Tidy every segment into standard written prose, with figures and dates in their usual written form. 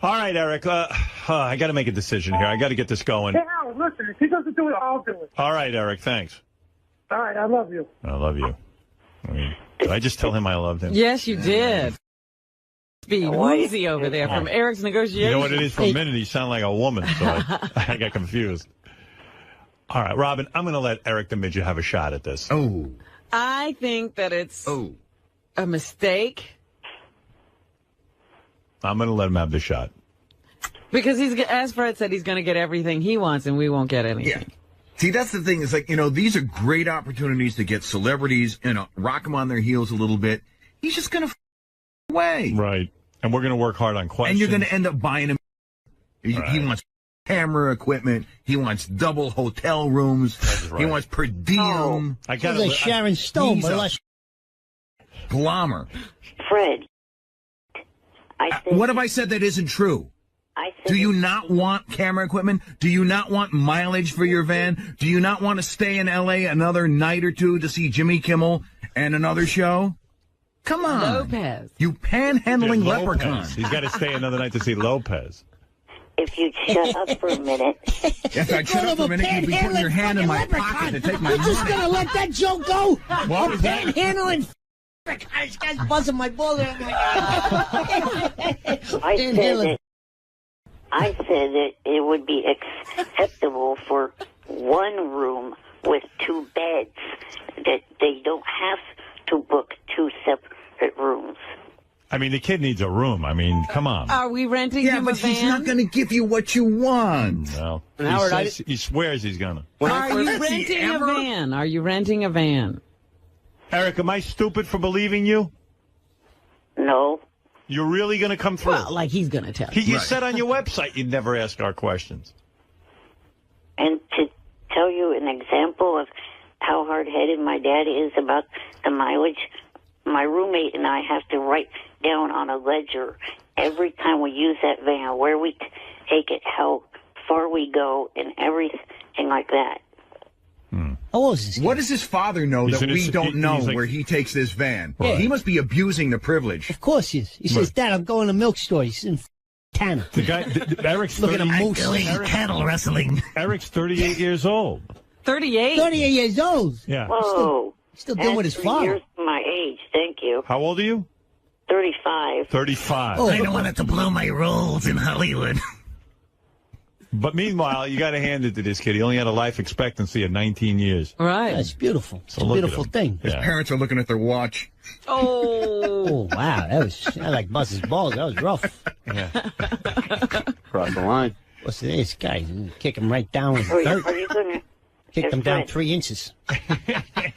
All right, Eric. I got to make a decision here. I got to get this going. Hey, Howard, listen. If he doesn't do it, I'll do it. All right, Eric. Thanks. All right, I love you. I love you. I mean, did I just tell him I loved him? Yes, you did. Be woozy over there from Eric's negotiation. You know what it is? For a minute, he sounded like a woman, so I got confused. All right, Robin, I'm going to let Eric the Midget have a shot at this. Oh. I think that it's a mistake. I'm going to let him have the shot. Because as Fred said, he's going to get everything he wants, and we won't get anything. Yeah. See, that's the thing. It's like, these are great opportunities to get celebrities, rock them on their heels a little bit. He's just going to away. Right. And we're going to work hard on questions. And you're going to end up buying him. He wants camera equipment. He wants double hotel rooms. Right. He wants per diem. I got like Sharon Stone, but less glamour. Fred, what have I said that isn't true? Do you not want camera equipment? Do you not want mileage for your van? Do you not want to stay in L.A. another night or two to see Jimmy Kimmel and another show? Come on. Lopez. You panhandling leprechaun. He's got to stay another night to see Lopez. If you'd shut up for a minute. If I'd shut up for a minute, you'd be putting your hand in my pocket to take my money. You're just going to let that joke go? What was that? Panhandling this guy's buzzing my balls. I said that it would be acceptable for one room with two beds, that they don't have to book two separate rooms. I mean, the kid needs a room. I mean, come on. Are we renting him a van? Yeah, but he's not going to give you what you want. No. Howard, he swears he's going to. Are you renting a van? Are you renting a van? Eric, am I stupid for believing you? No. You're really going to come through? Well, like he's going to tell you. You said on your website you'd never ask our questions. And to tell you an example of how hard-headed my dad is about the mileage, my roommate and I have to write down on a ledger every time we use that van, where we take it, how far we go, and everything like that. How old is this guy? What does his father know that we don't know where he takes this van? Yeah. He must be abusing the privilege. Of course he is. He says, Dad, I'm going to milk store. He's in Tanner. The guy, Eric's Look at him moose. Cattle wrestling. Eric's 38 years old. 38? 38 years old. Yeah. Whoa. Still doing with his father. Years my age, thank you. How old are you? 35. 35. Oh, I don't want it to blow my rolls in Hollywood. But meanwhile, you got to hand it to this kid. He only had a life expectancy of 19 years. Right. That's beautiful. It's So a look at beautiful him. thing. His parents are looking at their watch. Oh, wow. I like bust his balls. That was rough. Yeah. Cross the line. What's this guy? Kick him right down with Are dirt. you going to... Kicked him down 3 inches.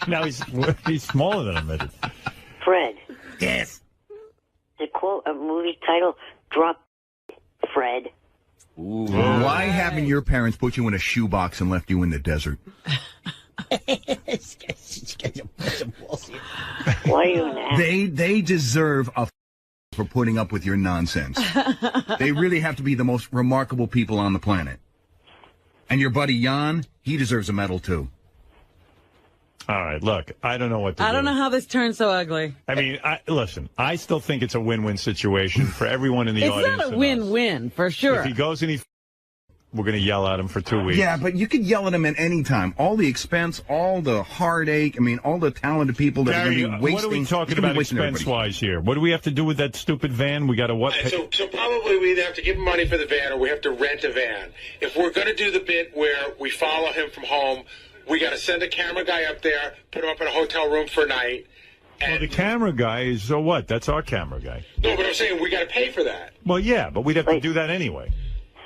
Now he's smaller than a midget. Fred, Yes. to quote a movie title, drop Fred. Ooh. Why haven't your parents put you in a shoebox and left you in the desert? This guy's a bunch of bullshit. Why are you an ass? They deserve a for putting up with your nonsense. They really have to be the most remarkable people on the planet. And your buddy Jan, he deserves a medal too. All right, look, I don't know what to do. I don't know how this turned so ugly. I mean, listen, I still think it's a win-win situation for everyone in the audience. It's not a win-win, for sure. If he goes and we're going to yell at him for 2 weeks. Yeah, but you could yell at him at any time. All the expense, all the heartache, all the talented people that Gary, are going to be wasting. what are we talking about expense-wise here? What do we have to do with that stupid van? We got to what? So probably we either have to give him money for the van or we have to rent a van. If we're going to do the bit where we follow him from home, we got to send a camera guy up there, put him up in a hotel room for a night. Well, the camera guy is, so what? That's our camera guy. No, but I'm saying we got to pay for that. Well, yeah, but we'd have to do that anyway.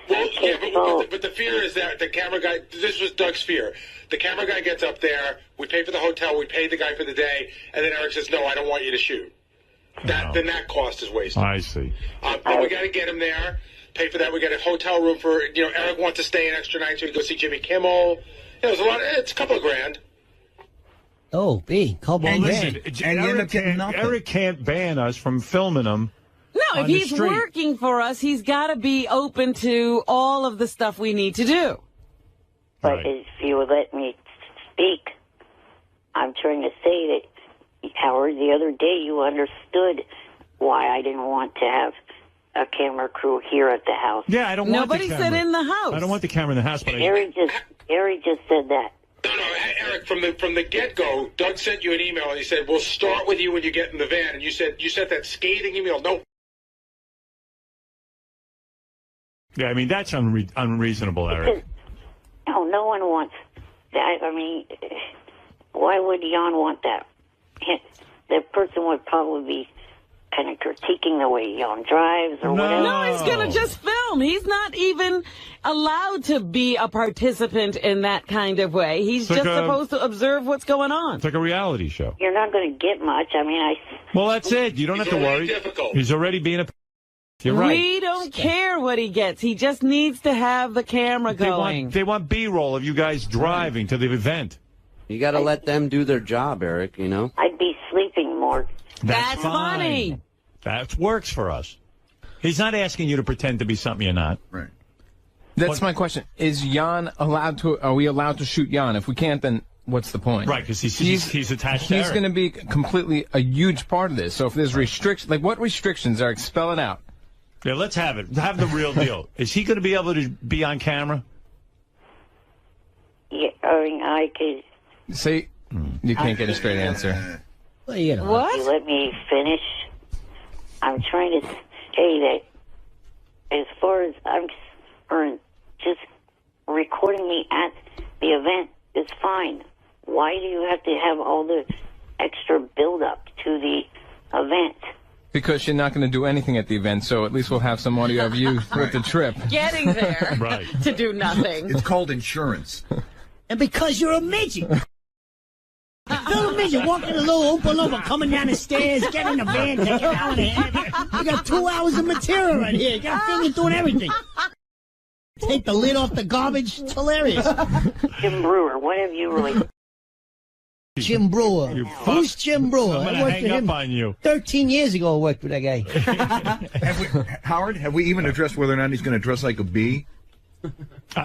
Well, yeah, but the fear is that the camera guy, this was Doug's fear. The camera guy gets up there, we pay for the hotel, we pay the guy for the day, and then Eric says, no, I don't want you to shoot. Then that cost is wasted. I see. Then we got to get him there, pay for that. We got a hotel room for, Eric wants to stay an extra night so he can go see Jimmy Kimmel. It was it's a couple of grand. Oh, couple Well, of listen, grand. And you end up getting nothing. Eric can't ban us from filming him. No, if he's working for us, he's got to be open to all of the stuff we need to do. But Right. if you would let me speak, I'm trying to say that, Howard, the other day you understood why I didn't want to have a camera crew here at the house. Yeah, I don't want the Nobody camera. said in the house. I don't want the camera in the house, but Eric just said that. No, Eric, from the get-go, Doug sent you an email, and he said, we'll start with you when you get in the van. And you sent that scathing email. No. Yeah, I mean, that's unreasonable, Eric. No one wants that. I mean, why would Jan want that? The person would probably be kind of critiquing the way Jan drives or whatever. No, he's going to just film. He's not even allowed to be a participant in that kind of way. He's just supposed to observe what's going on. It's like a reality show. You're not going to get much. I mean, Well, that's it. You don't have to worry. Difficult. He's already being a... You're right. We don't care what he gets. He just needs to have the camera going. They want B-roll of you guys driving to the event. You got to let them do their job, Eric, you know? I'd be sleeping more. That's fine. funny. That works for us. He's not asking you to pretend to be something you're not. Right. That's my question. Is Jan allowed to? Are we allowed to shoot Jan? If we can't, then what's the point? Right, because he's attached to He's Eric. going to be completely a huge part of this. So if there's restrictions, like what restrictions, Eric, spell it out. Yeah, let's have it. Have the real deal. Is he going to be able to be on camera? Yeah, I mean, I could. See, you can't get a straight answer. Well, you know. What? You let me finish. I'm trying to say that as far as I'm concerned, just recording me at the event is fine. Why do you have to have all the extra build-up to the event? Because you're not going to do anything at the event, so at least we'll have some audio of you with the trip. Getting there Right. to do nothing. It's called insurance. And because you're a midget. Little midget walking a little Oompa Loompa, coming down the stairs, getting in the van, taking an hour and a half. You got 2 hours of material right here. You got a finger doing everything. Take the lid off the garbage. It's hilarious. Jim Brewer, what have you really... Jim Brewer. Who's Jim Brewer? I'm I going to worked hang with up him on you. 13 years ago. I worked with that guy. Howard, have we even addressed whether or not he's going to dress like a bee?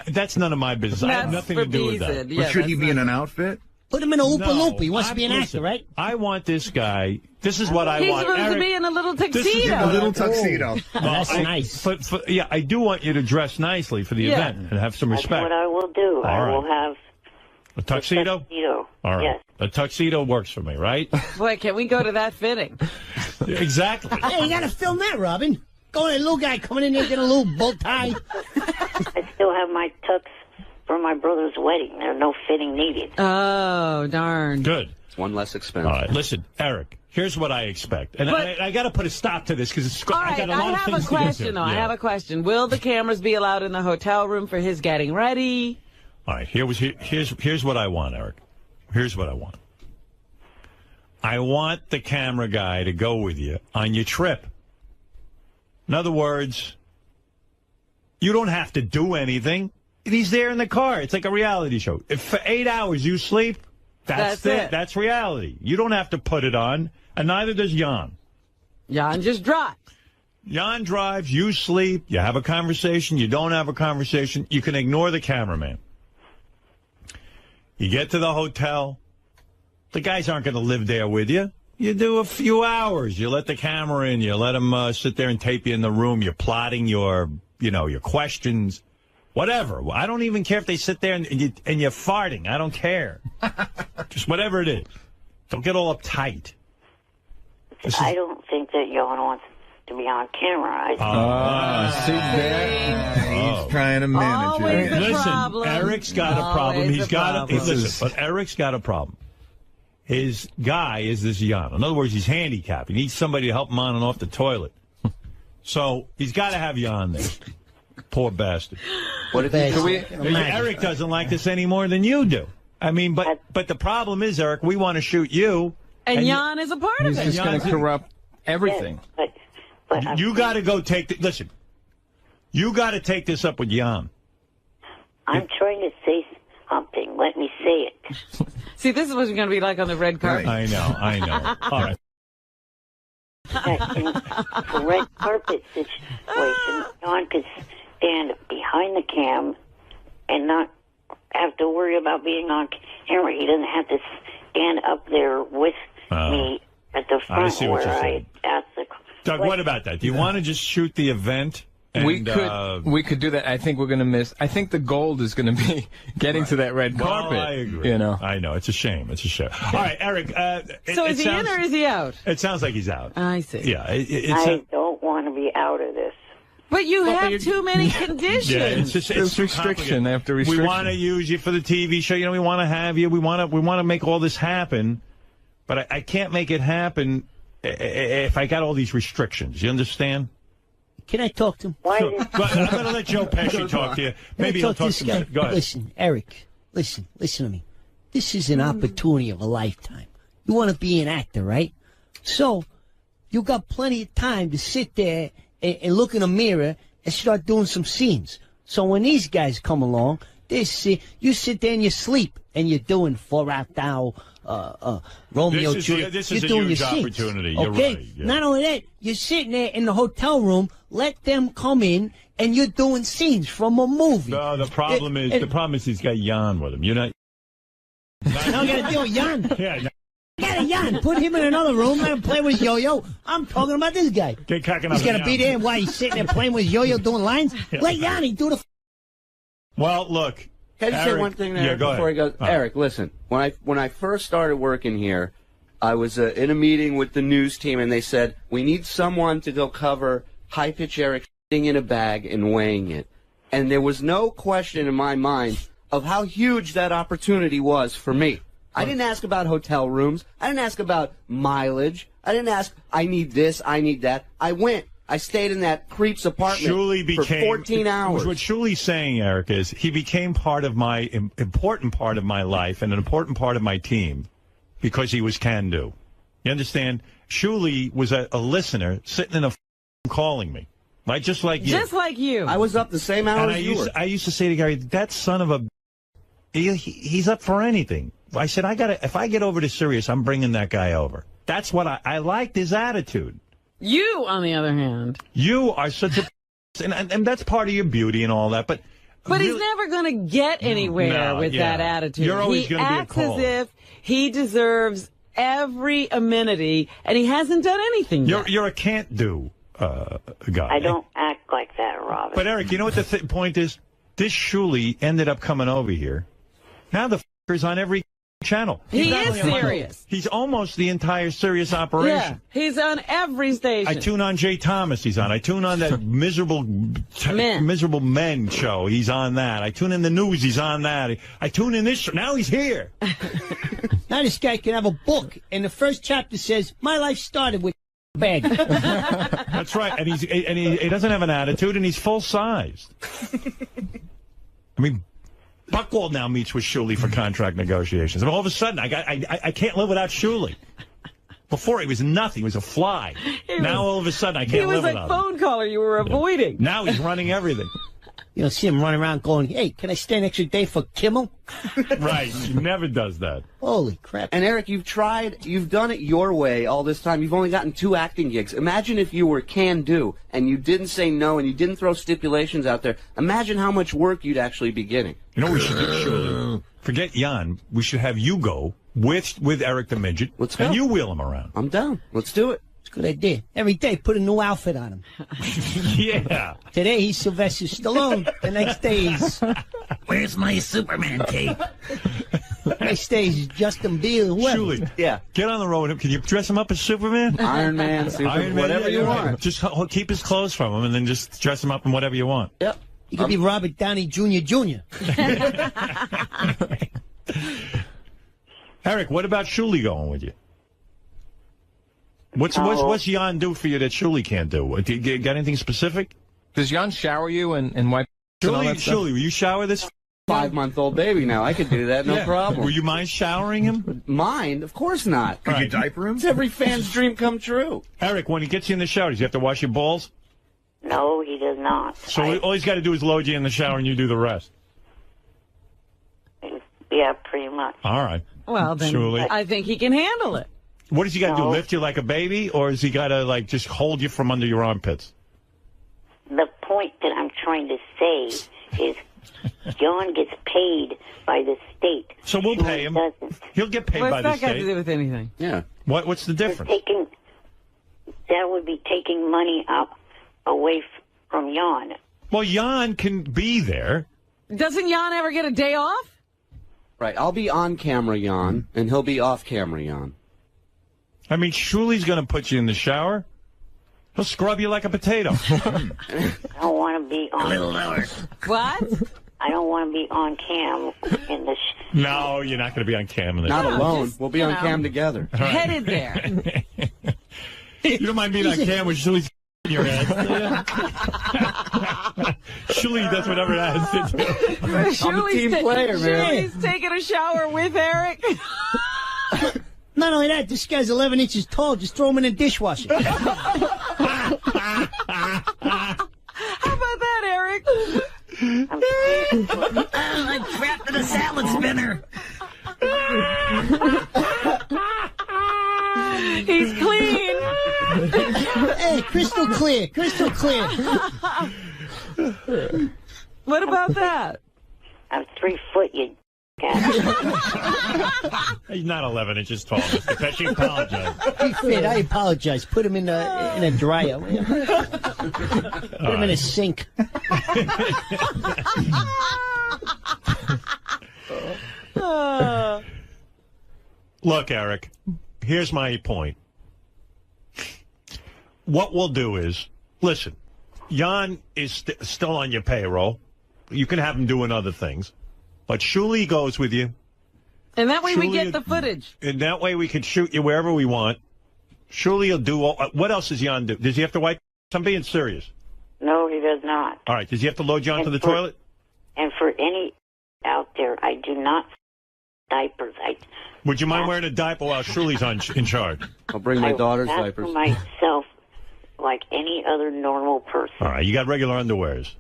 That's none of my business. I have That's nothing to do with that. Yeah, Or should he be in an outfit? Put him in a Oompa No, Loompa. He wants to be an listen, actor, right? I want this guy. This is what I He's want. supposed to Eric, be in a little this is tuxedo. A little tuxedo. That's nice. But yeah, I do want you to dress nicely for the Yeah. event and have some That's respect. what I will do. I will have A tuxedo? tuxedo. All right. Yes. A tuxedo works for me, right? Boy, can we go to that fitting? Exactly. Hey, you got to film that, Robin. Go to a little guy coming in there, get a little bow tie. I still have my tux for my brother's wedding. There's no fitting needed. Oh, darn. Good. It's one less expense. All right. Listen, Eric, here's what I expect. And But- I got to put a stop to this because All I right, got a lot I of have things a to get question, to. though. I Yeah. have a question. Will the cameras be allowed in the hotel room for his getting ready? All right. Here's what I want, Eric. Here's what I want. I want the camera guy to go with you on your trip. In other words, you don't have to do anything. He's there in the car. It's like a reality show. If for 8 hours you sleep, that's it. That's reality. You don't have to put it on, and neither does Jan. Jan just drive. Jan drives, you sleep, you have a conversation, you don't have a conversation. You can ignore the cameraman. You get to the hotel. The guys aren't going to live there with you. You do a few hours. You let the camera in. You let them sit there and tape you in the room. You're plotting your questions, whatever. I don't even care if they sit there and you're farting. I don't care. Just whatever it is. Don't get all uptight. I don't think that Jan wants to be on camera. See there? He's trying to manage Always it. a Listen, problem. Eric's got a problem. Always He's a got problem. listen, but Eric's got a problem. His guy is this Jan. In other words, he's handicapped. He needs somebody to help him on and off the toilet. So he's got to have Jan there. Poor bastard. What if Eric doesn't like this any more than you do. I mean, but the problem is, Eric, we want to shoot you. And Jan is a part of He's it. just going to corrupt everything. But You got to go listen, you got to take this up with Jan. I'm trying to say something. Let me say it. See, this is what it's going to be like on the red carpet. I know. All right. That in the red carpet situation, Jan could stand behind the cam and not have to worry about being on camera. He doesn't have to stand up there with me at the I see front what you're where I saying. ask the Doug, what about that? Do you want to just shoot the event? And, we could do that. I think we're going to miss. I think the gold is going to be getting to that red carpet. I agree. You know, I know. It's a shame. It's a shame. All right, Eric. So is he in or is he out? It sounds like he's out. I see. Yeah. I don't want to be out of this. But you have too many conditions. Yeah, it's restriction after restriction. We want to use you for the TV show. You know, we want to have you. We want to make all this happen. But I can't make it happen if I got all these restrictions. You understand? Can I talk to him? Sure. I'm going to let Joe Pesci talk to you. Maybe he'll talk to you. Go ahead. Listen, Eric, listen to me. This is an opportunity of a lifetime. You want to be an actor, right? So you got plenty of time to sit there and look in a mirror and start doing some scenes. So when these guys come along, you sit there and you sleep and you're doing 4 Out Thou, Romeo Juliet. This is a huge opportunity. You're okay? right. Yeah. Not only that, you're sitting there in the hotel room. Let them come in, and you're doing scenes from a movie. No, the problem is he's got Jan with him. You're not. Now I got to deal with Jan. Yeah. No. Get a Jan. Put him in another room. Let him play with yo-yo. I'm talking about this guy. He's got to be there while he's sitting there playing with yo-yo doing lines. Yeah. Let Yanni do the. Well, look. Can I say one thing there before he goes? Eric, listen. When I first started working here, I was in a meeting with the news team, and they said, we need someone to go cover high-pitch Eric in a bag and weighing it. And there was no question in my mind of how huge that opportunity was for me. I didn't ask about hotel rooms. I didn't ask about mileage. I didn't ask, I need this, I need that. I went. I stayed in that creep's apartment for 14 hours. What Shuli's saying, Eric, is he became part of my important part of my life and an important part of my team because he was can-do. You understand? Shuli was a listener sitting in a calling me, right? Just like you. Just like you. I was up the same hours you were. I used to say to Gary, that son of a... He's up for anything. I said, if I get over to Sirius, I'm bringing that guy over. That's what I liked his attitude. You, on the other hand. You are such a... And that's part of your beauty and all that, but really, he's never going to get anywhere with that attitude. You're always going to be a caller. He acts as if he deserves every amenity, and he hasn't done anything yet. You're a can't-do guy. I don't act like that, Robin. But, Eric, you know what the point is? This Shuli ended up coming over here. Now the f***er's on every channel. He is serious. He's almost the entire Sirius operation. Yeah, he's on every station. I tune on Jay Thomas. He's on. I tune on that miserable men show. He's on that. I tune in the news. He's on that. I tune in this show. Now he's here. Now this guy can have a book, and the first chapter says, "My life started with bag." That's right. And he doesn't have an attitude, and he's full sized. I mean, Buchwald now meets with Shuli for contract negotiations. And all of a sudden, I can't live without Shuli. Before, he was nothing. He was a fly. Now, all of a sudden, I can't live without him. He was like phone caller you were avoiding. Now he's running everything. You know, see him running around going, "Hey, can I stay an extra day for Kimmel?" Right. He never does that. Holy crap. And, Eric, you've done it your way all this time. You've only gotten 2 acting gigs. Imagine if you were can-do and you didn't say no and you didn't throw stipulations out there. Imagine how much work you'd actually be getting. You know what we should do, Shuli? Forget Jan. We should have you go with Eric the Midget. Let's go. And you wheel him around. I'm down. Let's do it. Good idea. Every day, put a new outfit on him. Yeah. Today, he's Sylvester Stallone. The next day, he's... Where's my Superman cape? Next day, he's Justin Bieber. Shuli, yeah. Get on the road with him. Can you dress him up as Superman? Iron Man, Superman, whatever you want. Just keep his clothes from him and then just dress him up in whatever you want. Yep. You could be Robert Downey Jr. Eric, what about Shuli going with you? What's Jan do for you that Shuli can't do? Do you got anything specific? Does Jan shower you and wipe? Shuli, will you shower this 5-month-old baby now? I could do that, no problem. Will you mind showering him? Mind? Of course not. Could you diaper him? It's every fan's dream come true. Eric, when he gets you in the shower, does he have to wash your balls? No, he does not. So all he's got to do is load you in the shower and you do the rest? Yeah, pretty much. All right. Well, then Shuli. I think he can handle it. What does he got to do, lift you like a baby, or has he got to, like, just hold you from under your armpits? The point that I'm trying to say is John gets paid by the state. So we'll pay him. He'll get paid by the state. What's that got to do with anything? Yeah. What's the difference? that would be taking money away from Jan. Well, Jan can be there. Doesn't Jan ever get a day off? Right. I'll be on camera, Jan, and he'll be off camera, Jan. I mean, Shuli's going to put you in the shower. He'll scrub you like a potato. I don't want to be on. A little lower. What? I don't want to be on cam in the. No, you're not going to be on cam in the Not shower. alone. Just, we'll be on cam together. Headed there. You don't mind being on cam with Shuli's in your head. Shuli does whatever it has to do. I'm a team player, man. Shuli's taking a shower with Eric. Not only that, this guy's 11 inches tall. Just throw him in a dishwasher. How about that, Eric? I'm like trapped in a salad spinner. He's clean. Hey, crystal clear, crystal clear. What about that? I'm 3 foot, you He's not 11 inches tall, Mr. Pesci. Apologize. He fit. I apologize. Put him in a dryer. Put him in a sink. Look, Eric, here's my point. What we'll do is, listen, Jan is still on your payroll. You can have him doing other things. But Shuli goes with you. And that way we get the footage. And that way we can shoot you wherever we want. Shuli will do what else does Jan do? Does he have to wipe? I'm being serious. No, he does not. All right. Does he have to load you onto the toilet? And for any out there, I do not diapers. Would you mind wearing a diaper while Shuli's in charge? I'll bring my daughter's diapers. For myself, like any other normal person. All right. You got regular underwears?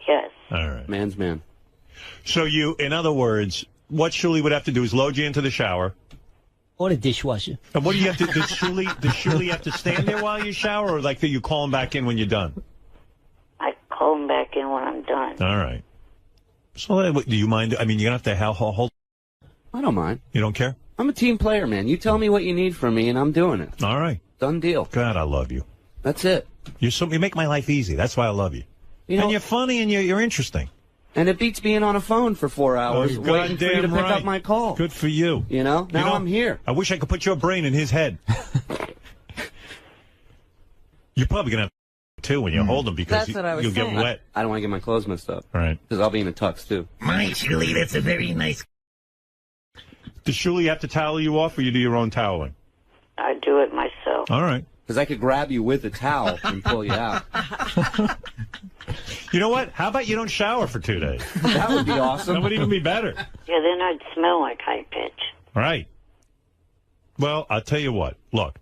Yes. All right. Man's man. So in other words, what Shuli would have to do is load you into the shower. Or the dishwasher. And what do you have to do? Does Shuli have to stand there while you shower, or like do you call him back in when you're done? I call him back in when I'm done. All right. So do you mind? I mean, you're going to have to hold. I don't mind. You don't care? I'm a team player, man. You tell me what you need from me, and I'm doing it. All right. Done deal. God, I love you. That's it. You make my life easy. That's why I love you. And you're funny and you're interesting. And it beats being on a phone for 4 hours waiting for you to pick up my call. Good for you. You know? Now I'm here. I wish I could put your brain in his head. You're probably going to have too when you hold him because you'll get wet. I don't want to get my clothes messed up. Right. Because I'll be in a tux, too. My Shuli, that's a very nice... Does Shuli have to towel you off, or you do your own toweling? I do it myself. All right. Because I could grab you with a towel and pull you out. You know what? How about you don't shower for 2 days? That would be awesome. That would even be better. Yeah, then I'd smell like high pitch. Right. Well, I'll tell you what. Look,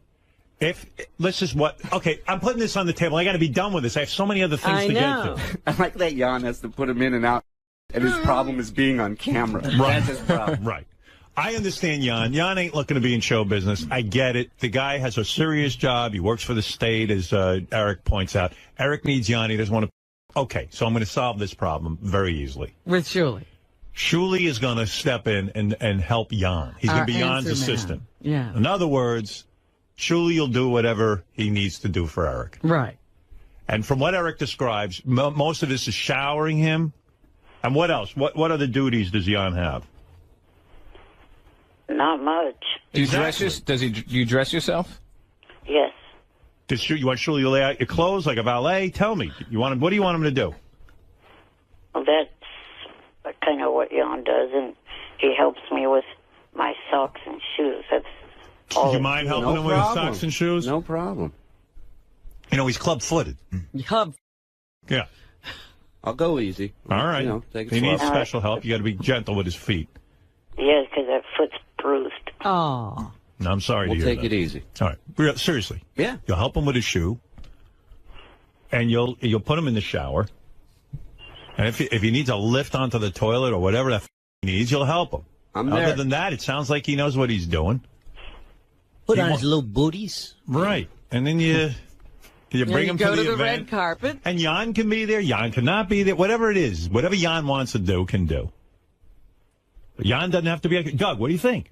okay, I'm putting this on the table. I got to be done with this. I have so many other things to get to. I like that Jan has to put him in and out, and his problem is being on camera. Right. That's his problem. Right. I understand Jan. Jan ain't looking to be in show business. I get it. The guy has a serious job. He works for the state, as Eric points out. Eric needs Jan. He doesn't want to. Okay, so I'm going to solve this problem very easily. With Shuli. Shuli is going to step in and help Jan. He's going to be Jan's assistant. Yeah. In other words, Shuli will do whatever he needs to do for Eric. Right. And from what Eric describes, most of this is showering him. And what else? What other duties does Jan have? Not much. Do you dress you dress yourself? Yes. You want Shuli to lay out your clothes like a valet? Tell me. What do you want him to do? Well, that's kind of what Jan does, and he helps me with my socks and shoes. That's all. Do you mind helping him with his socks and shoes? No problem. You know, he's club-footed. Yeah. I'll go easy. All right. Take it he needs special help. You got to be gentle with his feet. Yes, because that foot's bruised. Oh. No, I'm sorry to hear We'll take that. it easy. All right. Seriously. Yeah. You'll help him with his shoe, and you'll put him in the shower. And if he needs a lift onto the toilet or whatever that he needs, you'll help him. Other than that, it sounds like he knows what he's doing. Put on his little booties. Right. And then you bring him go to the the event. red carpet. And Jan can be there. Jan cannot be there. Whatever it is, whatever Jan wants to do, can do. But Jan doesn't have to be. Doug, what do you think?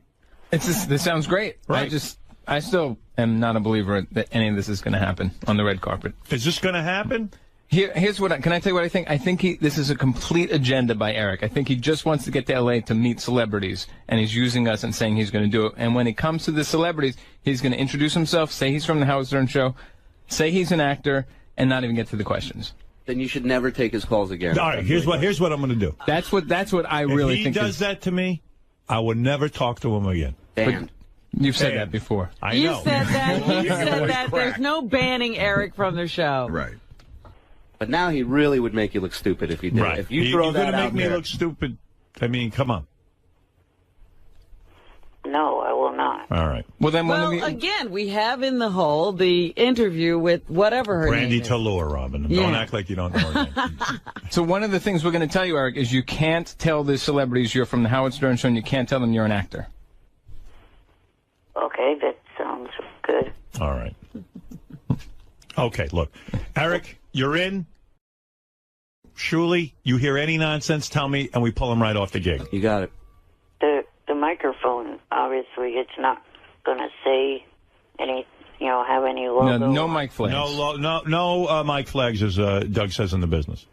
This sounds great. Right. I still am not a believer that any of this is going to happen on the red carpet. Is this going to happen? Here's what can I tell you what I think? I think this is a complete agenda by Eric. I think he just wants to get to L.A. to meet celebrities, and he's using us and saying he's going to do it. And when it comes to the celebrities, he's going to introduce himself, say he's from the Howard Stern Show, say he's an actor, and not even get to the questions. Then you should never take his calls again. All right, here's what I'm going to do. That's what I really think. If he does that to me, I would never talk to him again. Banned. You've said that before. I know. You said that. You said that. There's no banning Eric from the show. Right. But now he really would make you look stupid if he did. Right. If you throw that out there. You're going to make me look stupid. I mean, come on. No, I will not. All right. Well, then, again, we have in the hole the interview with whatever her Brandy name is. Tallur, Robin. Yeah. Don't act like you don't know her name. So one of the things we're going to tell you, Eric, is you can't tell the celebrities you're from the Howard Stern Show, and you can't tell them you're an actor. Okay, that sounds good. All right. Okay, look. Eric, you're in. Shuli, you hear any nonsense, tell me, and we pull him right off the gig. You got it. The microphone, obviously, it's not going to say any, have any logo. No mic flags. No mic flags, as Doug says in the business.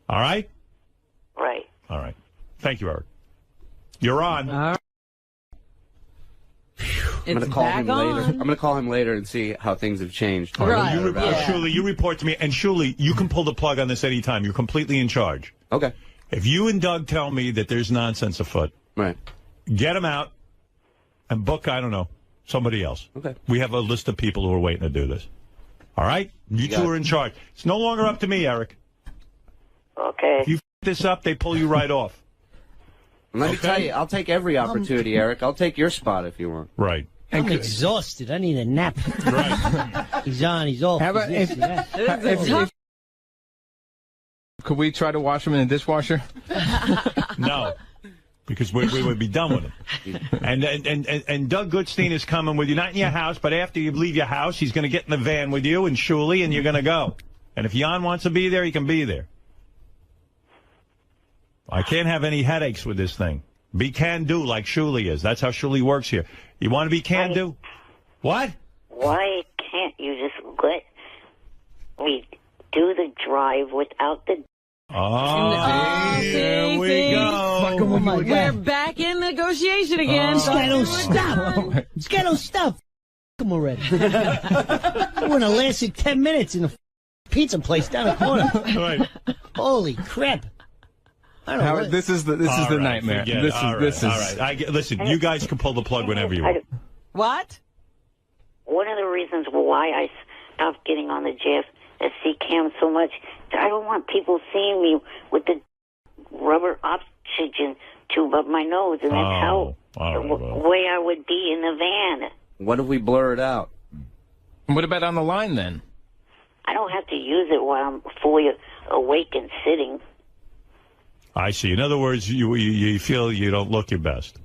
All right? Right. All right. Thank you, Eric. You're on. I'm going to call him later. I'm going to call him later and see how things have changed. Right. Shuli, you report to me. And Shuli, you can pull the plug on this anytime. You're completely in charge. Okay. If you and Doug tell me that there's nonsense afoot, right, get him out and book, I don't know, somebody else. Okay. We have a list of people who are waiting to do this. All right? You two are in charge. It's no longer up to me, Eric. Okay. If you f*** this up, they pull you right off. Let me tell you, I'll take every opportunity, Eric. I'll take your spot if you want. Right. I'm exhausted. I need a nap. Right. He's on. He's off. How about if could we try to wash him in a dishwasher? No, because we would be done with him. And Doug Goodstein is coming with you, not in your house, but after you leave your house, he's going to get in the van with you and Shuli, and you're going to go. And if Jan wants to be there, he can be there. I can't have any headaches with this thing. Be can-do like Shuli is. That's how Shuli works here. You want to be can-do? What? Why can't you just let me do the drive without the... There we go. We're back in negotiation again. This guy don't stop. This guy don't stop. Come already. We're going to last 10 minutes in a pizza place down the corner. Right. Holy crap. Howard, this is the nightmare. This is. Listen, you guys can pull the plug whenever you want. What? One of the reasons why I stopped getting on the JFSC cam so much, I don't want people seeing me with the rubber oxygen tube up my nose, and that's the way I would be in the van. What if we blur it out? What about on the line then? I don't have to use it while I'm fully awake and sitting. I see. In other words, you feel you don't look your best.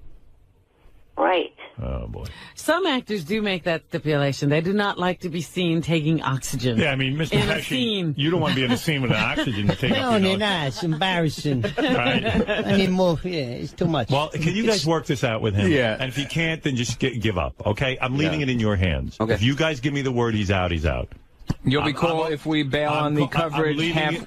Right. Oh, boy. Some actors do make that stipulation. They do not like to be seen taking oxygen. Yeah, I mean, Mr. Pesci, you don't want to be in a scene with an oxygen to take No, they're not. It's embarrassing. Right. I need more. Yeah, it's too much. Well, can you guys work this out with him? Yeah. And if you can't, then just give up, okay? I'm leaving it in your hands. Okay. If you guys give me the word he's out, he's out. You'll be cool if we bail on the coverage,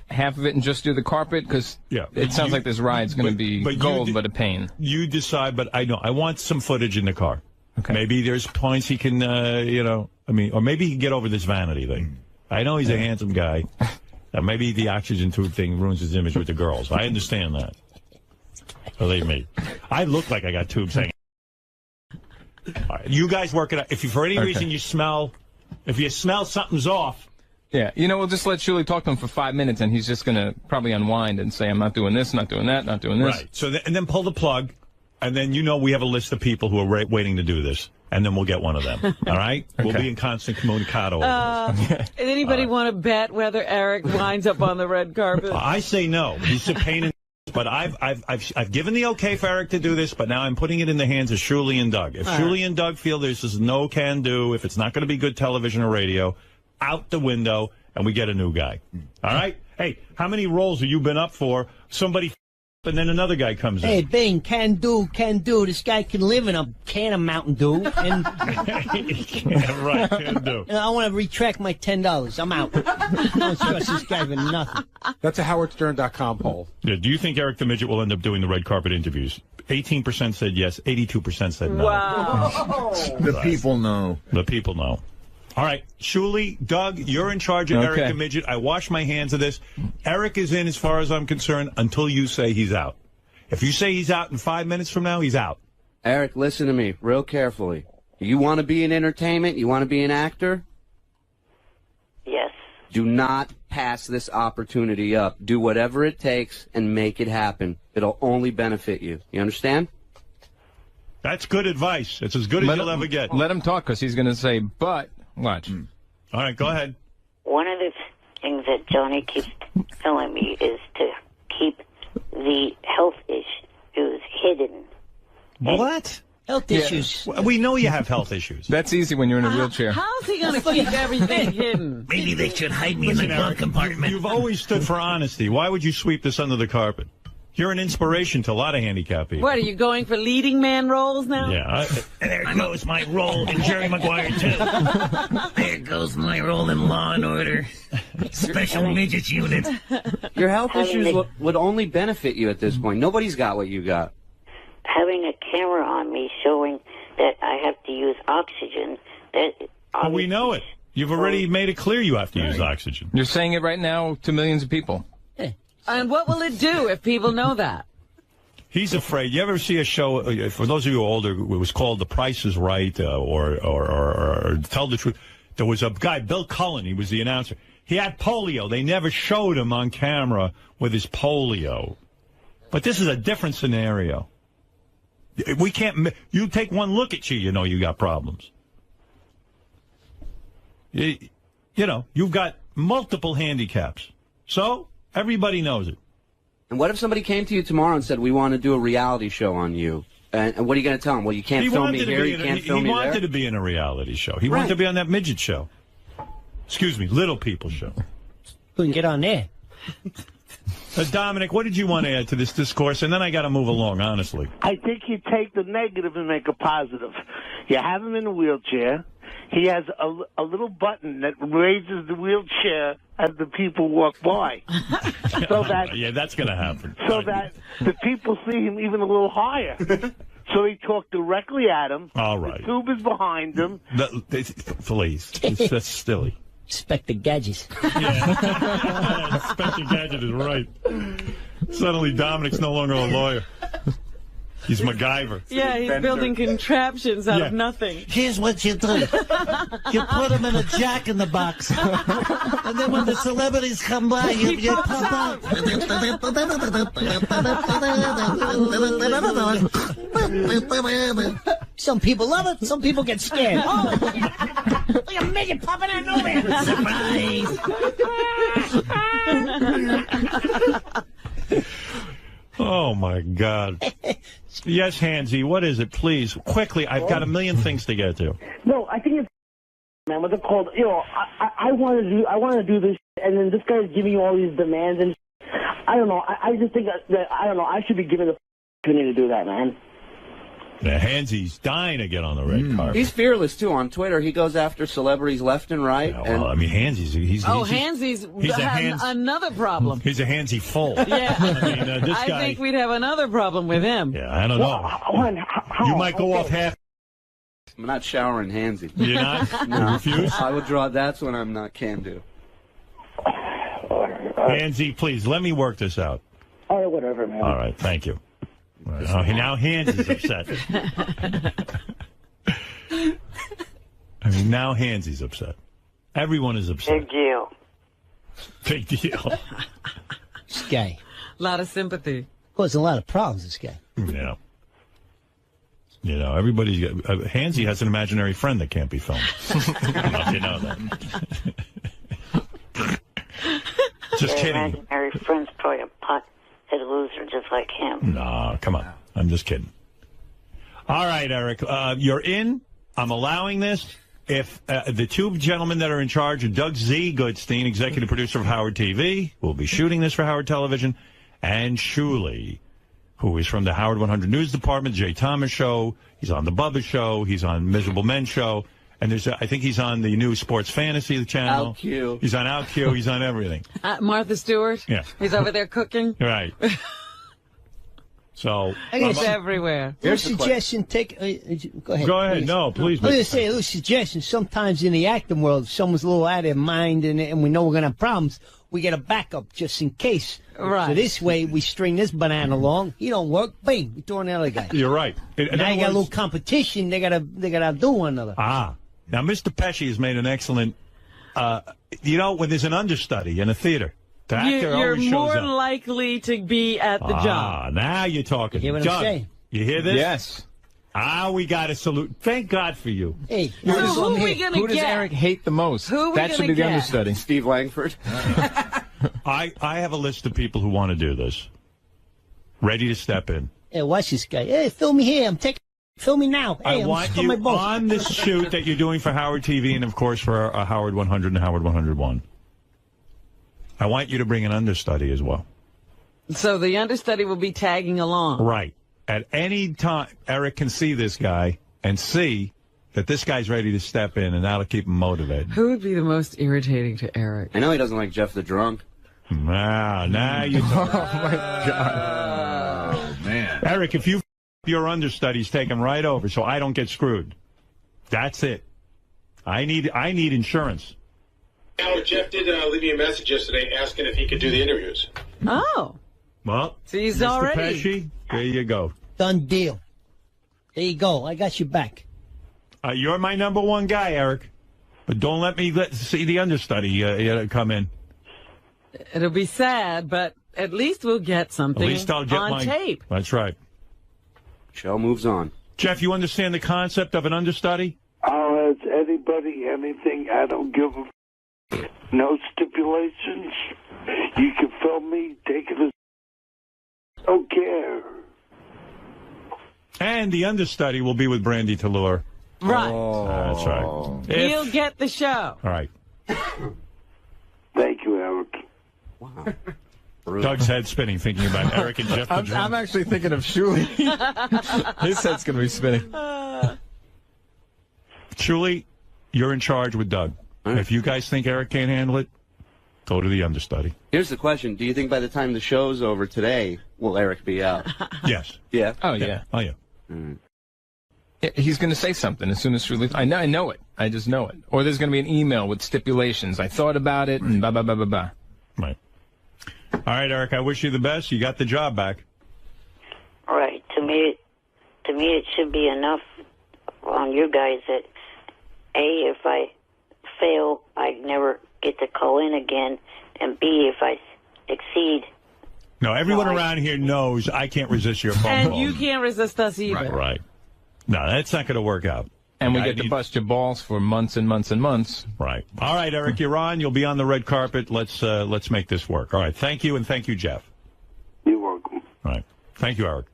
half of it, and just do the carpet? Because it sounds like this ride's going to be gold, but a pain. You decide, but I know. I want some footage in the car. Okay. Maybe there's points he can, or maybe he can get over this vanity thing. I know he's a handsome guy. Maybe the oxygen tube thing ruins his image with the girls. I understand that. Believe me. I look like I got tubes hanging. All right, you guys work it out. If for any reason you smell something's off. Yeah, we'll just let Shuli talk to him for 5 minutes, and he's just going to probably unwind and say, I'm not doing this, not doing that, not doing this. Right. So and then pull the plug, and then we have a list of people who are waiting to do this, and then we'll get one of them. All right? Okay. We'll be in constant communicado. Anybody want to bet whether Eric winds up on the red carpet? I say no. He's a pain in the but I've given the okay for Eric to do this, but now I'm putting it in the hands of Shuli and Doug. If Shuli and Doug feel this is no can do, if it's not going to be good television or radio, out the window, and we get a new guy. All right? Hey, how many roles have you been up for? Somebody and then another guy comes in. Hey, Bing, can do. This guy can live in a can of Mountain Dew. And yeah, right, can do. I want to retract my $10. I'm out. I don't trust this guy for nothing. That's a HowardStern.com poll. Yeah, do you think Eric the Midget will end up doing the red carpet interviews? 18% said yes, 82% said no. Wow. The people know. The people know. All right, Shuli, Doug, you're in charge of Eric the Midget. I wash my hands of this. Eric is in, as far as I'm concerned, until you say he's out. If you say he's out in 5 minutes from now, he's out. Eric, listen to me real carefully. You want to be in entertainment? You want to be an actor? Yes. Do not pass this opportunity up. Do whatever it takes and make it happen. It'll only benefit you. You understand? That's good advice. It's as good as you'll ever get. Let him talk, because he's going to say, but... Watch. All right, go ahead. One of the things that Johnny keeps telling me is to keep the health issues hidden. What? Health issues. We know you have health issues. That's easy when you're in a wheelchair. How's he going to keep everything hidden? Maybe they should hide me in the glove compartment. You've always stood for honesty. Why would you sweep this under the carpet? You're an inspiration to a lot of handicapped people. What, are you going for leading man roles now? Yeah. There goes my role in Jerry Maguire, too. There goes my role in Law and Order. Special Midgets Unit. Your health issues would only benefit you at this point. Nobody's got what you got. Having a camera on me showing that I have to use oxygen. We know it. You've already made it clear you have to use oxygen. You're saying it right now to millions of people. And what will it do if people know that? He's afraid. You ever see a show, for those of you older, it was called The Price is Right or Tell the Truth. There was a guy, Bill Cullen, he was the announcer. He had polio. They never showed him on camera with his polio. But this is a different scenario. We can't, you take one look at you know you got problems. You know, you've got multiple handicaps. So, everybody knows it. And what if somebody came to you tomorrow and said, we want to do a reality show on you? And what are you going to tell them? Well, you can't film me here, you can't film me there? He wanted to be in a reality show. He wanted to be on that midget show. Excuse me, Little People show. Couldn't get on there. Dominic, what did you want to add to this discourse? And then I got to move along, honestly. I think you take the negative and make a positive. You have him in a wheelchair. He has a little button that raises the wheelchair as the people walk by. So that yeah, that's going to happen. So that the people see him even a little higher. So they talk directly at him. All right. The tube is behind him. Please. That's silly. Inspector Gadget. Yeah. Inspector Gadget is right. Suddenly Dominic's no longer a lawyer. He's MacGyver. Yeah, he's building contraptions out of nothing. Here's what you do. You put him in a jack-in-the-box. And then when the celebrities come by, you pop out. Some people love it. Some people get scared. Oh, look at Midget popping out of nowhere. Surprise. Oh, my God. Yes, Hansy, what is it? Please, quickly. I've got a million things to get to. No, I think it's man. What's it called? You know, I want to do this, and then this guy's giving you all these demands, and I don't know. I just think that I don't know. I should be given the opportunity to do that, man. Yeah, Hansy's dying to get on the red carpet. He's fearless, too. On Twitter, he goes after celebrities left and right. Yeah, well, I mean, Hansy's... Hansy's another problem. He's a Hansy full. Yeah. I mean, this guy... I think we'd have another problem with him. Yeah, I don't know. You might go off half... I'm not showering Hansy. You're not? No. You refuse? I would draw... That's when I'm not can do. Hansy, please, let me work this out. All right, whatever, man. All right, thank you. Now Hansy's upset. I mean, now Hansy's upset. Everyone is upset. Big deal. Big deal. This guy. A lot of sympathy. Causing a lot of problems, this guy. Yeah. You know, everybody's got... Hansy has an imaginary friend that can't be filmed. I don't know if you know that. Just kidding. Imaginary friend's probably a pothead loser just like him. No, come on. I'm just kidding. All right, Eric. You're in. I'm allowing this. If the two gentlemen that are in charge are Doug Z. Goodstein, executive producer of Howard TV, will be shooting this for Howard Television, and Shuli, who is from the Howard 100 News Department, Jay Thomas Show. He's on the Bubba Show. He's on Miserable Men Show. And I think he's on the new Sports Fantasy channel. OutQ. He's on OutQ. He's on everything. Martha Stewart? Yeah. He's over there cooking? Right. So he's everywhere. Here's a suggestion. Go ahead. Go ahead. Please. No, please. I was going to say a little suggestion. Sometimes in the acting world, if someone's a little out of their mind and we know we're going to have problems, we get a backup just in case. Right. So this way, we string this banana along. He don't work. Bing. We throw another guy. You're right. Now you got a little competition. They gotta outdo one another. Ah. Now, Mr. Pesci has made an excellent. When there's an understudy in a theater, the actor you're always shows more up. likely to be at the job. Now you're talking. You hear what I'm saying? You hear this? Yes. We got to salute. Thank God for you. Hey, who are we going to get? Who does Eric hate the most? That should be the understudy. Steve Langford. I have a list of people who want to do this. Ready to step in. Hey, watch this guy. Hey, film me here. Film me now. Hey, I want you on this shoot that you're doing for Howard TV and, of course, for Howard 100 and Howard 101. I want you to bring an understudy as well. So the understudy will be tagging along. Right. At any time, Eric can see this guy and see that this guy's ready to step in, and that'll keep him motivated. Who would be the most irritating to Eric? I know he doesn't like Jeff the Drunk. Now you don't. Oh, my God. Oh, man. Eric, if your understudies, take him right over so I don't get screwed. That's it. I need insurance. Howard, Jeff did leave me a message yesterday asking if he could do the interviews. Oh. Well, so he's Mr. already. Pesci, there you go. Done deal. There you go. I got you back. You're my number one guy, Eric. But don't let me see the understudy come in. It'll be sad, but at least we'll get something at least I'll get on tape. That's right. Show moves on. Jeff, you understand the concept of an understudy? I'll ask anybody anything. I don't give a no stipulations. You can film me, take it as don't care. And the understudy will be with Brandy Tallur. Right. That's right. He'll get the show. All right. Thank you, Eric. Wow. Doug's head spinning, thinking about Eric and Jeff. I'm actually thinking of Shuli. His head's going to be spinning. Shuli, you're in charge with Doug. Right. If you guys think Eric can't handle it, go to the understudy. Here's the question. Do you think by the time the show's over today, will Eric be out? Yes. Yeah? Oh, yeah. Oh, yeah. He's going to say something as soon as Shuli. I know it. I just know it. Or there's going to be an email with stipulations. I thought about it and blah, blah, blah, blah, blah. Right. All right, Eric, I wish you the best. You got the job back. All right. To me, it should be enough on you guys that, A, if I fail, I never get to call in again, and B, if I succeed. No, everyone around here knows I can't resist your phone and call. You can't resist us either. Right. No, that's not going to work out. And we get to bust your balls for months and months and months. Right. All right, Eric, you're on. You'll be on the red carpet. Let's make this work. All right. Thank you, and thank you, Jeff. You're welcome. All right. Thank you, Eric.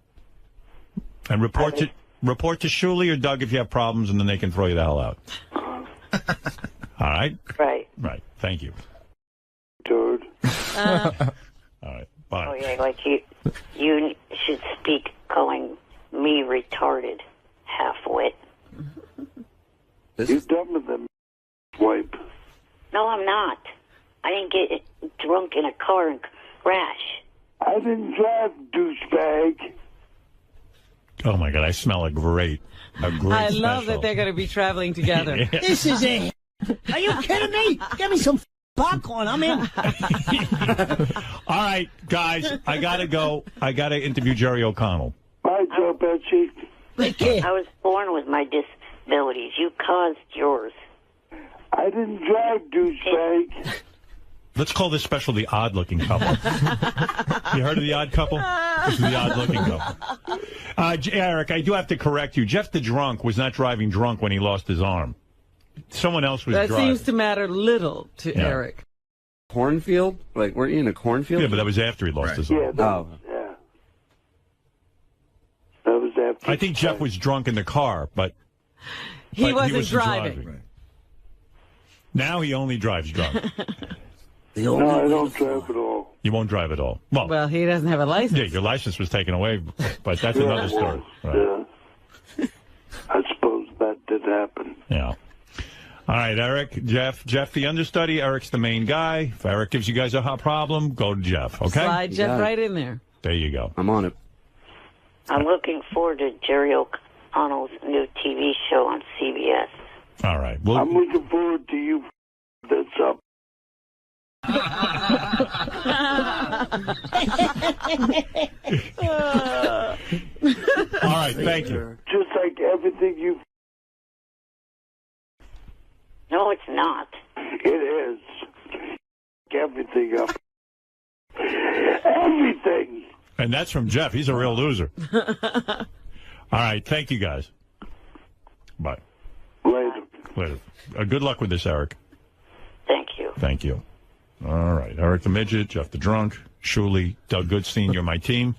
And report to Shuli or Doug if you have problems, and then they can throw you the hell out. All right? Right. Right. Thank you. Dude. All right. Bye. Oh, yeah, like you should speak calling me retarded, half-wit. You're dumber than wipe. No, I'm not. I didn't get drunk in a car and crash. I didn't drive, douchebag. Oh, my God. I smell a great I love that they're going to be traveling together. Yeah. This is a... Are you kidding me? Give me some popcorn. I'm in. All right, guys. I got to go. I got to interview Jerry O'Connell. Bye, Joe Pesci. Take care. I was born with my disabilities. You caused yours. I didn't drive, douchebag. Let's call this special the odd-looking couple. You heard of the odd couple? This is the odd-looking couple. Eric, I do have to correct you. Jeff the Drunk was not driving drunk when he lost his arm. Someone else was driving. That seems to matter little to Eric. Cornfield? Like, weren't you in a cornfield? Yeah, but that was after he lost his arm. Yeah, that was after. I think Jeff was drunk in the car, but he wasn't driving. Right. Now he only drives drunk. No, I don't drive at all. You won't drive at all. Well, he doesn't have a license. Yeah, your license was taken away, but that's another story. Right. I suppose that did happen. Yeah. All right, Eric, Jeff, the understudy. Eric's the main guy. If Eric gives you guys a hot problem, go to Jeff, okay? Slide Jeff right in there. There you go. I'm on it. I'm looking forward to Jerry O'Connell's new TV show on CBS. All right. Well, I'm looking forward to you. That's up. All right, thank you. Just like everything you... No, it's not. It is. Everything up. Everything. And that's from Jeff. He's a real loser. All right, thank you, guys. Bye. Later. Good luck with this, Eric. Thank you. Thank you. All right, Eric the Midget, Jeff the Drunk, Shuli, Doug Goodstein, you're my team.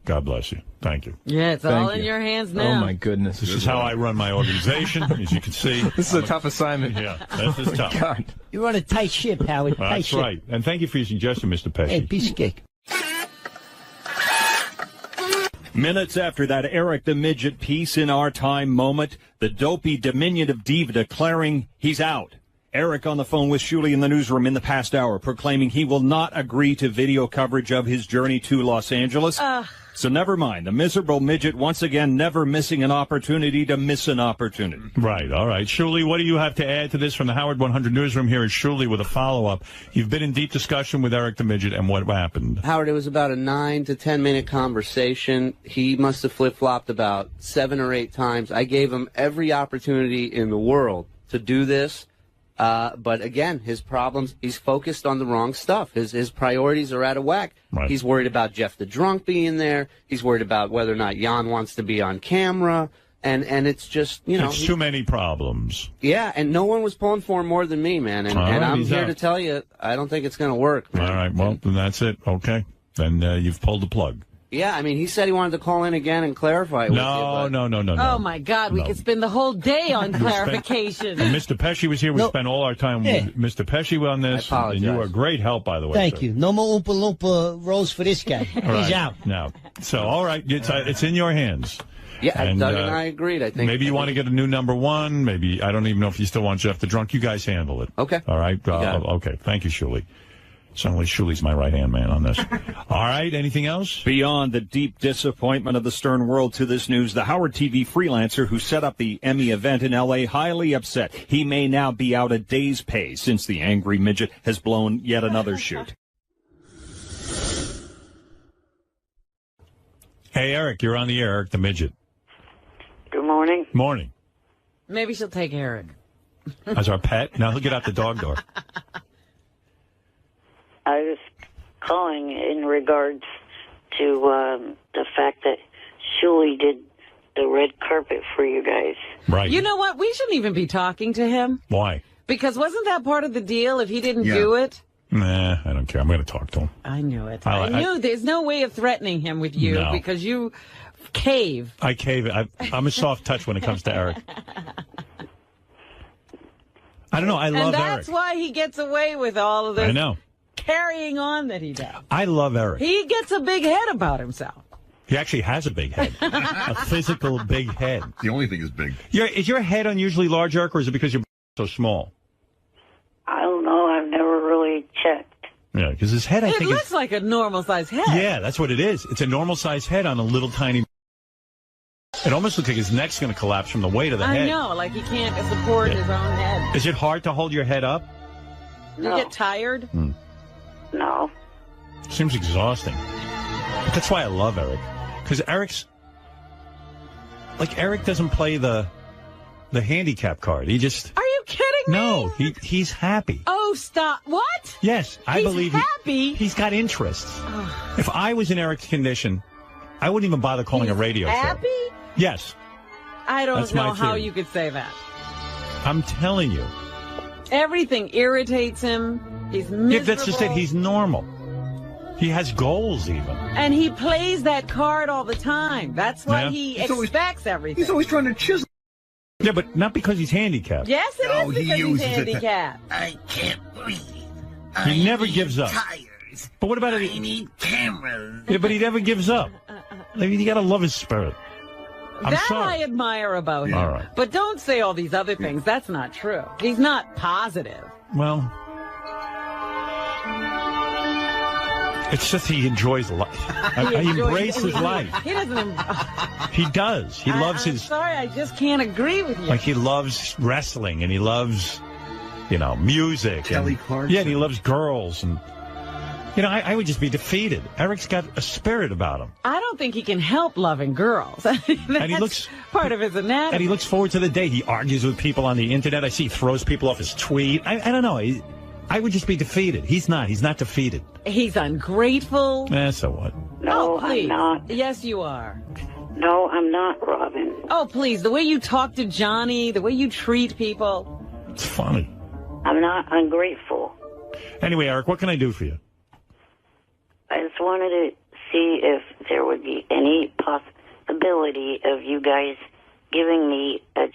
God bless you. Thank you. Yeah, it's all in your hands now. Oh, my goodness. This is how I run my organization, as you can see. This is a tough assignment. Yeah, this is tough. God. You're on a tight ship, Howard. Tight That's ship. right. And thank you for your suggestion, Mr. Pesci. Hey, piece of cake. Minutes after that Eric the Midget piece in Our Time moment, the dopey diminutive diva declaring he's out. Eric on the phone with Shuli in the newsroom in the past hour, proclaiming he will not agree to video coverage of his journey to Los Angeles. So never mind. The miserable midget once again never missing an opportunity to miss an opportunity. Right. All right. Shuli, what do you have to add to this from the Howard 100 newsroom? Here is Shuli with a follow-up. You've been in deep discussion with Eric the Midget, and what happened? Howard, it was about a 9 to 10 minute conversation. He must have flip-flopped about 7 or 8 times. I gave him every opportunity in the world to do this. But again, his problems, he's focused on the wrong stuff. His priorities are out of whack. Right. He's worried about Jeff the Drunk being there. He's worried about whether or not Jan wants to be on camera. And it's just, It's too many problems. Yeah, and no one was pulling for him more than me, man. And I'm here to tell you, I don't think it's going to work, man. All right, well, then that's it. Okay. Then you've pulled the plug. Yeah, I mean, he said he wanted to call in again and clarify it with you. No. Oh, my God. We could spend the whole day on clarification. Mr. Pesci was here. We spent all our time with Mr. Pesci on this. I apologize. And you were a great help, by the way. Thank sir. you. No more Oompa Loompa rolls for this guy. He's out. Now, so, all right. It's in your hands. Yeah, and, Doug and I agreed. I think maybe you want to get a new number one. Maybe, I don't even know if you still want Jeff the Drunk. You guys handle it. Okay. All right. Okay. Thank you, Shuli. Certainly, Shuli's my right-hand man on this. All right, anything else? Beyond the deep disappointment of the Stern world to this news, the Howard TV freelancer who set up the Emmy event in L.A. highly upset. He may now be out a day's pay since the angry midget has blown yet another shoot. Hey, Eric, you're on the air, Eric the Midget. Good morning. Morning. Maybe she'll take Eric. As our pet? Now he'll get out the dog door. I was calling in regards to the fact that Shuli did the red carpet for you guys. Right. You know what? We shouldn't even be talking to him. Why? Because wasn't that part of the deal if he didn't do it? Nah, I don't care. I'm going to talk to him. I knew it. I knew there's no way of threatening him with you because you cave. I cave. I'm a soft touch when it comes to Eric. I don't know. I love Eric. And that's why he gets away with all of this. I know. Carrying on that he does. I love Eric. He gets a big head about himself. He actually has a big head. A physical big head. The only thing is big. Is your head unusually large, Eric, or is it because you're so small? I don't know. I've never really checked. Yeah, because his head, I think, it looks like a normal-sized head. Yeah, that's what it is. It's a normal-sized head on a little tiny... It almost looks like his neck's going to collapse from the weight of the head. I know, like he can't support his own head. Is it hard to hold your head up? You get tired? No. Seems exhausting. But that's why I love Eric. Because Eric doesn't play the handicap card. He just... Are you kidding me? No, he's happy. Oh, stop. What? Yes, I believe happy? He's got interests. If I was in Eric's condition, I wouldn't even bother calling a radio happy? show. Yes. I don't know how you could say that. I'm telling you. Everything irritates him. He's miserable. Yeah, that's just it. He's normal. He has goals, even. And he plays that card all the time. That's why he expects everything. He's always trying to chisel. Yeah, but not because he's handicapped. Yes, it is because he's handicapped. I can't breathe. He never gives up. Tired. cameras. But what about it? I need cameras. Yeah, but he never gives up. I mean, you got to love his spirit. That I admire about him. All right. But don't say all these other things. That's not true. He's not positive. Well, it's just he enjoys life. He embraces life. He doesn't. He does. He loves his. Sorry, I just can't agree with you. Like he loves wrestling and he loves, music. Kelly Clarkson. Yeah, and he loves girls and. I would just be defeated. Eric's got a spirit about him. I don't think he can help loving girls. And he looks part of his anatomy. And he looks forward to the day. He argues with people on the internet. I see he throws people off his tweet. I don't know. I would just be defeated. He's not. He's not defeated. He's ungrateful. So what? No, please. I'm not. Yes, you are. No, I'm not, Robin. Oh, please. The way you talk to Johnny, the way you treat people. It's funny. I'm not ungrateful. Anyway, Eric, what can I do for you? I just wanted to see if there would be any possibility of you guys giving me a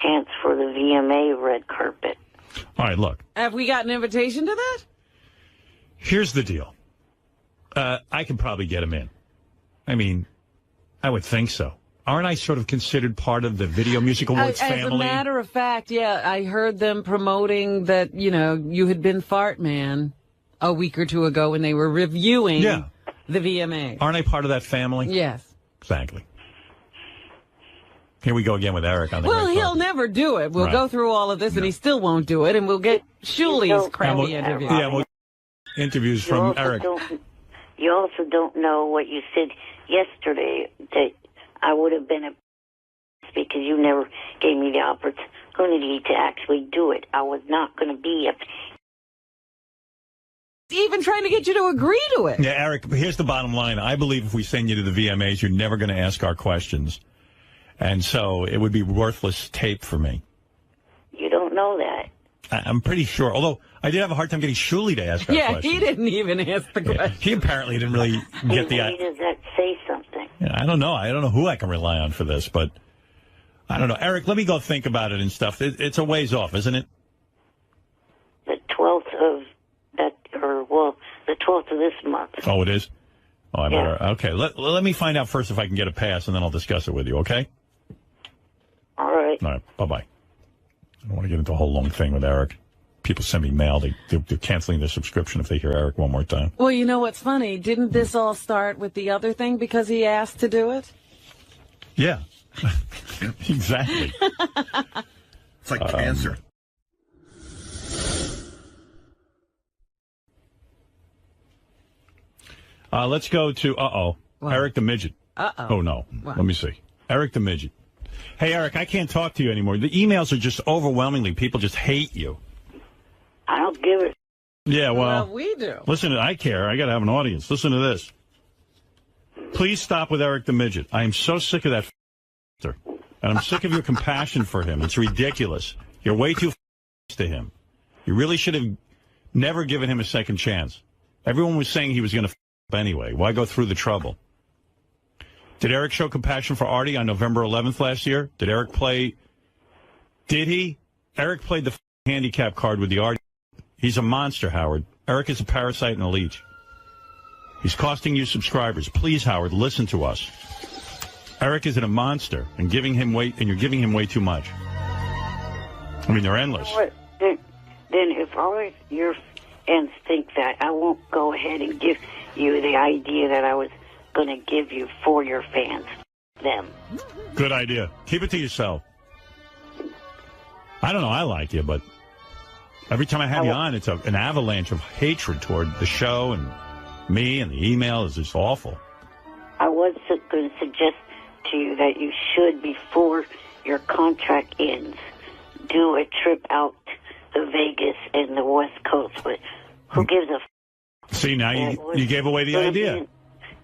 chance for the VMA red carpet. All right, look. Have we got an invitation to that? Here's the deal. I could probably get him in. I mean, I would think so. Aren't I sort of considered part of the Video Music Awards family? As a matter of fact, yeah, I heard them promoting that, you had been Fart Man a week or two ago when they were reviewing the VMA. Aren't I part of that family? Yes. Exactly. Here we go again with Eric on the Well, red he'll carpet. never do it. We'll go through all of this, and he still won't do it, and we'll get Shuli's crappy interview. Yeah, we'll interviews from Eric. You also don't know what you said yesterday, that I would have been because you never gave me the opportunity to actually do it. I was not going to be even trying to get you to agree to it. Yeah, Eric, here's the bottom line. I believe if we send you to the VMAs, you're never going to ask our questions. And so it would be worthless tape for me. You don't know that. I'm pretty sure. Although I did have a hard time getting Shuli to ask our questions. Yeah, he didn't even ask the question. He apparently didn't really get the... Does that say something? Yeah, I don't know. I don't know who I can rely on for this, but I don't know. Eric, let me go think about it and stuff. It's a ways off, isn't it? The 12th of the 12th of this month. Oh, it is? Oh, I better. Okay, let me find out first if I can get a pass, and then I'll discuss it with you, okay? All right. All right, bye-bye. I don't want to get into a whole long thing with Eric. People send me mail. They're canceling their subscription if they hear Eric one more time. Well, you know what's funny? Didn't this all start with the other thing because he asked to do it? Yeah, exactly. It's like cancer. Let's go to, Eric the Midget. Oh, no. What? Let me see. Eric the Midget. Hey, Eric, I can't talk to you anymore. The emails are just overwhelmingly, people just hate you. I don't give it. Yeah, well, we do. Listen, I care. I got to have an audience. Listen to this. Please stop with Eric the Midget. I am so sick of that and I'm sick of your compassion for him. It's ridiculous. You're way too to him. You really should have never given him a second chance. Everyone was saying he was going to anyway. Why go through the trouble? Did Eric show compassion for Artie on November 11th last year? Did Eric play? Did he? Eric played the handicap card with the Artie. He's a monster, Howard. Eric is a parasite and a leech. He's costing you subscribers. Please, Howard, listen to us. Eric is a monster, and you're giving him way too much. I mean, they're endless. Then if all your fans think that, I won't go ahead and give you the idea that I was going to give you for your fans. Them. Good idea. Keep it to yourself. I don't know. I like you, but every time I have you on, it's an avalanche of hatred toward the show and me, and the email is just awful. I was going to suggest to you that you should, before your contract ends, do a trip out to Vegas and the West Coast. But who gives a See, now you gave away the idea.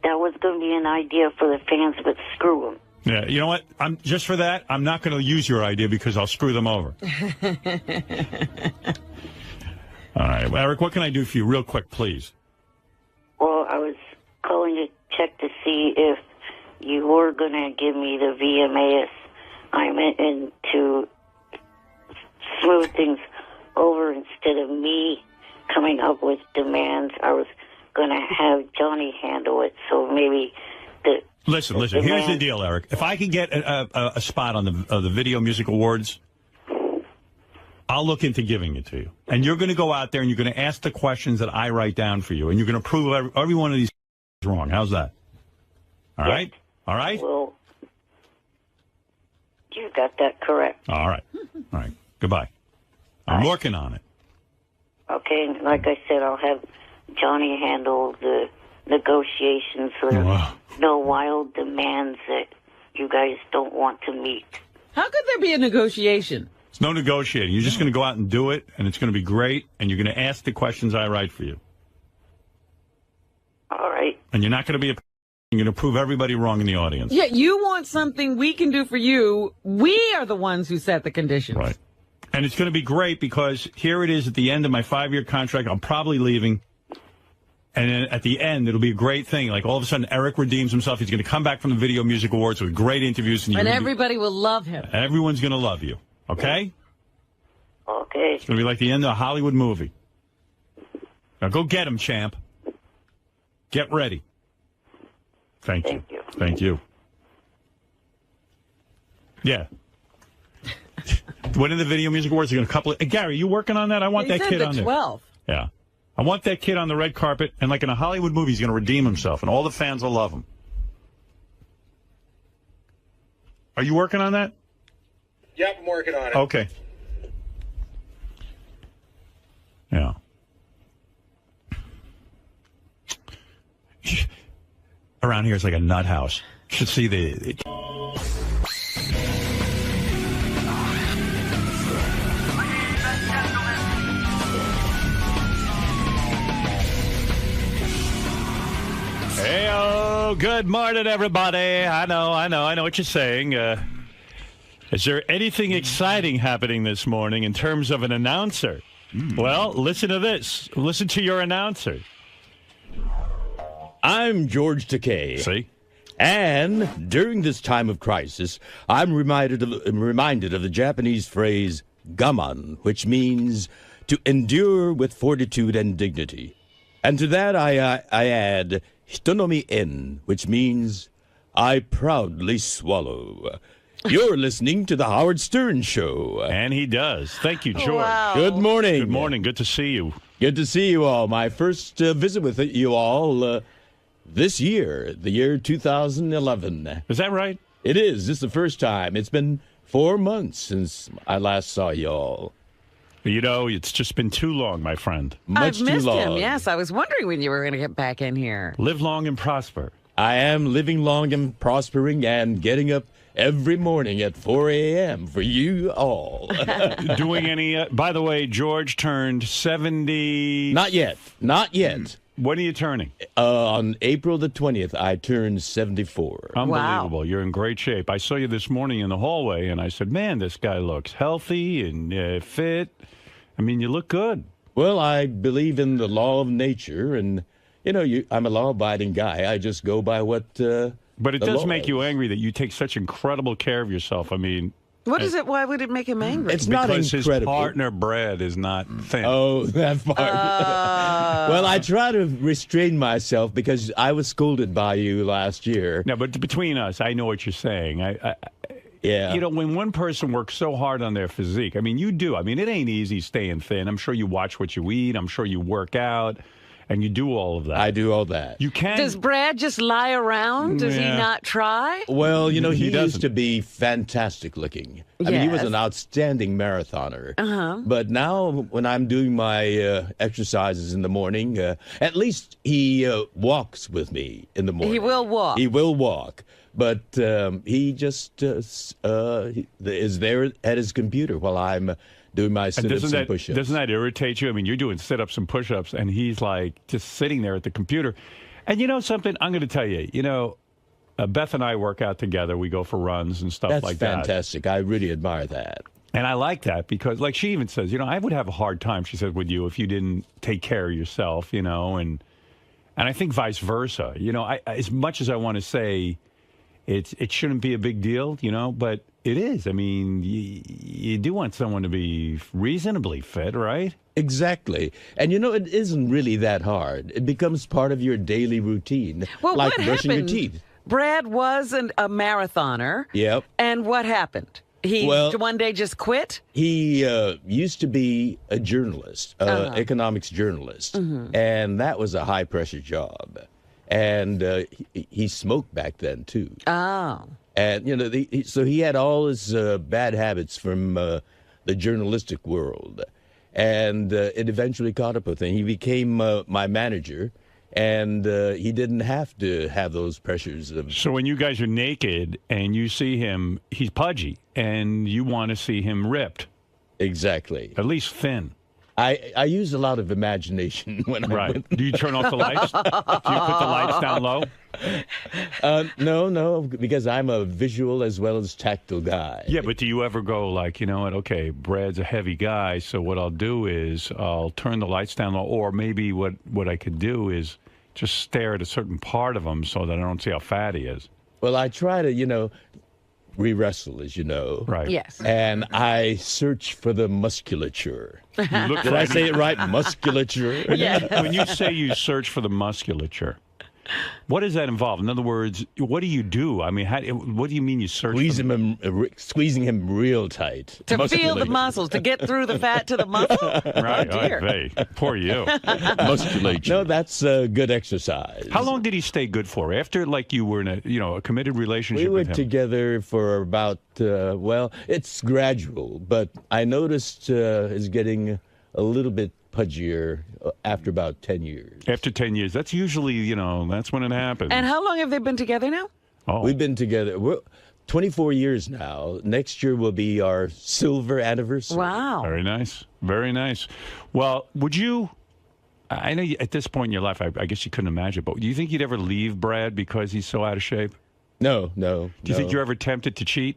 That was going to be an idea for the fans, but screw them. Yeah, you know what? Just for that, I'm not going to use your idea because I'll screw them over. All right. Well, Eric, what can I do for you real quick, please? Well, I was calling to check to see if you were going to give me the VMA assignment and to smooth things over instead of me coming up with demands. I was going to have Johnny handle it, so maybe the... Listen. Here's the deal, Eric. If I can get a spot on the Video Music Awards, I'll look into giving it to you. And you're going to go out there and you're going to ask the questions that I write down for you, and you're going to prove every one of these is wrong. How's that? All right? All right? Well, you got that correct. All right. Goodbye. I'm working on it. Okay, like I said, I'll have Johnny handle the negotiations so there's no wild demands that you guys don't want to meet. How could there be a negotiation? It's no negotiating. You're just going to go out and do it, and it's going to be great, and you're going to ask the questions I write for you. All right. And you're not going to be you're going to prove everybody wrong in the audience. Yeah, you want something we can do for you. We are the ones who set the conditions. Right. And it's going to be great because here it is at the end of my 5-year contract. I'm probably leaving. And then at the end, it'll be a great thing. Like all of a sudden, Eric redeems himself. He's going to come back from the Video Music Awards with great interviews. And everybody will love him. Everyone's going to love you. Okay? Okay. It's going to be like the end of a Hollywood movie. Now go get him, champ. Get ready. Thank you. Thank you. Yeah. When in the Video Music Awards, they're going to couple it. Hey, Gary, you working on that? I want that kid on there. 12. Yeah. I want that kid on the red carpet, and like in a Hollywood movie, he's going to redeem himself, and all the fans will love him. Are you working on that? Yep, I'm working on it. Okay. Yeah. Around here, it's like a nut house. You should see the... Hey-oh, good morning, everybody. I know what you're saying. Is there anything exciting happening this morning in terms of an announcer? Well, listen to this. Listen to your announcer. I'm George Takei. See? And during this time of crisis, I'm reminded of the Japanese phrase gaman, which means to endure with fortitude and dignity. And to that I add hitonomi en, which means I proudly swallow. You're listening to the Howard Stern Show. And he does. Thank you, George. Wow. Good morning. Good morning. Good to see you. Good to see you all. My first visit with you all this year, the year 2011. Is that right? It is. This is the first time. It's been 4 months since I last saw you all. You know, it's just been too long, my friend. Much I've missed too long. him, yes. I was wondering when you were going to get back in here. Live long and prosper. I am living long and prospering and getting up every morning at 4 a.m. for you all. Doing any... by the way, George turned 70... Not yet. Not yet. When are you turning? On April the 20th, I turned 74. Unbelievable. Wow. You're in great shape. I saw you this morning in the hallway, and I said, man, this guy looks healthy and fit. I mean, you look good. Well, I believe in the law of nature, and, you know, I'm a law-abiding guy. I just go by what But it does make you angry that you take such incredible care of yourself. I mean... What is it? Why would it make him angry? It's not because incredible. His partner, Brad, is not thin. Oh, that part. Well, I try to restrain myself because I was scolded by you last year. No, but between us, I know what you're saying. Yeah. You know, when one person works so hard on their physique, I mean, you do. I mean, it ain't easy staying thin. I'm sure you watch what you eat. I'm sure you work out. And you do all of that. I do all that. You can. Does Brad just lie around? Does he not try? Well, you know, he doesn't. used to be fantastic looking. I mean, he was an outstanding marathoner. But now when I'm doing my exercises in the morning, at least he walks with me in the morning. He will walk. He will walk. But he just is there at his computer while I'm doing my sit-ups and push-ups. Doesn't that irritate you? I mean, you're doing sit-ups and push-ups, and he's like just sitting there at the computer. And you know something? I'm going to tell you. You know, Beth and I work out together. We go for runs and stuff like that. That's fantastic. I really admire that. And I like that because, like she even says, you know, I would have a hard time, she said, with you if you didn't take care of yourself, you know, and I think vice versa. You know, as much as I want to say it shouldn't be a big deal, but it is. I mean, you do want someone to be reasonably fit, right? Exactly. And it isn't really that hard. It becomes part of your daily routine, well, like what brushing happened? your teeth. Brad was a marathoner. Yep. And what happened? He one day just quit? He used to be a journalist, economics journalist, and that was a high-pressure job. And he smoked back then, too. Oh. And, so he had all his bad habits from the journalistic world. And it eventually caught up with him. He became my manager, and he didn't have to have those pressures. So when you guys are naked and you see him, he's pudgy, and you want to see him ripped. Exactly. At least thin. I use a lot of imagination when I'm with him. Do you turn off the lights? Do you put the lights down low? No, because I'm a visual as well as tactile guy. Yeah, but do you ever go like, you know what, okay, Brad's a heavy guy, so what I'll do is I'll turn the lights down low, or maybe what I could do is just stare at a certain part of him so that I don't see how fat he is. Well, I try to, we wrestle, as you know. Right. Yes. And I search for the musculature. Did I say it right? Musculature? Yeah. When you say you search for the musculature, what does that involve? In other words, what do you do? I mean, what do you mean you search? Squeezing him real tight. To feel the muscles, to get through the fat to the muscle? Right. Oh, dear. Poor you. Musculature. No, that's good exercise. How long did he stay good for? After, like, you were in a committed relationship with him? We were together for about, it's gradual, but I noticed it's getting a little bit pudgier after about 10 years. After 10 years. That's usually, that's when it happens. And how long have they been together now? Oh. We've been together 24 years now. Next year will be our silver anniversary. Wow. Very nice. Very nice. Well, I know at this point in your life, I guess you couldn't imagine, but do you think you'd ever leave Brad because he's so out of shape? No. Do you think you're ever tempted to cheat?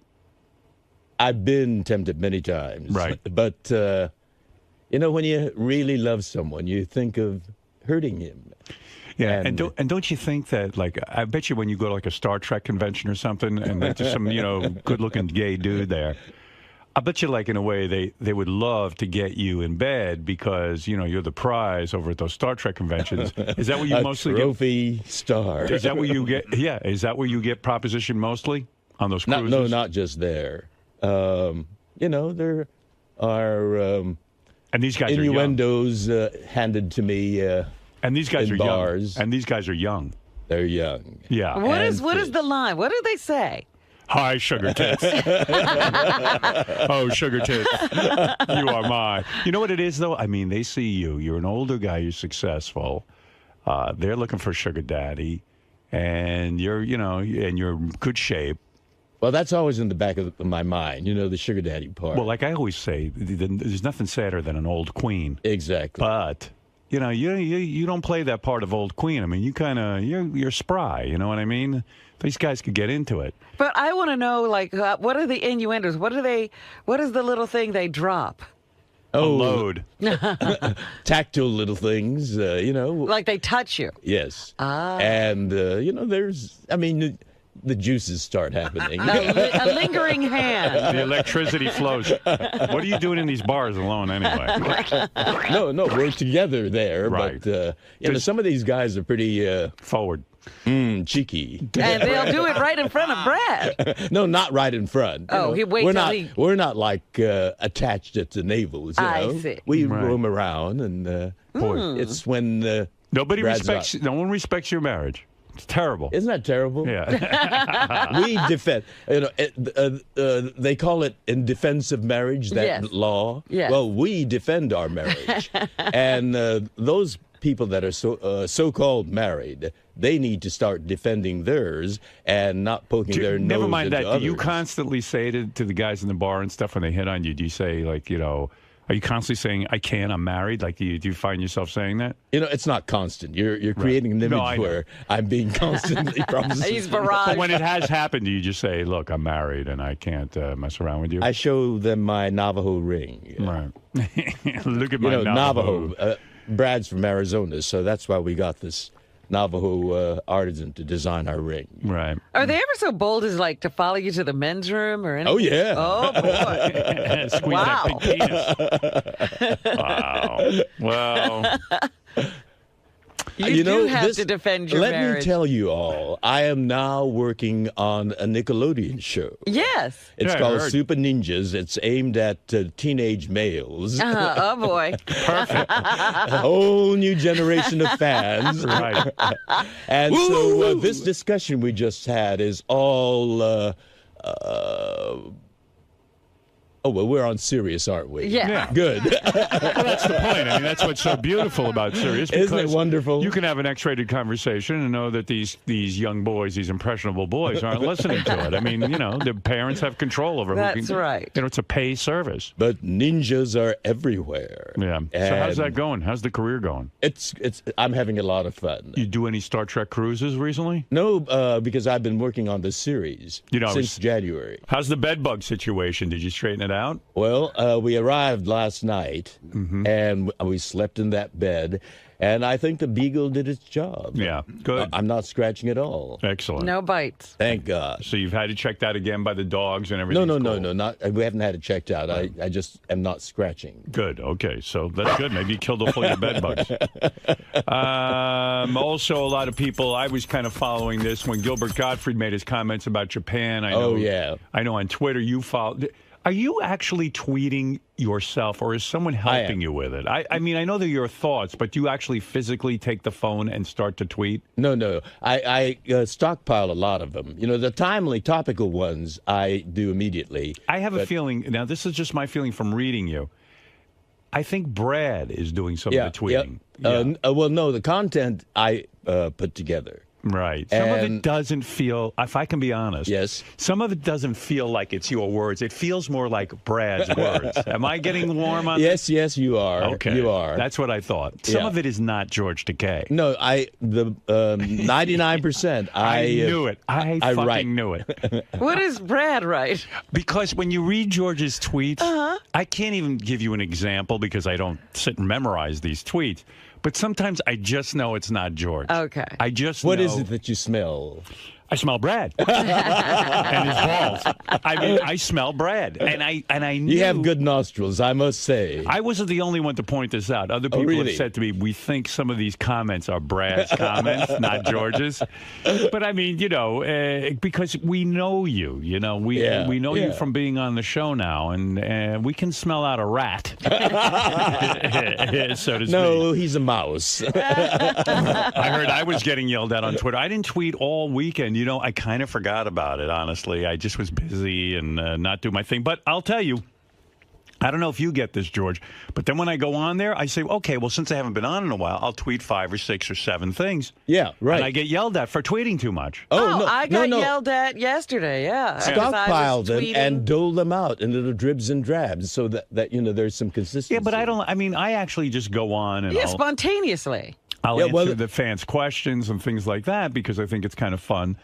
I've been tempted many times. Right. But, when you really love someone, you think of hurting him. Yeah, and don't you think that, like, I bet you when you go to, like, a Star Trek convention or something, and there's some, good-looking gay dude there, I bet you, like, in a way, they would love to get you in bed because, you're the prize over at those Star Trek conventions. Is that where you mostly get? Trophy star. Is that where you get, is that where you get proposition mostly? On those cruises? No, not just there. There are... and these guys innuendos handed to me and these guys in are bars. Young. And these guys are young. They're young. Yeah. What is the line? What do they say? Hi, sugar tits. Oh, sugar tits. You are mine. You know what it is, though? I mean, they see you. You're an older guy. You're successful. They're looking for sugar daddy. And you're in good shape. Well, that's always in the back of my mind, the sugar daddy part. Well, like I always say, there's nothing sadder than an old queen. Exactly. But, you don't play that part of old queen. I mean, you're spry, you know what I mean? These guys could get into it. But I want to know, like, what are the innuendos? What is the little thing they drop? A load. Tactile little things, Like they touch you? Yes. Ah. And, the juices start happening. A lingering hand. The electricity flows. What are you doing in these bars alone anyway? No, we're together there. Right. But, some of these guys are pretty... forward. Cheeky. And they'll do it right in front of Brad. No, not right in front. Oh, he waits till he... We're not like attached at the navels, I see. We roam around, and it's when... Nobody respects... No one respects your marriage. It's terrible. Isn't that terrible? Yeah. We defend. They call it in defense of marriage, that law. Yes. Well, we defend our marriage. And those people that are so-called married, they need to start defending theirs and not poking their nose Never mind into that. others. Do you constantly say to the guys in the bar and stuff when they hit on you, do you say, like, are you constantly saying, I can't, I'm married? Like, do you find yourself saying that? It's not constant. You're creating an image where I'm being constantly promised. He's barraged. But when it has happened, do you just say, look, I'm married and I can't mess around with you? I show them my Navajo ring. Right. Look at my Navajo. Brad's from Arizona, so that's why we got this Navajo artisan to design our ring. Right. Are they ever so bold as like to follow you to the men's room or anything? Oh, yeah. Oh, boy. Squeeze Wow. that big penis. Wow. Well. You do have to defend your marriage. Let me tell you all, I am now working on a Nickelodeon show. Yes. It's called Super Ninjas. It's aimed at teenage males. Oh, boy. Perfect. A whole new generation of fans. Right. And so this discussion we just had is all... Oh, well, we're on Sirius, aren't we? Yeah. Good. Well, that's the point. I mean, that's what's so beautiful about Sirius. Isn't it wonderful? You can have an X-rated conversation and know that these young boys, these impressionable boys, aren't listening to it. I mean, the parents have control over That's right. It's a pay service. But ninjas are everywhere. Yeah. So how's that going? How's the career going? I'm having a lot of fun. You do any Star Trek cruises recently? No, because I've been working on this series since January. How's the bed bug situation? Did you straighten it out? Well, we arrived last night, and we slept in that bed, and I think the beagle did its job. Yeah, good. I'm not scratching at all. Excellent. No bites. Thank God. So you've had to check that again by the dogs and everything? No. We haven't had it checked out. I just am not scratching. Good. Okay, so that's good. Maybe you killed off all your bed bugs. Also, a lot of people, I was kind of following this when Gilbert Gottfried made his comments about Japan. I know on Twitter you followed... Are you actually tweeting yourself, or is someone helping you with it? I mean, I know they're your thoughts, but do you actually physically take the phone and start to tweet? No. I stockpile a lot of them. The timely, topical ones I do immediately. I have a feeling, now this is just my feeling from reading you, I think Brad is doing some of the tweeting. Well, no, the content I put together. Right. Some of it doesn't feel, if I can be honest, some of it doesn't feel like it's your words. It feels more like Brad's words. Am I getting warm on this? Yes, you are. Okay. You are. That's what I thought. Some of it is not George Takei. No, the 99%. I knew it. I fucking knew it. What does Brad write? Because when you read George's tweets, I can't even give you an example because I don't sit and memorize these tweets. But sometimes I just know it's not George. Okay. I just What know. is it that you smell? I smell Brad and his balls. I mean, I smell Brad, and I knew you have good nostrils, I must say. I wasn't the only one to point this out. Other people have said to me, "We think some of these comments are Brad's comments, not George's." But I mean, because we know you. We know you from being on the show now, and we can smell out a rat, so to speak. No, he's a mouse. I heard I was getting yelled at on Twitter. I didn't tweet all weekend. I kind of forgot about it, honestly. I just was busy and not doing my thing. But I'll tell you, I don't know if you get this, George, but then when I go on there, I say, okay, well, since I haven't been on in a while, I'll tweet 5 or 6 or 7 things. Yeah, right. And I get yelled at for tweeting too much. Oh, no, I got yelled at yesterday, Stockpile them and dole them out in little dribs and drabs so that there's some consistency. Yeah, but I actually just go on and spontaneously. I'll answer the fans' questions and things like that because I think it's kind of fun.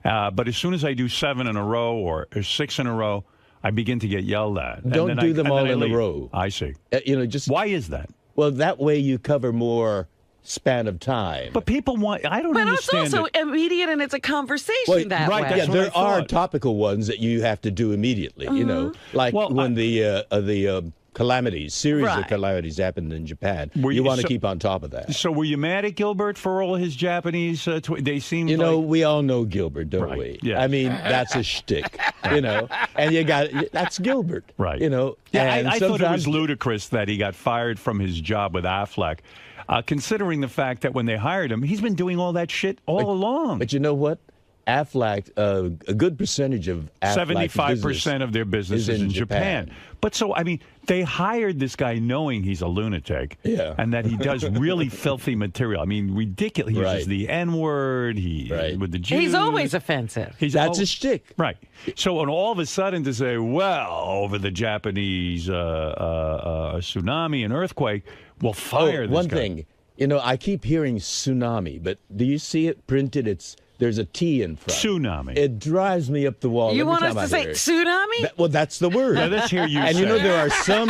But as soon as I do 7 in a row or 6 in a row, I begin to get yelled at. Don't do them all in a row. I see. Why is that? Well, that way you cover more span of time. But people want. I don't understand. But it's also immediate, and it's a conversation that way. Yeah, there are topical ones that you have to do immediately. Like when the series of calamities happened in Japan. You want to keep on top of that. So were you mad at Gilbert for all his Japanese they seem we all know Gilbert, don't we? Yeah. I mean, that's a shtick, and that's Gilbert. Right. And I thought it was ludicrous that he got fired from his job with Affleck, considering the fact that when they hired him, he's been doing all that shit all along. But you know what? Affleck, a good percentage of Affleck 75% of their business is in Japan. But so, I mean, they hired this guy knowing he's a lunatic and that he does really filthy material. I mean, ridiculous. He uses the N-word. With the Jews. He's always offensive. That's a shtick. Right. So, and all of a sudden to say, well, over the Japanese tsunami and earthquake, we'll fire this one guy. Thing. I keep hearing tsunami, but do you see it printed? There's a T in front. Tsunami. It drives me up the wall. You every want time us to say tsunami? Well, that's the word. Let's hear you say. And there are some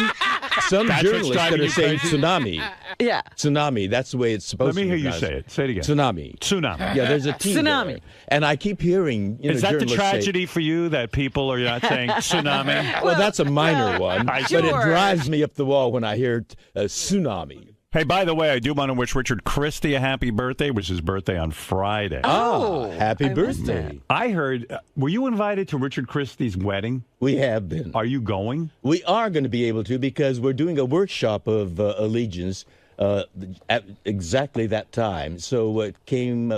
Some That's journalists what's that are driving saying you crazy? tsunami. Yeah. Tsunami. That's the way it's supposed to be. Let me hear you pronounced. say it. Say it again. Tsunami. Tsunami. Yeah, there's a T Tsunami. there. And I keep hearing, Is that the journalists tragedy for you that people are not saying tsunami? Well, that's a minor one, sure. but it drives me up the wall when I hear tsunami. Hey, by the way, I do want to wish Richard Christie a happy birthday. It was his birthday on Friday. Happy birthday. I heard, were you invited to Richard Christie's wedding? We have been. Are you going? We are going to be able to because we're doing a workshop of allegiance at exactly that time. So it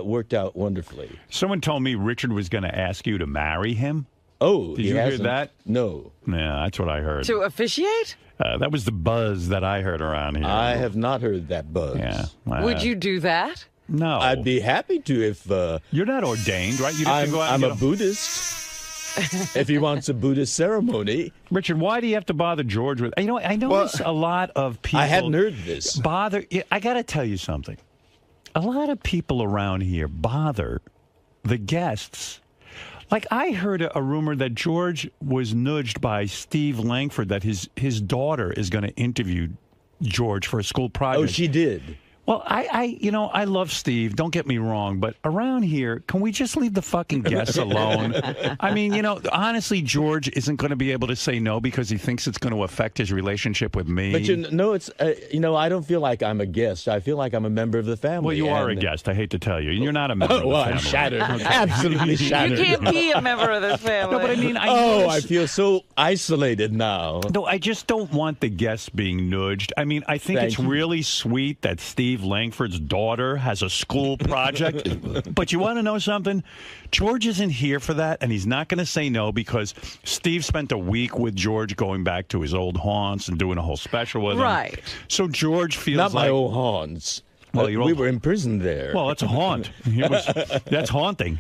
worked out wonderfully. Someone told me Richard was going to ask you to marry him. Oh, did you hear that? No. Yeah, that's what I heard. To officiate? That was the buzz that I heard around here. I have not heard that buzz. Yeah. Would you do that? No. I'd be happy to if... You're not ordained, right? You'd have to go out I'm a Buddhist. If he wants a Buddhist ceremony. Richard, why do you have to bother George with... I notice a lot of people... I hadn't heard this. I got to tell you something. A lot of people around here bother the guests. Like, I heard a rumor that George was nudged by Steve Langford that his daughter is going to interview George for a school project. Oh, she did. Well, I love Steve. Don't get me wrong, but around here, can we just leave the fucking guests alone? I mean, honestly, George isn't going to be able to say no because he thinks it's going to affect his relationship with me. But it's I don't feel like I'm a guest. I feel like I'm a member of the family. Well, you are a guest. I hate to tell you, you're not a member of the family. I'm shattered. Absolutely shattered. You can't be a member of this family. No, but I mean, I feel so isolated now. No, I just don't want the guests being nudged. I mean, I think it's really sweet that Steve Langford's daughter has a school project. But you want to know something? George isn't here for that, and he's not going to say no because Steve spent a week with George going back to his old haunts and doing a whole special with him. Right. So George feels Not my old haunts. Well, we were imprisoned there. Well, that's a haunt. That's haunting.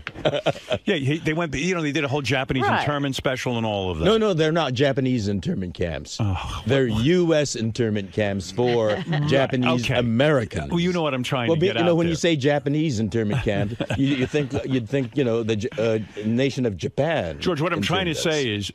Yeah, they went. They did a whole Japanese internment special and all of that. No, they're not Japanese internment camps. They're U.S. internment camps for Japanese Americans. Well, you know what I'm trying to get at. When you say Japanese internment camp, you'd think the nation of Japan. George, what I'm trying to say is,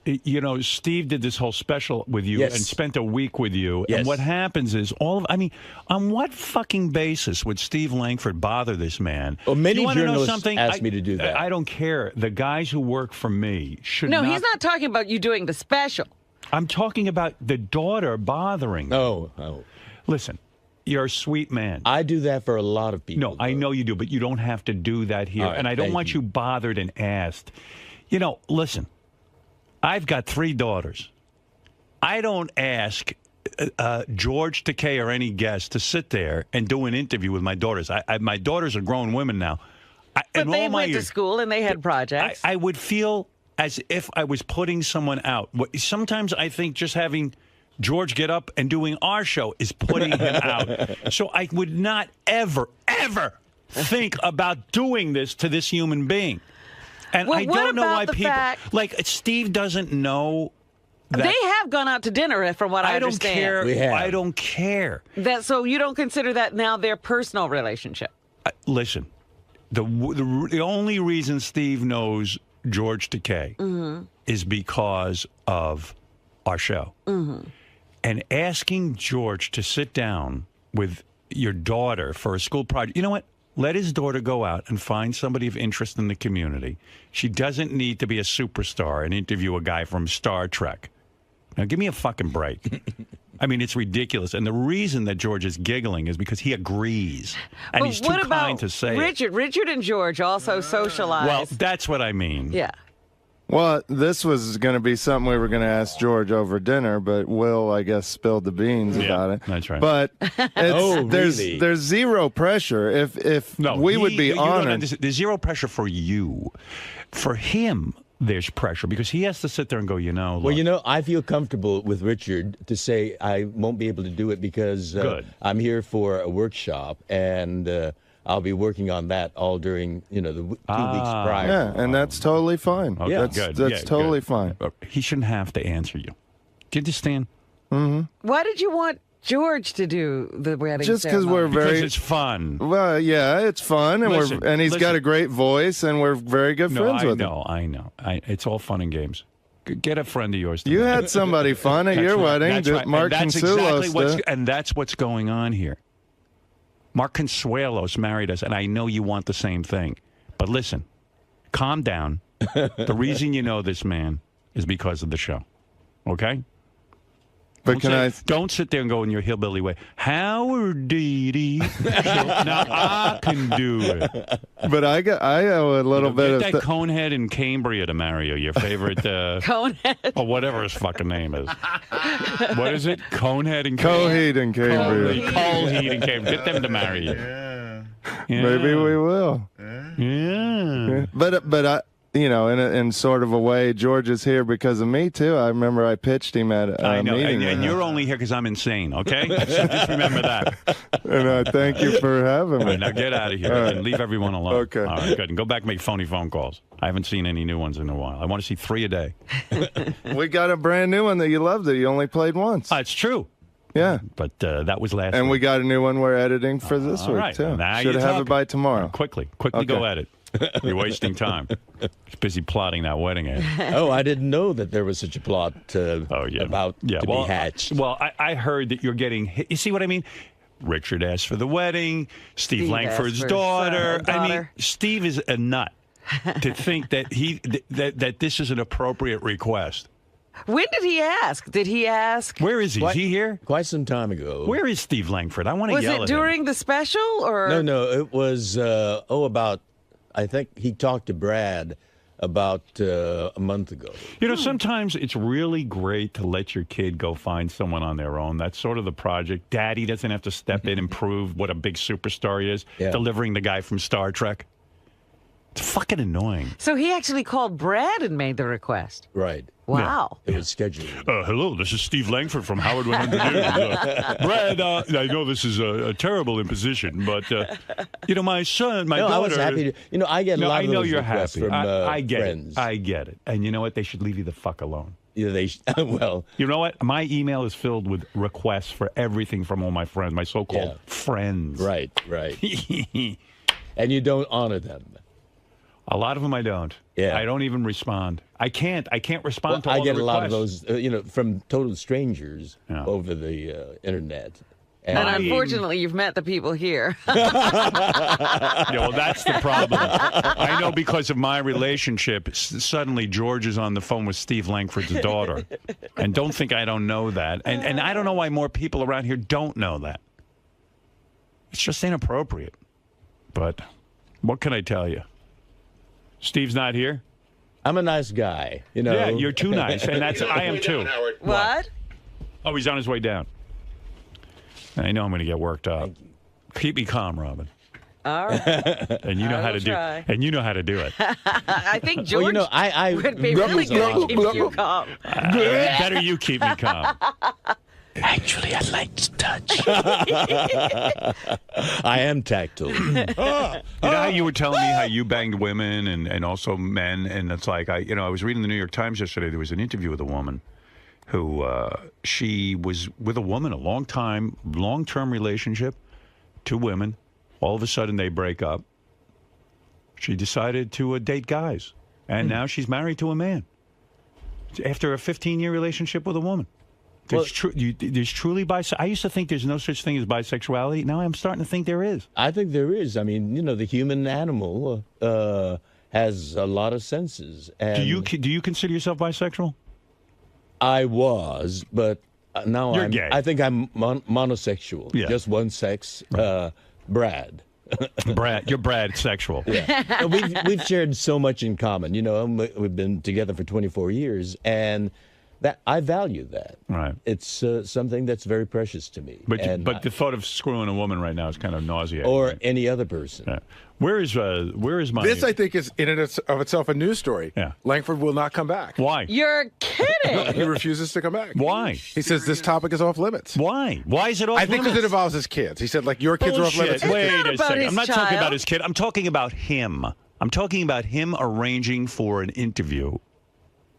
Steve did this whole special with you and spent a week with you, and what happens is on what fucking basis would Steve Langford bother this man? Well, many journalists asked me to do that. I don't care. The guys who work for me should not... No, he's not talking about you doing the special. I'm talking about the daughter bothering. Oh. Listen, you're a sweet man. I do that for a lot of people. No, I know you do, but you don't have to do that here. Right, and I don't want you bothered and asked. Listen, I've got 3 daughters. I don't ask... George Takei or any guest to sit there and do an interview with my daughters. My daughters are grown women now. But they went to school and they had projects. I would feel as if I was putting someone out. Sometimes I think just having George get up and doing our show is putting him out. So I would not ever think about doing this to this human being. And I don't know why people... Like, Steve doesn't know... They have gone out to dinner, from what I understand. I don't care. So you don't consider that now their personal relationship? Listen, the only reason Steve knows George Takei is because of our show. And asking George to sit down with your daughter for a school project, you know what? Let his daughter go out and find somebody of interest in the community. She doesn't need to be a superstar and interview a guy from Star Trek. Now, give me a fucking break. I mean, it's ridiculous. And the reason that George is giggling is because he agrees. And he's too kind to say Richard? Richard and George also socialize. Well, that's what I mean. Yeah. Well, this was going to be something we were going to ask George over dinner, but Will, I guess, spilled the beans about it. That's right. But there's zero pressure. If we would be honored. There's zero pressure for you. For him, there's pressure because he has to sit there and go, look. Well, I feel comfortable with Richard to say I won't be able to do it because I'm here for a workshop and I'll be working on that all during, the 2 weeks prior. Yeah, and that's totally fine. Okay, that's totally fine. He shouldn't have to answer you. Do you understand? Mm-hmm. Why did you want George to do the wedding just because because it's fun. Well, yeah, it's fun, and he's got a great voice, and we're very good friends with him. I know. It's all fun and games. Get a friend of yours. You had somebody fun at your wedding. That's right. Mark Consuelos. And that's what's going on here. Mark Consuelos married us, and I know you want the same thing. But listen, calm down. The reason you know this man is because of the show. Okay? But don't sit there and go in your hillbilly way. Howard Deedy. Now I can do it. But I owe a little bit of that Conehead in Cambria to marry you. Your favorite Conehead, or whatever his fucking name is. What is it? Conehead in Cambria. Coheed in Cambria. Coheed in Cambria. Get them to marry you. Yeah. Maybe we will. Yeah. But I. You know, in sort of a way, George is here because of me, too. I remember I pitched him at a meeting. And you're only here because I'm insane, okay? So just remember that. And I thank you for having me. Right, now get out of here and leave everyone alone. Okay. All right, good. And go back and make phony phone calls. I haven't seen any new ones in a while. I want to see 3 a day. We got a brand new one that you loved that you only played once. It's true. Yeah. But that was last And week. we got a new one we're editing for this week, right. too. Now Should have it by tomorrow. Quickly go at it. You're wasting time. He's busy plotting that wedding ad. Oh, I didn't know that there was such a plot about to be hatched. Well, I heard that you're getting... You see what I mean? Richard asked for the wedding. Steve Langford's daughter. I mean, Steve is a nut to think that that this is an appropriate request. When did he ask? Did he ask? Where is he? Is he here? Quite some time ago. Where is Steve Langford? I want to yell at him. Was it during the special or? No, it was, I think he talked to Brad about a month ago. You know, sometimes it's really great to let your kid go find someone on their own. That's sort of the project. Daddy doesn't have to step in and prove what a big superstar he is, delivering the guy from Star Trek. It's fucking annoying. So he actually called Brad and made the request. Right. Wow. Yeah. It was scheduled. Hello, this is Steve Langford from Howard 100 News. Brad, I know this is a terrible imposition, but, you know, my son, my daughter... I was happy to... I get a lot of those requests from I get friends. I get it. And you know what? They should leave you the fuck alone. Yeah, well... You know what? My email is filled with requests for everything from all my friends, my so-called friends. Right. And you don't honor them. A lot of them I don't. Yeah. I don't even respond. I can't respond to all the requests. I get a lot of those, from total strangers over the internet. And unfortunately, you've met the people here. Yeah, well, that's the problem. I know because of my relationship, suddenly George is on the phone with Steve Langford's daughter. And don't think I don't know that. And I don't know why more people around here don't know that. It's just inappropriate. But what can I tell you? Steve's not here? I'm a nice guy, you know. Yeah, you're too nice, and I am too. What? Oh, he's on his way down. I know I'm going to get worked up. Keep me calm, Robin. All right. And you know how to do. And you know how to do it. I think George I would be really good at keeping you calm. Better you keep me calm. Actually, I like to touch. I am tactile. You know how you were telling me how you banged women and also men, and it's like I was reading the New York Times yesterday. There was an interview with a woman who she was with a woman a long-term relationship, 2 women. All of a sudden they break up. She decided to date guys, and now she's married to a man after a 15-year relationship with a woman. There's truly bisexuality. I used to think there's no such thing as bisexuality. Now I'm starting to think there is. I think there is. I mean, the human animal has a lot of senses. And do you consider yourself bisexual? I was, but now You're gay. I think I'm monosexual. Yeah. Just one sex. Brad. You're Brad sexual. Yeah. We've shared so much in common. We've been together for 24 years, and that I value that. Right. It's something that's very precious to me. But the thought of screwing a woman right now is kind of nauseating. Or right? any other person. Yeah. Where is my... This, I think, is in and of itself a news story. Yeah. Langford will not come back. Why? You're kidding. He refuses to come back. Why? He says this topic is off limits. Why? Why is it off limits? I think because it involves his kids. He said, your kids are off limits. Wait a second. his I'm not child. talking about his kid. I'm talking about him. I'm talking about him arranging for an interview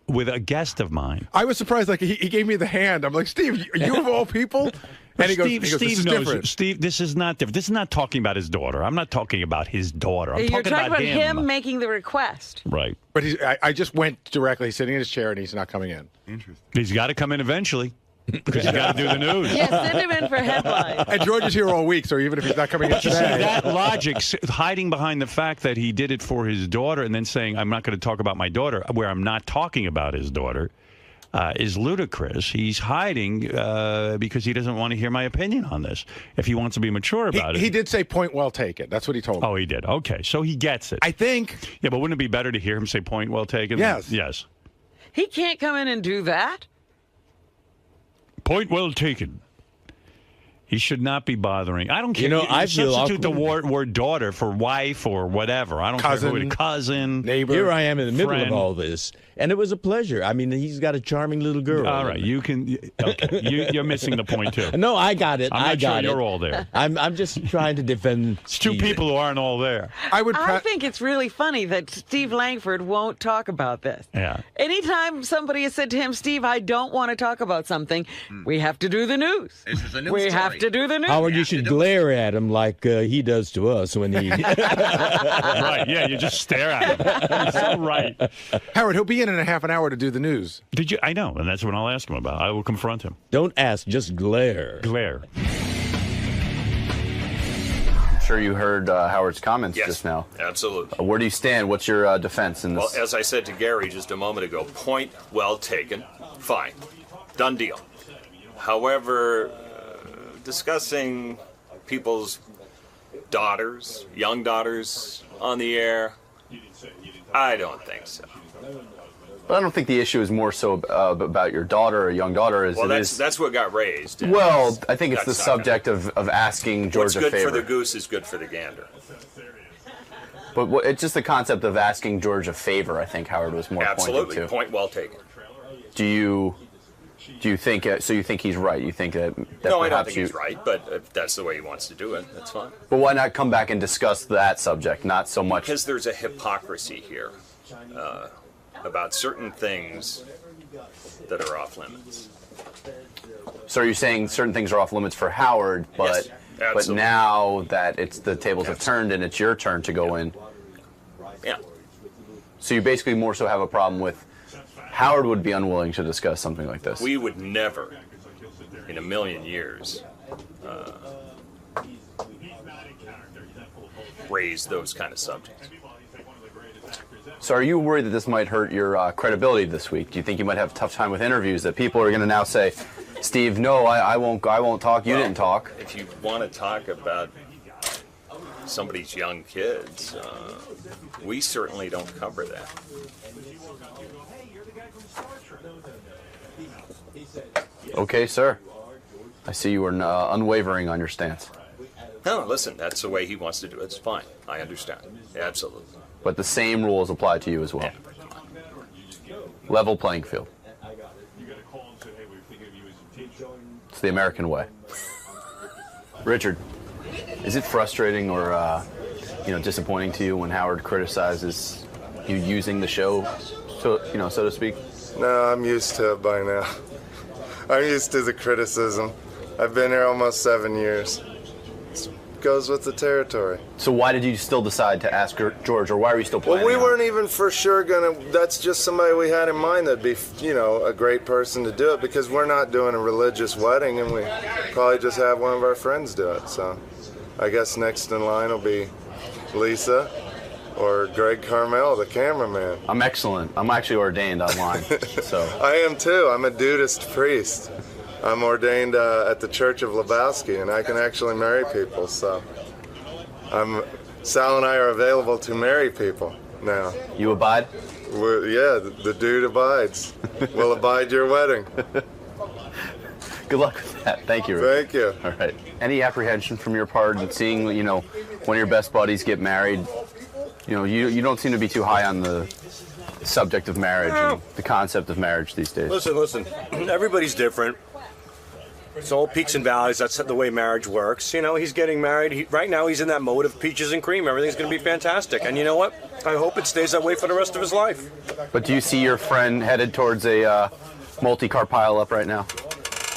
with a guest of mine. I was surprised. He gave me the hand. I'm like, Steve, you of all people? And he goes, Steve this knows. is different. Steve, this is not different. This is not talking about his daughter. I'm not talking about his daughter. I'm You're talking about him making the request. Right. But I just went directly. He's sitting in his chair, and he's not coming in. Interesting. He's got to come in eventually. Because you got to do the news. Yeah, send him in for headlines. And George is here all week, so even if he's not coming in But you see, today. that logic, hiding behind the fact that he did it for his daughter and then saying, I'm not going to talk about my daughter, where I'm not talking about his daughter, is ludicrous. He's hiding because he doesn't want to hear my opinion on this. If he wants to be mature about it. He did say point well taken. That's what he told me. Oh, he did. Okay, so he gets it. I think. Yeah, but wouldn't it be better to hear him say point well taken? Yes. Yes. He can't come in and do that. Point well taken. He should not be bothering. I don't care. You know, I feel substitute the awkward. word daughter for wife or whatever. I don't care who it is. Cousin, neighbor. Here I am in the middle friend. of all this, and it was a pleasure. I mean, he's got a charming little girl. All right, you can. Okay, you're missing the point too. No, I got it. I'm I not got sure it. you're all there. I'm just trying to defend. It's two people who aren't all there. I think it's really funny that Steve Langford won't talk about this. Yeah. Anytime somebody has said to him, Steve, I don't want to talk about something, we have to do the news. This is a news We story. have to do the news. Howard, you should glare at him like he does to us when he. Right? Yeah, you just stare at him. He's so right. Howard, he'll be in a half an hour to do the news. Did you? I know, and that's what I'll ask him about. I will confront him. Don't ask, just glare. Glare. I'm sure you heard Howard's comments Yes, just now. Absolutely. Where do you stand? What's your defense in this? Well, as I said to Gary just a moment ago, point well taken. Fine. Done deal. However, discussing people's daughters, young daughters, on the air, I don't think so. But I don't think the issue is more so about your daughter or young daughter. Well, that's what got raised. Well, I think it's the That's not subject of asking George a favor. What's good for the goose is good for the gander. But it's just the concept of asking George a favor, I think Howard was more Absolutely. pointing to. Point well taken. Do you think, so you think he's right? You think that No, I don't perhaps think he's right, but if that's the way he wants to do it, that's fine. But why not come back and discuss that subject, not so much... Because there's a hypocrisy here about certain things that are off limits. So are you saying certain things are off limits for Howard, but Yes, but now that the tables have turned and it's your turn to go in? Yeah. So you basically more so have a problem with Howard would be unwilling to discuss something like this. We would never, in a million years, raise those kind of subjects. So are you worried that this might hurt your credibility this week? Do you think you might have a tough time with interviews, that people are going to now say, Steve, no, I won't talk, you didn't talk? If you want to talk about somebody's young kids, we certainly don't cover that. Okay, sir. I see you are unwavering on your stance. No, listen, that's the way he wants to do it. It's fine. I understand. Absolutely. But the same rules apply to you as well. Level playing field. It's the American way. Richard, is it frustrating or disappointing to you when Howard criticizes you using the show, so to speak? No, I'm used to it by now. I'm used to the criticism. I've been here almost 7 years. It goes with the territory. So why did you still decide to ask George, or why are you still planning? Well, we weren't even for sure that's just somebody we had in mind that'd be, a great person to do it, because we're not doing a religious wedding, and we probably just have one of our friends do it. So I guess next in line will be Lisa or Greg Carmel, the cameraman. I'm excellent. I'm actually ordained online, so. I am too. I'm a Dudist priest. I'm ordained at the Church of Lebowski, and I can actually marry people, so Sal and I are available to marry people now. You abide? The dude abides. We'll abide your wedding. Good luck with that. Thank you, Rick. Thank you. All right. Any apprehension from your part in seeing, one of your best buddies get married? You don't seem to be too high on the subject of marriage and the concept of marriage these days. Listen. Everybody's different. It's all peaks and valleys. That's the way marriage works. He's getting married. Right now, he's in that mode of peaches and cream. Everything's going to be fantastic. And you know what? I hope it stays that way for the rest of his life. But do you see your friend headed towards a multi-car pileup right now?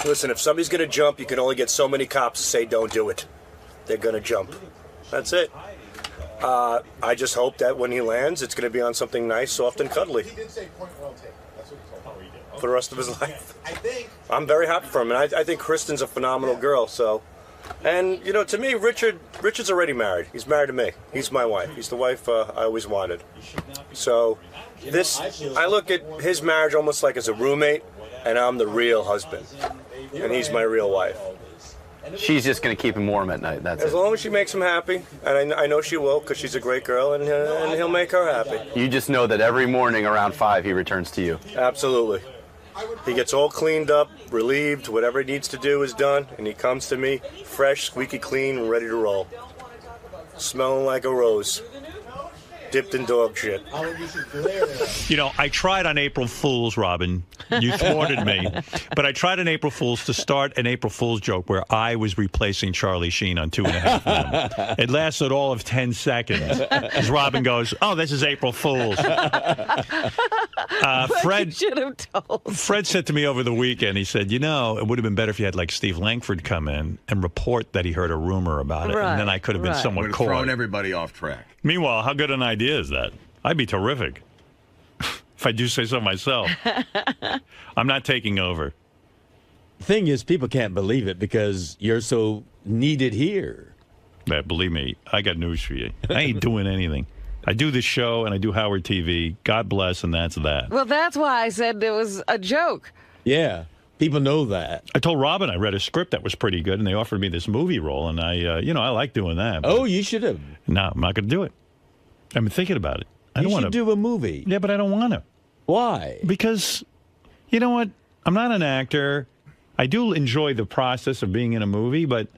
Listen, if somebody's going to jump, you can only get so many cops to say don't do it. They're going to jump. That's it. I just hope that when he lands, it's going to be on something nice, soft, and cuddly. For the rest of his life. I'm very happy for him, and I think Kristen's a phenomenal girl, so... And, you know, to me, Richard's already married. He's married to me. He's my wife. He's the wife I always wanted. So, I look at his marriage almost like as a roommate, and I'm the real husband. And he's my real wife. She's just going to keep him warm at night, that's it. As long as she makes him happy, and I know she will, because she's a great girl, and he'll make her happy. You just know that every morning around 5 he returns to you. Absolutely. He gets all cleaned up, relieved, whatever he needs to do is done, and he comes to me fresh, squeaky clean, and ready to roll. Smelling like a rose. Dipped in dog shit. You know, I tried on April Fool's, Robin. You thwarted me. But I tried on April Fool's to start an April Fool's joke where I was replacing Charlie Sheen on 2.5 Men. It lasted all of 10 seconds. As Robin goes, oh, this is April Fool's. Fred should have told. Fred said to me over the weekend, he said, you know, it would have been better if you had like Steve Langford come in and report that he heard a rumor about it. Right, and then I could have been somewhat would have caught. thrown everybody off track. Meanwhile, how good an idea is that? I'd be terrific. If I do say so myself. I'm not taking over. The thing is, people can't believe it because you're so needed here. But believe me, I got news for you. I ain't doing anything. I do this show and I do Howard TV. God bless, and that's that. Well, that's why I said it was a joke. Yeah. People know that. I told Robin I read a script that was pretty good, and they offered me this movie role, and I like doing that. Oh, you should have. No, I'm not going to do it. I've been thinking about it. I don't want to do a movie. Yeah, but I don't want to. Why? Because, you know what? I'm not an actor. I do enjoy the process of being in a movie, but...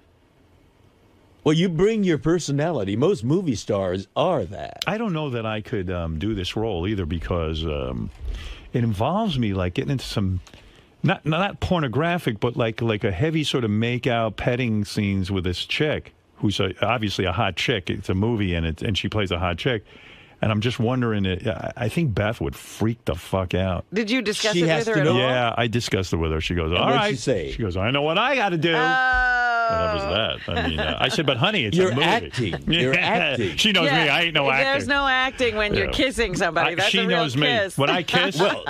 Well, you bring your personality. Most movie stars are that. I don't know that I could do this role either because it involves me like getting into some... Not pornographic, but like a heavy sort of make-out petting scenes with this chick who's obviously a hot chick. It's a movie, and she plays a hot chick. And I'm just wondering, I think Beth would freak the fuck out. Did you discuss it with her at all? Yeah, I discussed it with her. She goes, all right. What'd she say? She goes, I know what I got to do. That was that. I mean, I said, but honey, it's You're a movie. acting. You're acting. She knows me. I ain't no actor. There's no acting when you're kissing somebody. That's she a real knows kiss. me. When I kiss, well,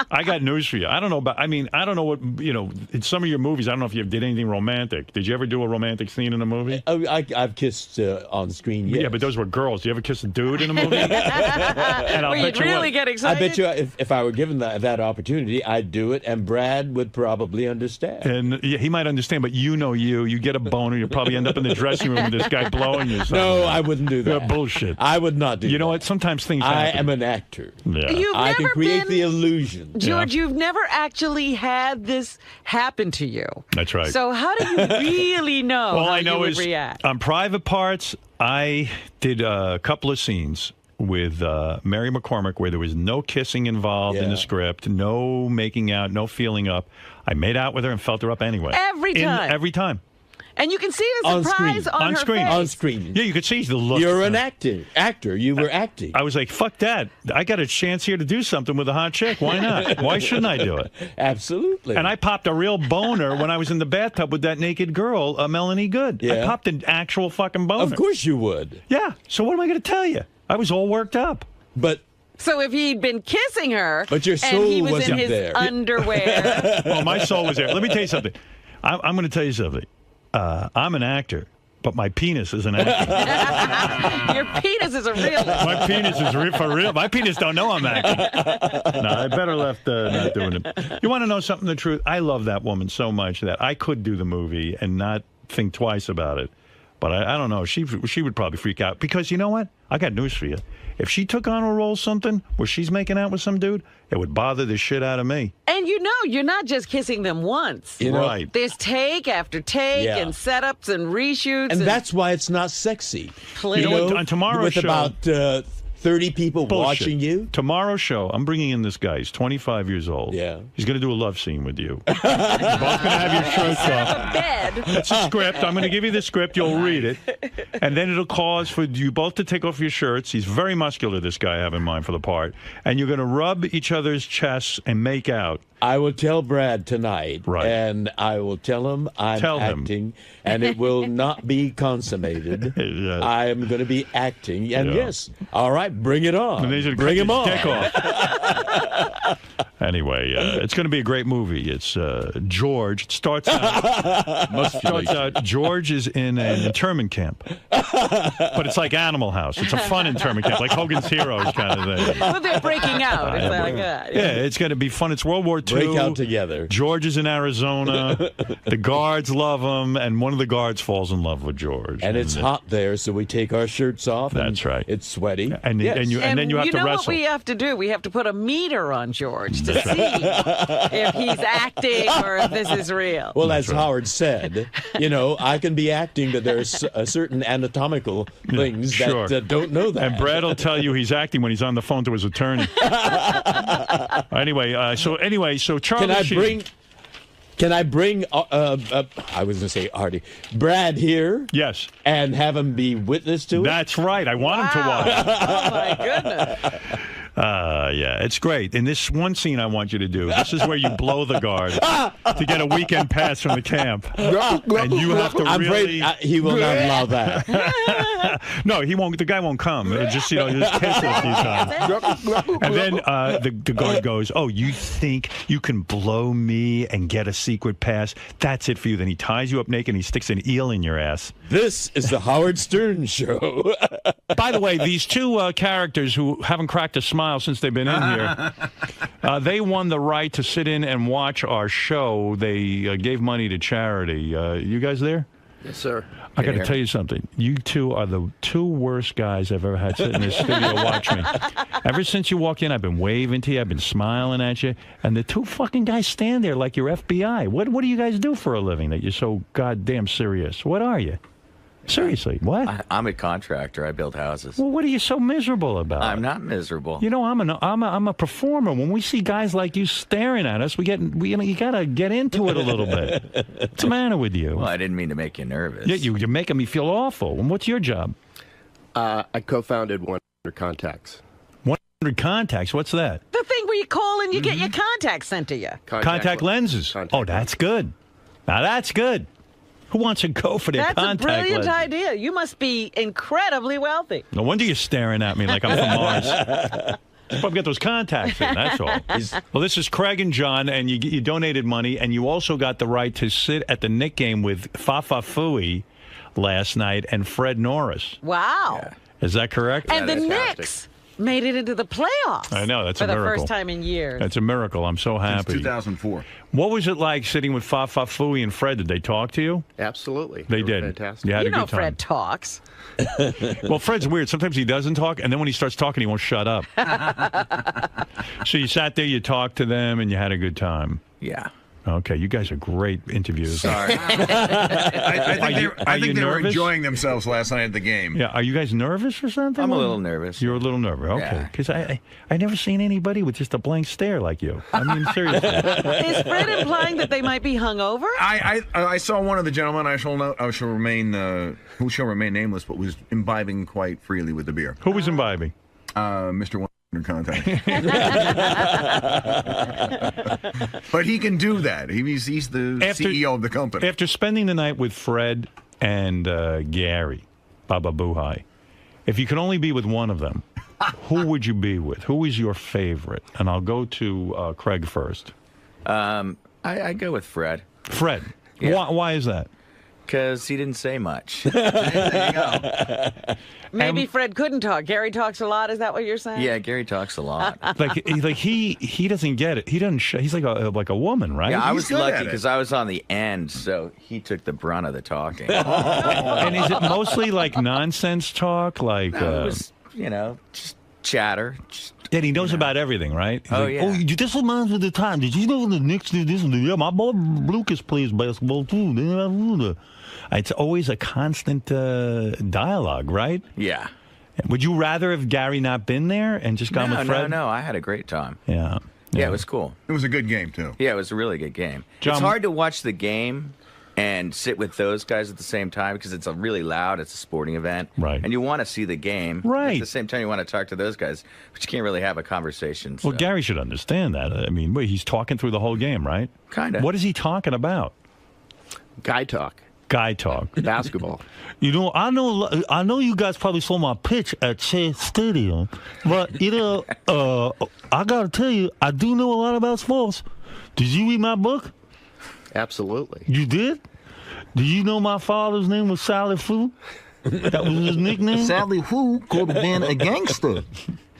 I got news for you. I don't know about. I mean, I don't know what in some of your movies. I don't know if you did anything romantic. Did you ever do a romantic scene in a movie? I've kissed on screen. Yes. Yeah, but those were girls. Do you ever kiss a dude in a movie? And I'll bet you really get excited. I bet you if I were given that opportunity, I'd do it, and Brad would probably understand. And he might understand, but you get a boner, you probably end up in the dressing room with this guy blowing you. No, I wouldn't do that. Bullshit. I would not do that. You know what? Sometimes things happen. I am an actor. Yeah. I can create the illusion. George, you've never actually had this happen to you. That's right. So how do you really know All how I know you would is react? On Private Parts, I did a couple of scenes with Mary McCormick where there was no kissing involved in the script, no making out, no feeling up. I made out with her and felt her up anyway. Every time? Every time. And you can see the surprise on her face. On screen. Yeah, you could see the look. You're an actor. You were acting. I was like, fuck that. I got a chance here to do something with a hot chick. Why not? Why shouldn't I do it? Absolutely. And I popped a real boner when I was in the bathtub with that naked girl, Melanie Good. Yeah. I popped an actual fucking boner. Of course you would. Yeah. So what am I going to tell you? I was all worked up. But... So if he'd been kissing her, but your soul and he was wasn't in his there. underwear. Well, my soul was there. Let me tell you something. I'm going to tell you something. I'm an actor, but my penis is an actor. Your penis is a real. My penis is for real. My penis don't know I'm acting. No, I better left not doing it. You want to know something? The truth? I love that woman so much that I could do the movie and not think twice about it. But I don't know. She would probably freak out because you know what? I got news for you. If she took on a role something where she's making out with some dude, it would bother the shit out of me. And you're not just kissing them once. Right. There's take after take and setups and reshoots. And that's why it's not sexy. Please. You know what? On tomorrow's with show, about 30 people watching you. Tomorrow's show, I'm bringing in this guy. He's 25 years old. Yeah. He's going to do a love scene with you. You're both going to have your shirts off. Bed. It's a script. I'm going to give you the script. You'll read it. And then it'll cause for you both to take off your shirts. He's very muscular, this guy I have in mind for the part. And you're going to rub each other's chests and make out. I will tell Brad tonight, and I will tell him I'm acting, and it will not be consummated. I am going to be acting, and yes, all right, bring it on. Bring him on. Anyway, it's going to be a great movie. It's George. It starts out, George is in an internment camp. But it's like Animal House. It's a fun internment camp, like Hogan's Heroes kind of thing. Well, they're breaking out. It's like that. Yeah, it's going to be fun. It's World War II. Break out together. George is in Arizona. The guards love him, and one of the guards falls in love with George. And it's hot there, so we take our shirts off. That's right. It's sweaty. And then you have to wrestle. You know what we have to do? We have to put a meter on George to see if he's acting or if this is real. Well, as Howard said, I can be acting, but there's a certain anatomical things that don't know that. And Brad will tell you he's acting when he's on the phone to his attorney. Anyway, so Charlie Can I bring, I was going to say Artie, Brad here? Yes. And have him be witness to it? That's right. I want him to watch. Oh, my goodness. Yeah, it's great. In this one scene I want you to do, this is where you blow the guard to get a weekend pass from the camp. And you have to really... he will not allow that. No, he won't. The guy won't come. Just, just kiss it a few times. And then the guard goes, "Oh, you think you can blow me and get a secret pass? That's it for you." Then he ties you up naked and he sticks an eel in your ass. This is the Howard Stern Show. By the way, these two characters who haven't cracked a smile since they've been in here, they won the right to sit in and watch our show. They gave money to charity. You guys there? Yes, sir. I got to tell you something. You two are the two worst guys I've ever had sit in this studio watch me. Ever since you walked in, I've been waving to you. I've been smiling at you. And the two fucking guys stand there like you're FBI. What do you guys do for a living that you're so goddamn serious? What are you? Seriously, what? I'm a contractor. I build houses. Well, what are you so miserable about? I'm not miserable. I'm a performer. When we see guys like you staring at us, you got to get into it a little bit. What's the matter with you? Well, I didn't mean to make you nervous. Yeah, you're making me feel awful. And what's your job? I co-founded 100 Contacts. 100 Contacts? What's that? The thing where you call and you get your contacts sent to you. Contact lenses. Oh, that's good. Now that's good. Who wants to go for their contact lenses? That's a brilliant lenses? idea. You must be incredibly wealthy. No wonder you're staring at me like I'm from Mars. Probably got those contacts in, that's all. Well, this is Craig and John, and you donated money, and you also got the right to sit at the Knick game with Fafa Fui last night and Fred Norris. Wow. Yeah. Is that correct? And the Knicks made it into the playoffs. I know, that's a miracle. For the first time in years. That's a miracle. I'm so happy. Since 2004. What was it like sitting with Fafa Fui and Fred? Did they talk to you? Absolutely. They did. Fantastic. You had a good time. Fred talks. Well, Fred's weird. Sometimes he doesn't talk, and then when he starts talking, he won't shut up. So you sat there, you talked to them, and you had a good time. Yeah. Okay, you guys are great interviewers. Sorry. I think they were enjoying themselves last night at the game. Yeah, are you guys nervous or something? I'm a little nervous. You're a little nervous, okay. Because I never seen anybody with just a blank stare like you. I mean, seriously. Is Fred implying that they might be hungover? I saw one of the gentlemen, who shall remain nameless, but was imbibing quite freely with the beer. Who was imbibing? Mr. 100 Contact. But he can do that. He's the CEO of the company. After spending the night with Fred and Gary, Baba Buhai, if you could only be with one of them, who would you be with? Who is your favorite? And I'll go to Craig first. I go with Fred. Fred? Yeah. Why is that? Because he didn't say much. There you go. Maybe Fred couldn't talk. Gary talks a lot. Is that what you're saying? Yeah, Gary talks a lot. he doesn't get it. He doesn't. He's like a woman, right? Yeah, I was lucky because I was on the end, so he took the brunt of the talking. And is it mostly like nonsense talk? Like it was, just chatter. Yeah, he knows about everything, right? He's yeah. Oh, this reminds me of the time. Did you know the Knicks did this? Yeah, my boy Lucas plays basketball too. It's always a constant dialogue, right? Yeah. Would you rather have Gary not been there and just gone with Fred? No. I had a great time. Yeah, it was cool. It was a good game, too. Yeah, it was a really good game. John, it's hard to watch the game and sit with those guys at the same time because it's a really loud. It's a sporting event, right? And you want to see the game, right? At the same time, you want to talk to those guys, but you can't really have a conversation. So. Well, Gary should understand that. I mean, wait, he's talking through the whole game, right? Kind of. What is he talking about? Guy talk. Guy talk. Basketball. You know, I know you guys probably saw my pitch at Shea Stadium, but you know, I gotta tell you, I do know a lot about sports. Did you read my book? Absolutely. You did? Do you know my father's name was Sally Fu? That was his nickname? Sally Fu could have been a gangster,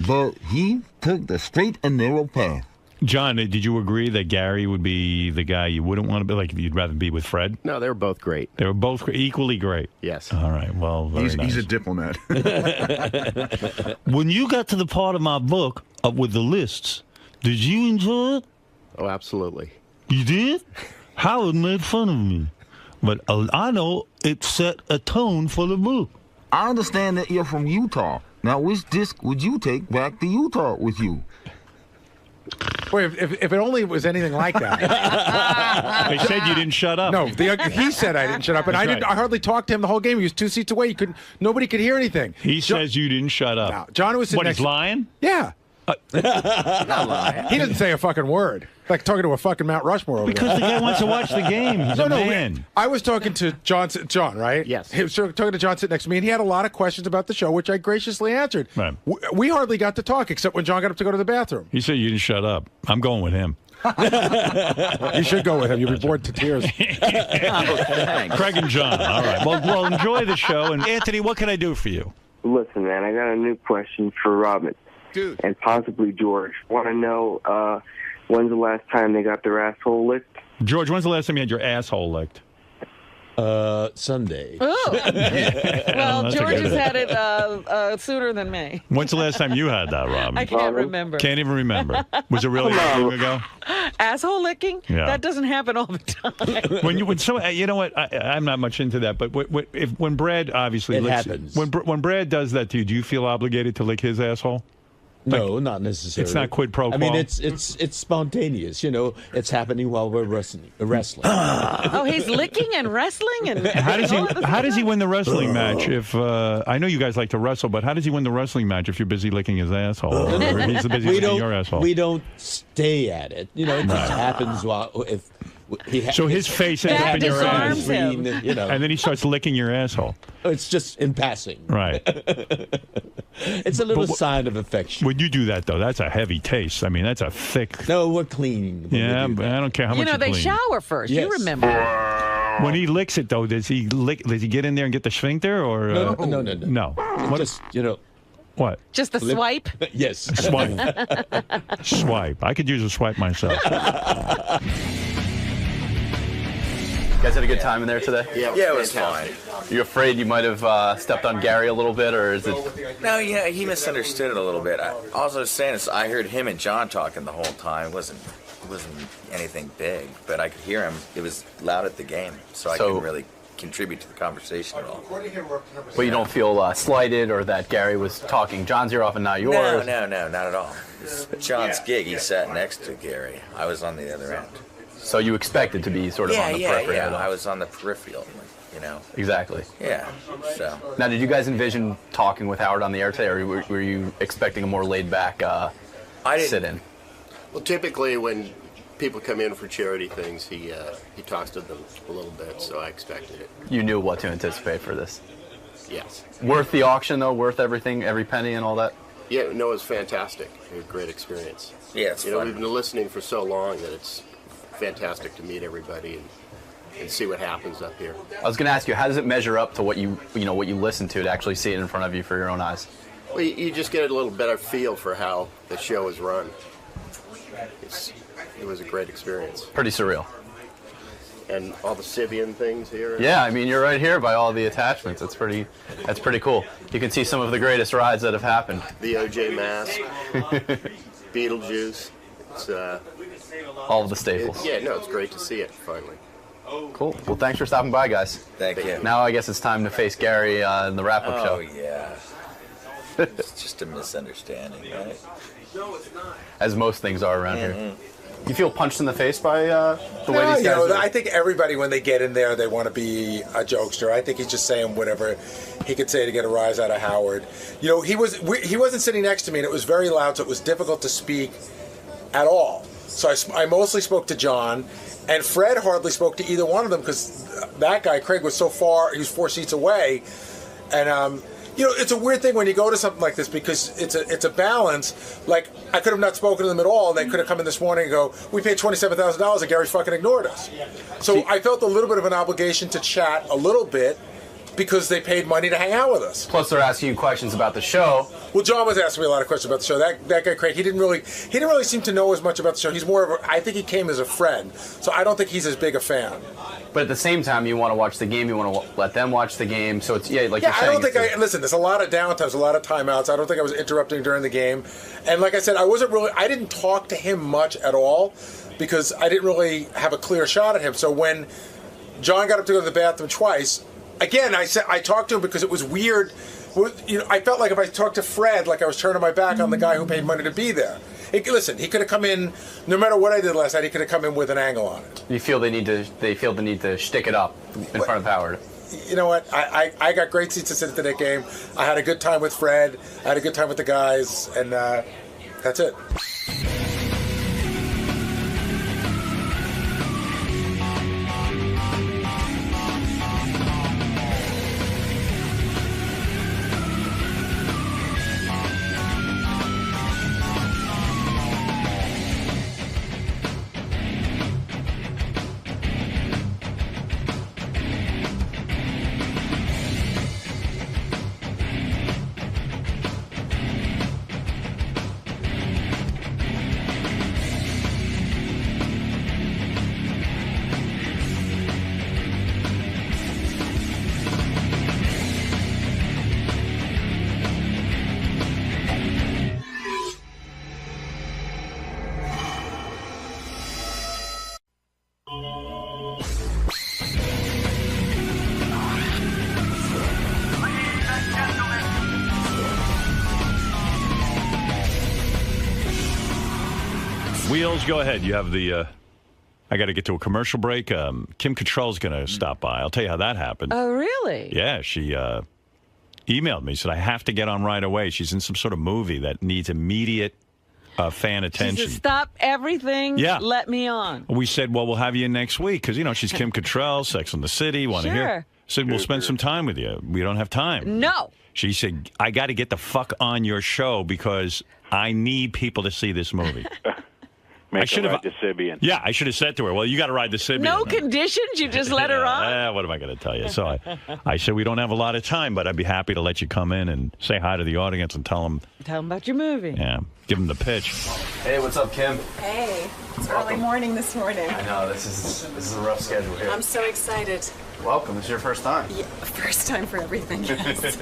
but he took the straight and narrow path. John, did you agree that Gary would be the guy you wouldn't want to be, like you'd rather be with Fred? No, they were both great. They were both equally great? Yes. All right, well, very nice. He's a diplomat. When you got to the part of my book with the lists, did you enjoy it? Oh, absolutely. You did? Howard made fun of me. But I know it set a tone for the book. I understand that you're from Utah. Now, which disc would you take back to Utah with you? Wait, if it only was anything like that. They said you didn't shut up. No, he said I didn't shut up, and I hardly talked to him the whole game. He was 2 seats away. Nobody could hear anything. He says you didn't shut up. No, John was sitting What, next he's lying? Yeah. Not lying. He doesn't say a fucking word. Like talking to a fucking Mount Rushmore over Because there. the guy wants to watch the game. He's a man. I was talking to John, right? Yes. He was talking to John sitting next to me, and he had a lot of questions about the show, which I graciously answered. Right. We hardly got to talk, except when John got up to go to the bathroom. He said you didn't shut up. I'm going with him. You should go with him. You'll be bored to tears. Craig and John. All right. Well, enjoy the show. And Anthony, what can I do for you? Listen, man, I got a new question for Robin. Dude. And possibly George. Want to know when's the last time they got their asshole licked? George, when's the last time you had your asshole licked? Sunday. Oh. Well, That's a George good has one. had it sooner than me. When's the last time you had that, Robin? I can't remember. Can't even remember. Was it really long ago? Asshole licking? Yeah. That doesn't happen all the time. You know what? I'm not much into that, but when Brad obviously It licks, happens. when Brad does that to you, do you feel obligated to lick his asshole? No, not necessarily. It's not quid pro quo. I mean, it's spontaneous. You know, it's happening while we're wrestling. Oh, he's licking and wrestling and How does he win the wrestling match? If I know you guys like to wrestle, but how does he win the wrestling match if you're busy licking his asshole? Or he's busy licking your asshole. We don't stay at it. You know, it just happens while if. So his face ends up in your ass, you know, and then he starts licking your asshole. It's just in passing. Right. It's a little sign of affection. When you do that, though, that's a heavy taste. I mean, that's a thick. No, we're clean. Yeah, but I don't care how much you they clean. shower first. Yes. You remember. When he licks it, though, does he get in there and get the sphincter, or No. No. What? Just, you know. What? Just the swipe? Yes. Swipe. Swipe. I could use a swipe myself. You guys had a good time in there today? Yeah, it was fine. You afraid you might have stepped on Gary a little bit, or is it? No, yeah, he misunderstood it a little bit. All I was saying is I heard him and John talking the whole time. It wasn't anything big, but I could hear him. It was loud at the game, so I couldn't really contribute to the conversation at all. But you don't feel slighted or that Gary was talking John's ear off and not yours? No, not at all. It was John's gig. He sat next to Gary. I was on the other end. So you expected to be sort of on the periphery of it all. I was on the peripheral, you know. Exactly. Yeah, so. Now, did you guys envision talking with Howard on the air today, or were you expecting a more laid-back sit-in? Well, typically when people come in for charity things, he talks to them a little bit, so I expected it. You knew what to anticipate for this? Yes. Worth the auction, though? Worth everything, every penny and all that? Yeah, no, it was fantastic. It was a great experience. Yeah, it's fun. We've been listening for so long that it's fantastic to meet everybody and see what happens up here. I was going to ask you, how does it measure up to what you listen to actually see it in front of you for your own eyes? Well, you just get a little better feel for how the show is run. It was a great experience. Pretty surreal. And all the Sibian things here. Yeah, I mean, you're right here by all the attachments. That's pretty cool. You can see some of the greatest rides that have happened. The OJ mask, Beetlejuice. It's all of the staples. It's great to see it finally. Cool. Well, thanks for stopping by, guys. Thank you. Now I guess it's time to face Gary in the wrap-up show. Oh, yeah. It's just a misunderstanding, right? As most things are around here. You feel punched in the face by the way these guys are? I think everybody, when they get in there, they want to be a jokester. I think he's just saying whatever he could say to get a rise out of Howard. He wasn't sitting next to me, and it was very loud, so it was difficult to speak at all. So I mostly spoke to John, and Fred hardly spoke to either one of them because that guy, Craig, was so far, he was 4 seats away. And, it's a weird thing when you go to something like this because it's a balance. Like, I could have not spoken to them at all, and they could have come in this morning and go, we paid $27,000 and Gary fucking ignored us. So I felt a little bit of an obligation to chat a little bit because they paid money to hang out with us. Plus, they're asking you questions about the show. Well, John was asking me a lot of questions about the show. That guy Craig, he didn't really seem to know as much about the show. He's more of I think he came as a friend, so I don't think he's as big a fan. But at the same time, you want to watch the game. You want to let them watch the game. So it's you're saying. I don't think listen. There's a lot of downtimes, a lot of timeouts. I don't think I was interrupting during the game, and like I said, I didn't talk to him much at all because I didn't really have a clear shot at him. So when John got up to go to the bathroom twice. Again, I talked to him because it was weird. I felt like if I talked to Fred, like I was turning my back on the guy who paid money to be there. Listen, he could have come in, no matter what I did last night, he could have come in with an angle on it. You feel they feel the need to shtick it up in front of Howard. You know what? I got great seats to sit at that game. I had a good time with Fred. I had a good time with the guys, and that's it. Wheels, go ahead. You have the. I got to get to a commercial break. Kim Cattrall's going to stop by. I'll tell you how that happened. Oh, really? Yeah, she emailed me, said I have to get on right away. She's in some sort of movie that needs immediate fan attention. She said, stop everything. Yeah. Let me on. We said, well, we'll have you in next week because she's Kim Cattrall, Sex and the City. Want to hear? Said we'll spend some time with you. We don't have time. No. She said, I got to get the fuck on your show because I need people to see this movie. I should have ride the Sibian. Yeah, I should have said to her, well, you got to ride the Sibian. No conditions? You just let her on? What am I going to tell you? So I said, we don't have a lot of time, but I'd be happy to let you come in and say hi to the audience and tell them. Tell them about your movie. Yeah, give them the pitch. Hey, what's up, Kim? Hey, it's early morning this morning. I know, this is a rough schedule here. I'm so excited. Welcome. This is your first time. Yeah, first time for everything, yes.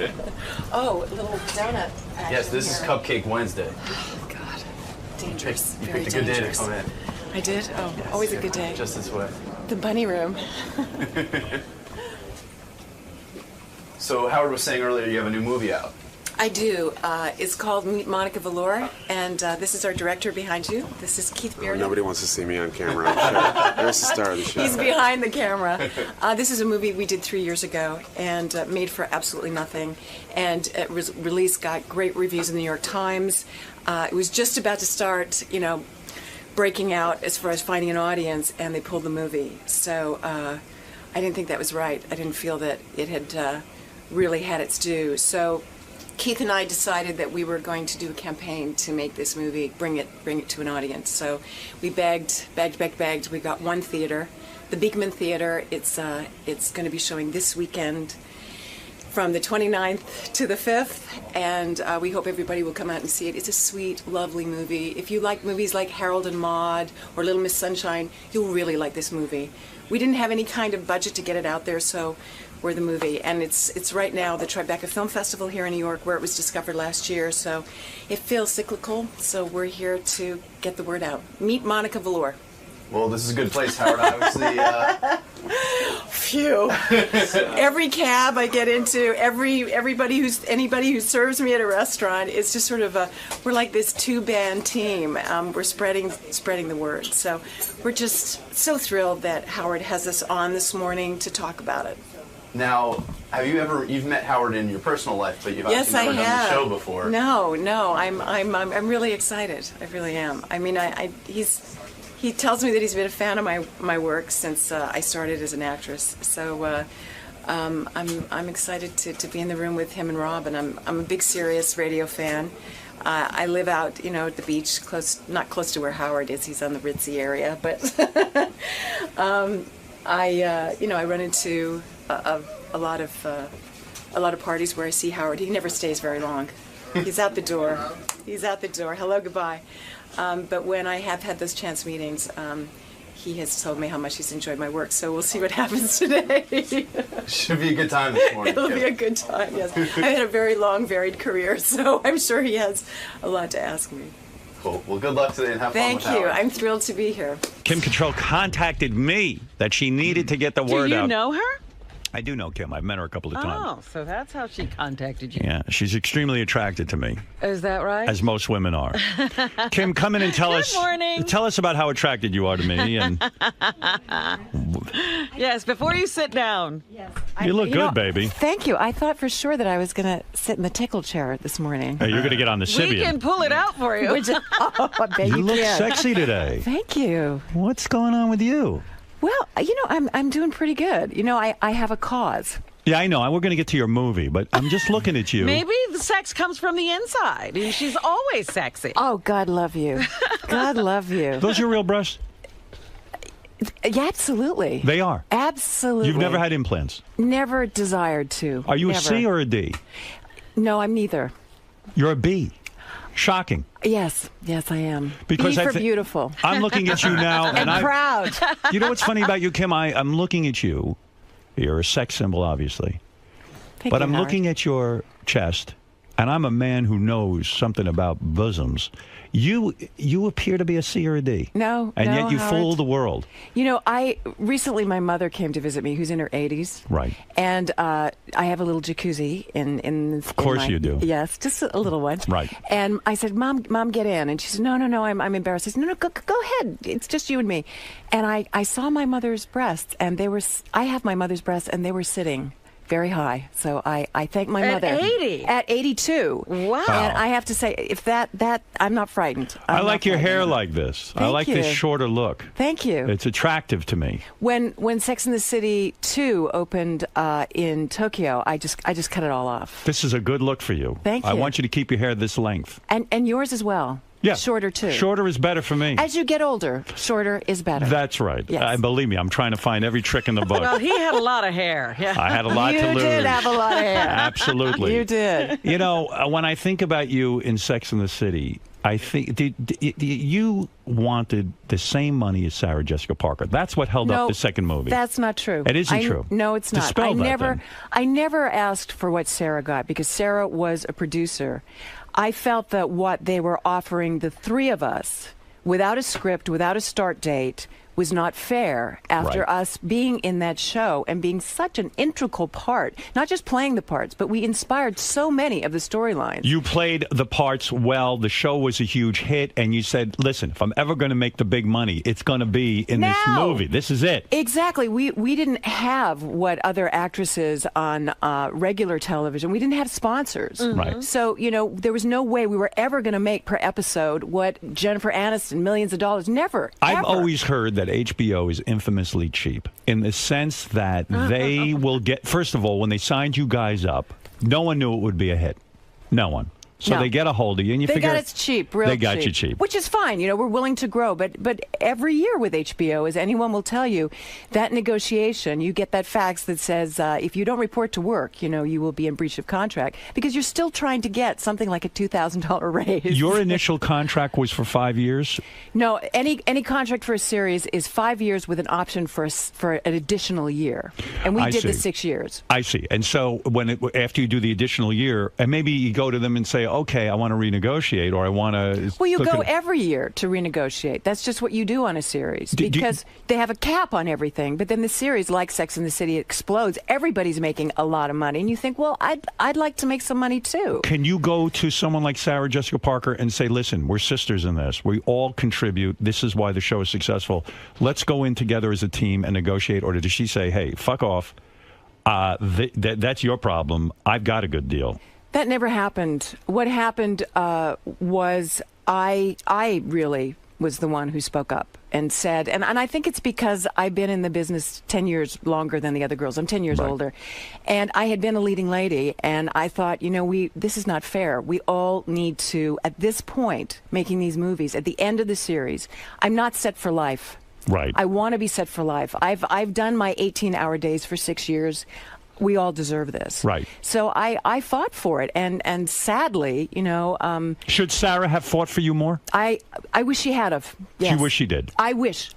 Oh, a little donut. Yes, this is Cupcake Wednesday. Oh, God. Dangerous. You Very picked a good dangerous. day to come in. I did? Oh, Yes, always a good day. Just this way. The bunny room. So Howard was saying earlier you have a new movie out. I do. It's called Meet Monica Valor, and this is our director behind you. This is Keith Bearden. Nobody wants to see me on camera. There's the star of the show. He's behind the camera. This is a movie we did 3 years ago and made for absolutely nothing. And it was released, got great reviews in the New York Times. It was just about to start, breaking out as far as finding an audience, and they pulled the movie. So I didn't think that was right. I didn't feel that it had really had its due. So Keith and I decided that we were going to do a campaign to make this movie, bring it to an audience. So we begged. We got one theater, the Beekman Theater. It's going to be showing this weekend from the 29th to the 5th, and we hope everybody will come out and see it. It's a sweet, lovely movie. If you like movies like Harold and Maude or Little Miss Sunshine, you'll really like this movie. We didn't have any kind of budget to get it out there, so we're the movie. And it's right now the Tribeca Film Festival here in New York, where it was discovered last year, so it feels cyclical, so we're here to get the word out. Meet Monica Valor. Well, this is a good place, Howard. Obviously. Phew. Every cab I get into, anybody who serves me at a restaurant, it's just sort of we're like this 2-band team. We're spreading the word. So we're just so thrilled that Howard has us on this morning to talk about it. Now, you've met Howard in your personal life, but you've Yes, obviously never I done have. the show before. No, I'm really excited. I really am. I mean, he tells me that he's been a fan of my work since I started as an actress. So I'm excited to be in the room with him and Rob, and I'm a big Sirius radio fan. I live out, at the beach, not close to where Howard is. He's on the Ritzy area, but I run into a lot of parties where I see Howard. He never stays very long. He's out the door. Hello, goodbye. But when I have had those chance meetings, he has told me how much he's enjoyed my work. So we'll see what happens today. Should be a good time this morning. It'll be a good time, yes. I've had a very long, varied career, so I'm sure he has a lot to ask me. Cool. Well, good luck today and have fun with Thank you. Howard. I'm thrilled to be here. Kim Cattrall contacted me that she needed to get the word Do you out. know her? I do know Kim. I've met her a couple of times. Oh, so that's how she contacted you. Yeah, she's extremely attracted to me, Is that right? as most women are. Kim, come in and tell us. Good morning. Tell us about how attracted you are to me. And Yes, before you sit down. Yes. you look good, baby. Thank you. I thought for sure that I was going to sit in the tickle chair this morning. Hey, you're going to get on the Sibian. We can pull it out for you. I bet You you look can. sexy today. Thank you. What's going on with you? Well, I'm doing pretty good. I have a cause. Yeah, I know. We're going to get to your movie, but I'm just looking at you. Maybe the sex comes from the inside. She's always sexy. Oh, God love you. God love you. Those your real breasts? Yeah, absolutely. They are. Absolutely. You've never had implants. Never desired to. Are you never. a C or a D? No, I'm neither. You're a B. Shocking. Yes, I am. Because B for beautiful. I'm looking at you now, and proud. You know what's funny about you, Kim? I'm looking at you. You're a sex symbol, obviously. Thank but you, I'm Howard. looking at your chest, and I'm a man who knows something about bosoms. You appear to be a C or a D. No, and no, yet you Howard. fool the world. Recently my mother came to visit me, who's in her 80s. Right. And I have a little jacuzzi in Of course you do. Yes, just a little one. Right. And I said, Mom, get in. And she said, No, I'm embarrassed. I said, No, go ahead. It's just you and me. And I saw my mother's breasts, and I have my mother's breasts, and they were sitting very high. So I thank my mother. At 80? At 82. Wow. And I have to say, if that I'm not frightened. I like your hair like this. I Thank like you. this shorter look. Thank you. It's attractive to me. When Sex and the City 2 opened in Tokyo, I just cut it all off. This is a good look for you. Thank I you. want you to keep your hair this length. And yours as well. Yeah. Shorter too. Shorter is better for me. As you get older, shorter is better. That's right. Yes. Believe me, I'm trying to find every trick in the book. Well, he had a lot of hair. Yeah. I had a lot to lose. You did have a lot of hair. Absolutely. You did. When I think about you in Sex and the City, I think you wanted the same money as Sarah Jessica Parker. That's what held up the second movie. That's not true. It isn't true. No, it's not. Dispel that, then. I never asked for what Sarah got because Sarah was a producer. I felt that what they were offering the three of us, without a script, without a start date, was not fair after us being in that show and being such an integral part, not just playing the parts, but we inspired so many of the storylines. You played the parts well. The show was a huge hit, and you said, listen, if I'm ever going to make the big money, it's going to be in this movie. This is it. Exactly. We didn't have what other actresses on regular television, we didn't have sponsors. Mm-hmm. Right. So, there was no way we were ever going to make per episode what Jennifer Aniston, millions of dollars. Never. I've ever. always heard that HBO is infamously cheap in the sense that they will get, first of all, when they signed you guys up, no one knew it would be a hit. No one. So No. they get a hold of you, and you They figure got us cheap, real they got you cheap. Which is fine. We're willing to grow. But every year with HBO, as anyone will tell you, that negotiation, you get that fax that says if you don't report to work, you will be in breach of contract because you're still trying to get something like a $2,000 raise. Your initial contract was for 5 years? No, any contract for a series is 5 years with an option for an additional year. And we I did the see. 6 years. I see. And so after you do the additional year, and maybe you go to them and say, okay, I want to renegotiate, or I want to... Well, you go every year to renegotiate. That's just what you do on a series, because they have a cap on everything. But then the series, like Sex and the City, explodes. Everybody's making a lot of money, and you think, well, I'd like to make some money too. Can you go to someone like Sarah Jessica Parker and say, listen, we're sisters in this. We all contribute. This is why the show is successful. Let's go in together as a team and negotiate. Or does she say, hey, fuck off. That's your problem. I've got a good deal. That never happened. What happened was I really was the one who spoke up and said, and I think it's because I've been in the business 10 years longer than the other girls. I'm 10 years older. And I had been a leading lady, and I thought, this is not fair. We all need to, at this point, making these movies, at the end of the series, I'm not set for life. Right. I want to be set for life. I've done my 18-hour days for 6 years. We all deserve this. Right. So I fought for it, and sadly, should Sarah have fought for you more? I wish she had have. Yes. She wish she did. I wish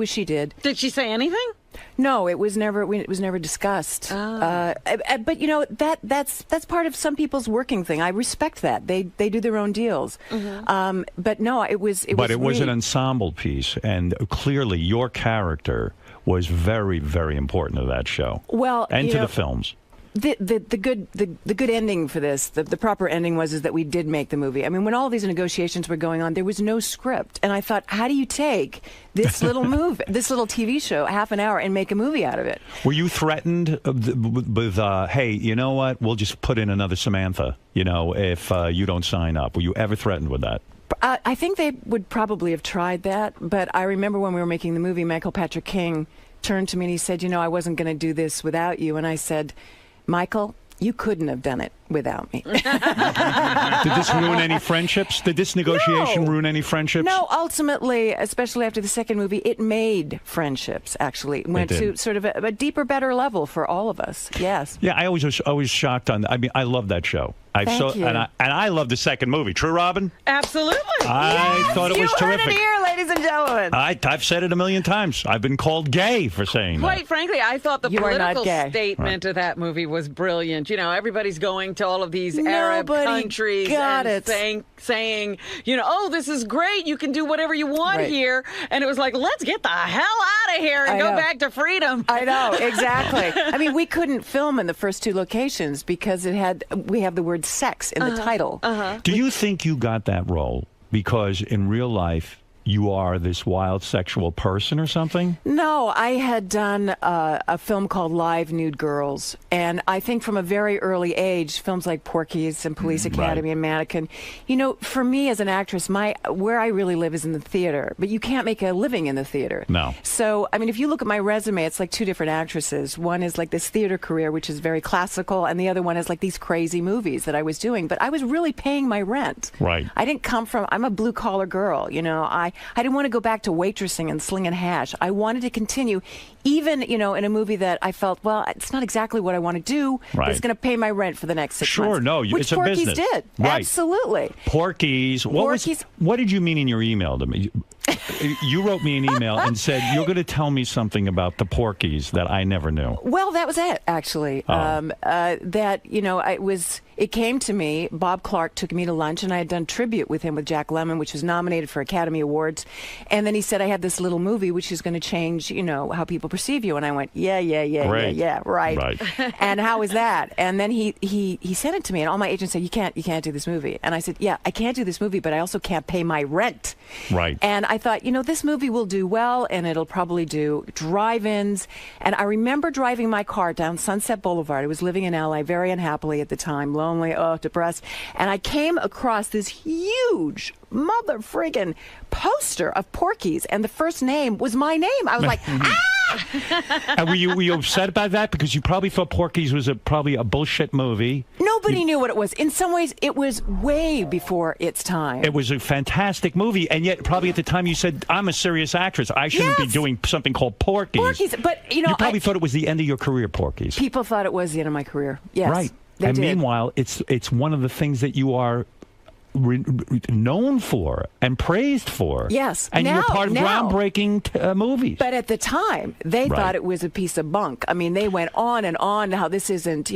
she did. Did she say anything? No, it was never discussed. Oh. But that's part of some people's working thing. I respect that. They do their own deals. Mm-hmm. But no, it was. But it was an ensemble piece, and clearly your character was very, very important to that show. Well, and to the films. The good ending for this, the proper ending is that we did make the movie. I mean, when all these negotiations were going on, there was no script, and I thought, how do you take this little this little TV show, half an hour, and make a movie out of it? Were you threatened with hey, you know what? We'll just put in another Samantha, if you don't sign up. Were you ever threatened with that? I think they would probably have tried that, but I remember when we were making the movie, Michael Patrick King turned to me and he said, I wasn't going to do this without you, and I said, Michael, you couldn't have done it without me. Did this ruin any friendships? Did this negotiation ruin any friendships? No, ultimately, especially after the second movie, it made friendships, actually. It went to sort of a deeper, better level for all of us. Yes. Yeah, I was always shocked on that. I mean, I love that show. Thank you. And I love the second movie. True, Robin? Absolutely. I thought it was terrific. You heard it here, ladies and gentlemen. I've said it a million times. I've been called gay for saying that. Quite frankly, I thought the You are not political gay. statement of that movie was brilliant. Everybody's going to all of these Arab countries and saying, this is great. You can do whatever you want here. And it was like, let's get the hell out of here and go back to freedom. I know, exactly. I mean, we couldn't film in the first two locations because we have the word sex in the title. Do you think you got that role because in real life you are this wild sexual person or something? No, I had done a film called Live Nude Girls, and I think from a very early age, films like Porky's and Police Academy and Mannequin, for me as an actress, where I really live is in the theater, but you can't make a living in the theater. No. So, I mean, if you look at my resume, it's like two different actresses. One is like this theater career, which is very classical, and the other one is like these crazy movies that I was doing, but I was really paying my rent. Right. I didn't come from, I'm a blue-collar girl, I didn't want to go back to waitressing and slinging hash. I wanted to continue, even, in a movie that I felt, well, it's not exactly what I want to do, but it's going to pay my rent for the next 6 months. Sure, no, which it's a Porky's business. did. Right. Absolutely. Porky's. What did you mean in your email to me? You wrote me an email and said, you're going to tell me something about the Porky's that I never knew. Well, that was it, actually. It came to me, Bob Clark took me to lunch, and I had done tribute with him with Jack Lemmon, which was nominated for Academy Awards. And then he said, I have this little movie which is going to change, how people perceive you. And I went, yeah, right. And how is that? And then he sent it to me, and all my agents said, you can't do this movie. And I said, yeah, I can't do this movie, but I also can't pay my rent. Right. And I thought, this movie will do well, and it'll probably do drive-ins. And I remember driving my car down Sunset Boulevard. I was living in L.A. very unhappily at the time, lonely, depressed. And I came across this huge mother-friggin' poster of Porky's, and the first name was my name. I was like, And were you upset about that? Because you probably thought Porky's was probably a bullshit movie. Nobody knew what it was. In some ways, it was way before its time. It was a fantastic movie, and yet probably at the time you said, I'm a serious actress. I shouldn't be doing something called Porky's. But, you probably thought it was the end of your career, Porky's. People thought it was the end of my career. Yes. Right. They did. Meanwhile, it's one of the things that you are known for and praised for. Yes. And you were part of groundbreaking movies. But at the time, they thought it was a piece of bunk. I mean, they went on and on how this isn't,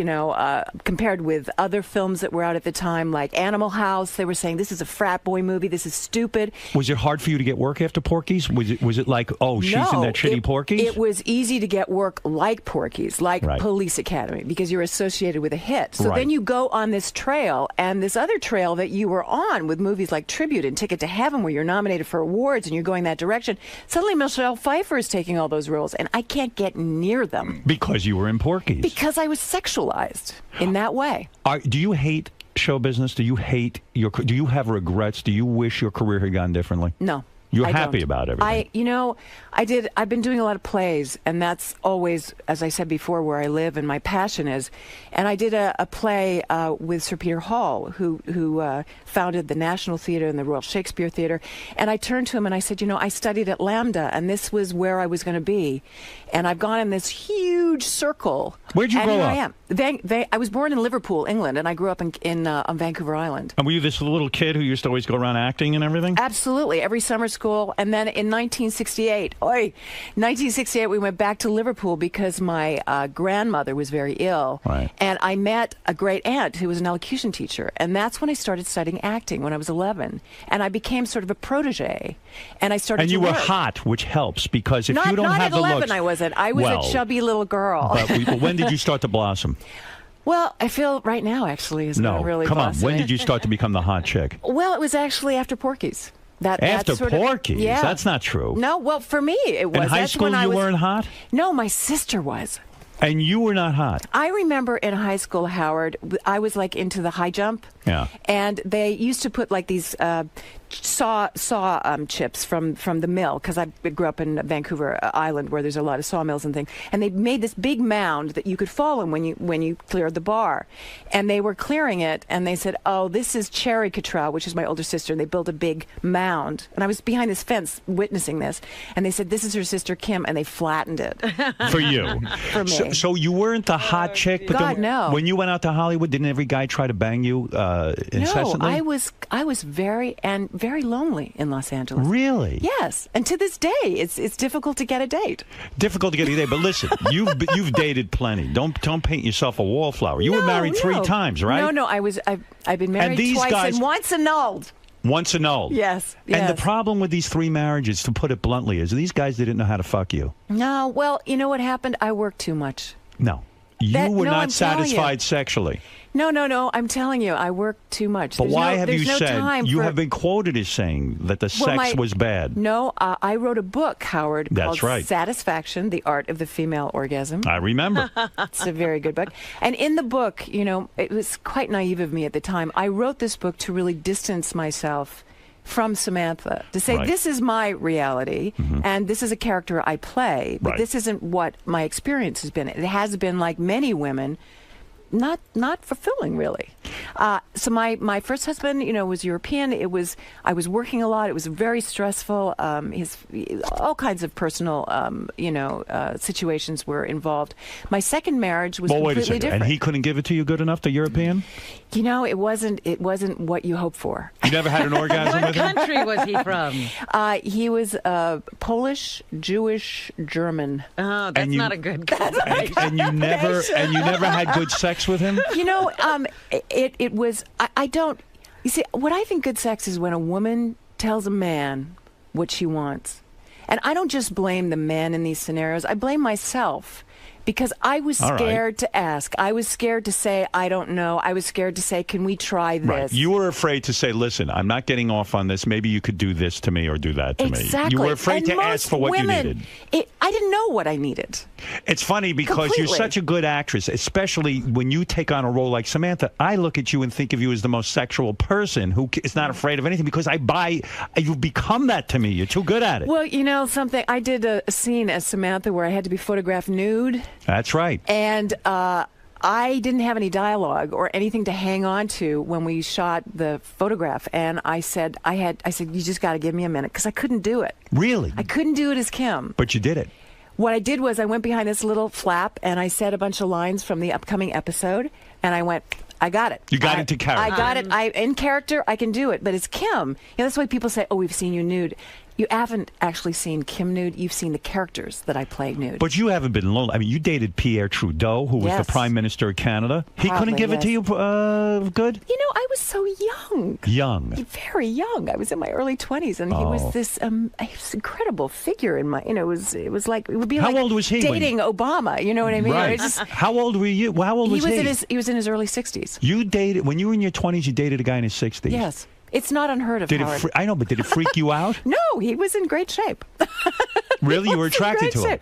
compared with other films that were out at the time, like Animal House. They were saying, this is a frat boy movie. This is stupid. Was it hard for you to get work after Porky's? Was it like, oh, she's in that shitty Porky's? It was easy to get work like Porky's, like Police Academy, because you're associated with a hit. So then you go on this trail, and this other trail that you were on with movies like Tribute and Ticket to Heaven, where you're nominated for awards and you're going that direction. Suddenly Michelle Pfeiffer is taking all those roles, and I can't get near them. Because you were in Porky's. Because I was sexualized in that way. Do you hate show business? Do you hate do you have regrets? Do you wish your career had gone differently? No. You're happy about everything. I've been doing a lot of plays, and that's always, as I said before, where I live and my passion is. And I did a play with Sir Peter Hall, who founded the National Theatre and the Royal Shakespeare Theatre. And I turned to him and I said, I studied at Lambda, and this was where I was going to be. And I've gone in this huge circle. Where'd you grow up? I am. I was born in Liverpool, England, and I grew up on Vancouver Island. And were you this little kid who used to always go around acting and everything? Absolutely. Every summer school. And then in 1968, we went back to Liverpool because my grandmother was very ill. Right. And I met a great aunt who was an elocution teacher. And that's when I started studying acting when I was 11. And I became sort of a protege. And I started to you were work. hot, which helps, because if you don't not have at the 11, looks... I wasn't. I was a chubby little girl. But when did you start to blossom? Well, I feel right now, actually, is when I'm really come on. blossoming. When did you start to become the hot chick? Well, it was actually after Porky's. After Porky's? Yeah. That's not true. No, well, for me, it was. In high school, you weren't hot? No, my sister was. And you were not hot? I remember in high school, Howard, I was like into the high jump. Yeah. And they used to put like these saw chips from the mill, because I grew up in Vancouver Island where there's a lot of sawmills and things. And they made this big mound that you could fall in when you cleared the bar. And they were clearing it, and they said, oh, this is Cherry Cottrell, which is my older sister, and they built a big mound. And I was behind this fence witnessing this, and they said, this is her sister Kim, and they flattened it. For you? For me. So you weren't the hot chick? But God, no. When you went out to Hollywood, didn't every guy try to bang you incessantly? No, I was very lonely in Los Angeles. Really? Yes. And to this day, it's difficult to get a date. Difficult to get a date, but listen, you've dated plenty. Don't paint yourself a wallflower. You were married 3 times, right? No, I've been married twice and once annulled. Once annulled. Yes. And the problem with these 3 marriages, to put it bluntly, is these guys didn't know how to fuck you. No, well, you know what happened? I worked too much. No. You were not satisfied sexually. No. I'm telling you, I worked too much. But why have you said, you have been quoted as saying that the sex was bad? No, I wrote a book, Howard, called Satisfaction, The Art of the Female Orgasm. I remember. It's a very good book. And in the book, it was quite naive of me at the time. I wrote this book to really distance myself from Samantha, to say this is my reality, and this is a character I play, but this isn't what my experience has been. It has been, like many women, not fulfilling, really. So my first husband, was European. I was working a lot. It was very stressful. All kinds of personal, situations were involved. My second marriage was completely different. And he couldn't give it to you good enough, the European? It wasn't what you hope for. You never had an orgasm with him? What country was he from? He was Polish, Jewish, German. Oh, that's not a good combination. And you never had good sex with him? It was, I don't, you see, what I think good sex is when a woman tells a man what she wants. And I don't just blame the man in these scenarios, I blame myself. Because I was scared to ask. I was scared to say, I don't know. I was scared to say, can we try this? Right. You were afraid to say, listen, I'm not getting off on this. Maybe you could do this to me or do that to me. Exactly. You were afraid to ask for what you needed. I didn't know what I needed. It's funny because you're such a good actress, especially when you take on a role like Samantha. I look at you and think of you as the most sexual person who is not afraid of anything, because you've become that to me. You're too good at it. Well, something, I did a scene as Samantha where I had to be photographed nude. That's right. And I didn't have any dialogue or anything to hang on to when we shot the photograph. And I said, you just got to give me a minute, because I couldn't do it. Really? I couldn't do it as Kim. But you did it. What I did was I went behind this little flap and I said a bunch of lines from the upcoming episode. And I went, I got it. You got into character. I got it. In character, I can do it. But it's Kim. That's why people say, "Oh, we've seen you nude." You haven't actually seen Kim nude. You've seen the characters that I play nude. But you haven't been lonely. I mean, you dated Pierre Trudeau, who was the Prime Minister of Canada. He couldn't give it to you good? I was so young. Young. Very young. I was in my early 20s, and he was this incredible figure in my. It was like it would be How like old was he dating Obama. You know what I mean? Right. How old were you? How old was he? He was in his early 60s. You dated when you were in your 20s. You dated a guy in his 60s. Yes. It's not unheard of, Howard. I know, but did it freak you out? No, he was in great shape. Really? You were attracted to him?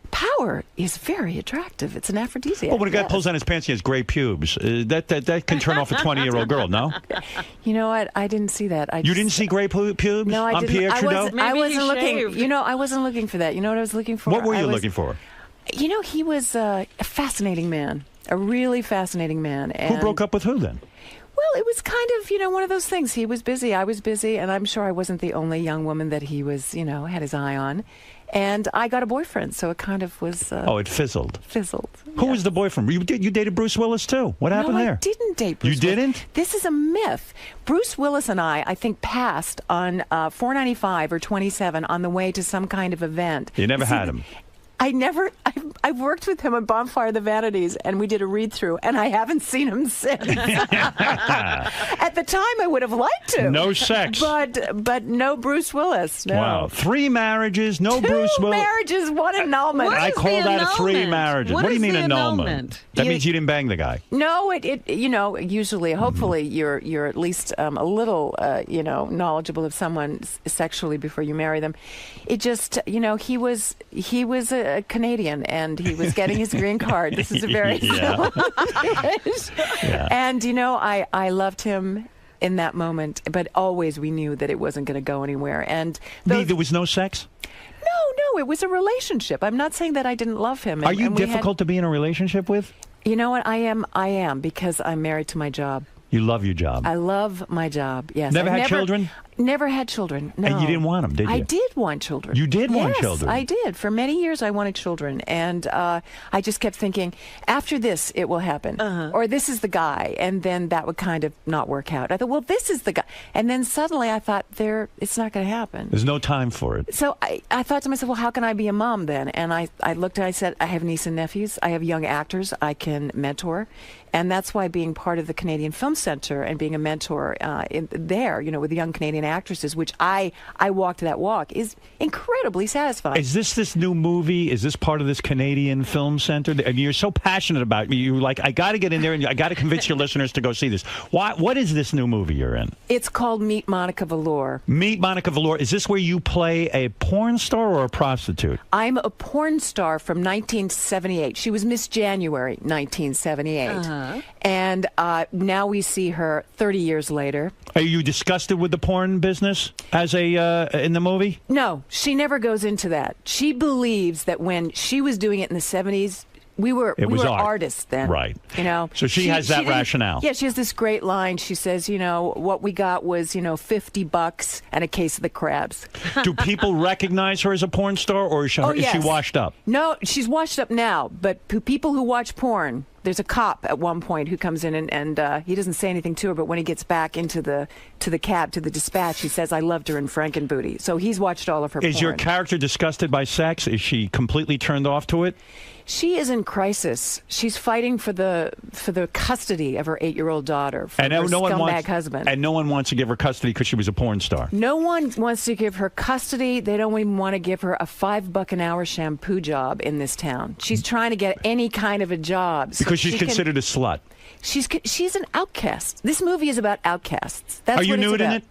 Power is very attractive. It's an aphrodisiac. Well, when a guy pulls down his pants, he has gray pubes. That can turn off a 20-year-old girl, no? You know what? I didn't see that. You didn't see gray pubes? No, I didn't. Pierre Trudeau? I wasn't looking. I wasn't looking for that. You know what I was looking for? What were you looking for? He was a fascinating man. A really fascinating man. And who broke up with who then? Well, it was kind of, one of those things. He was busy, I was busy, and I'm sure I wasn't the only young woman that he was, had his eye on. And I got a boyfriend, so it kind of was... it fizzled. Fizzled. Who was the boyfriend? You dated Bruce Willis, too. What happened there? I didn't date Bruce You didn't? Willis. This is a myth. Bruce Willis and I think, passed on 495 or 27 on the way to some kind of event. You never had him? I've worked with him on Bonfire of the Vanities, and we did a read-through, and I haven't seen him since. At the time, I would have liked to. No sex. But no Bruce Willis. No. Wow. 3 marriages, no Bruce Willis. 2 marriages, 1 annulment. I call that 3 marriages. What do you mean annulment? That means you didn't bang the guy. No, usually, hopefully, you're at least a little, knowledgeable of someone sexually before you marry them. It just, he was a Canadian, and he was getting his green card. This is a very And I loved him in that moment, but always we knew that it wasn't going to go anywhere. And there was no sex? No, it was a relationship. I'm not saying that I didn't love him. Are you difficult to be in a relationship with? You know what? I am because I'm married to my job. You love your job. I love my job, yes. Never had children? Never had children, no. And you didn't want them, did you? I did want children. You did want children? Yes, I did. For many years, I wanted children. And I just kept thinking, after this, it will happen. Or this is the guy. And then that would kind of not work out. I thought, well, this is the guy. And then suddenly I thought, it's not going to happen. There's no time for it. So I thought to myself, well, how can I be a mom then? And I looked and I said, I have nieces and nephews. I have young actors I can mentor. And that's why being part of the Canadian Film Centre and being a mentor there, with young Canadian actresses, which I walked that walk, is incredibly satisfying. Is this new movie? Is this part of this Canadian Film Centre? I mean, you're so passionate about it. You're like, I got to get in there and I got to convince your listeners to go see this. What is this new movie you're in? It's called Meet Monica Velour. Meet Monica Velour. Is this where you play a porn star or a prostitute? I'm a porn star from 1978. She was Miss January, 1978. And now we see her 30 years later. Are you disgusted with the porn business as in the movie? No, she never goes into that. She believes that when she was doing it in the 70s, we were artists then. Right. So she has that rationale. Yeah, she has this great line. She says, what we got was, $50 and a case of the crabs. Do people recognize her as a porn star, or is she washed up? No, she's washed up now. But people who watch porn, there's a cop at one point who comes in and he doesn't say anything to her, but when he gets back into the cab, to the dispatch, he says, I loved her in Frankenbooty. So he's watched all of her porn. Is your character disgusted by sex? Is she completely turned off to it? She is in crisis. She's fighting for the custody of her 8-year-old daughter from her scumbag husband. And no one wants to give her custody because she was a porn star. No one wants to give her custody. They don't even want to give her a $5 an hour shampoo job in this town. She's trying to get any kind of a job. Because she's considered a slut. She's an outcast. This movie is about outcasts. That's Are you nude in it?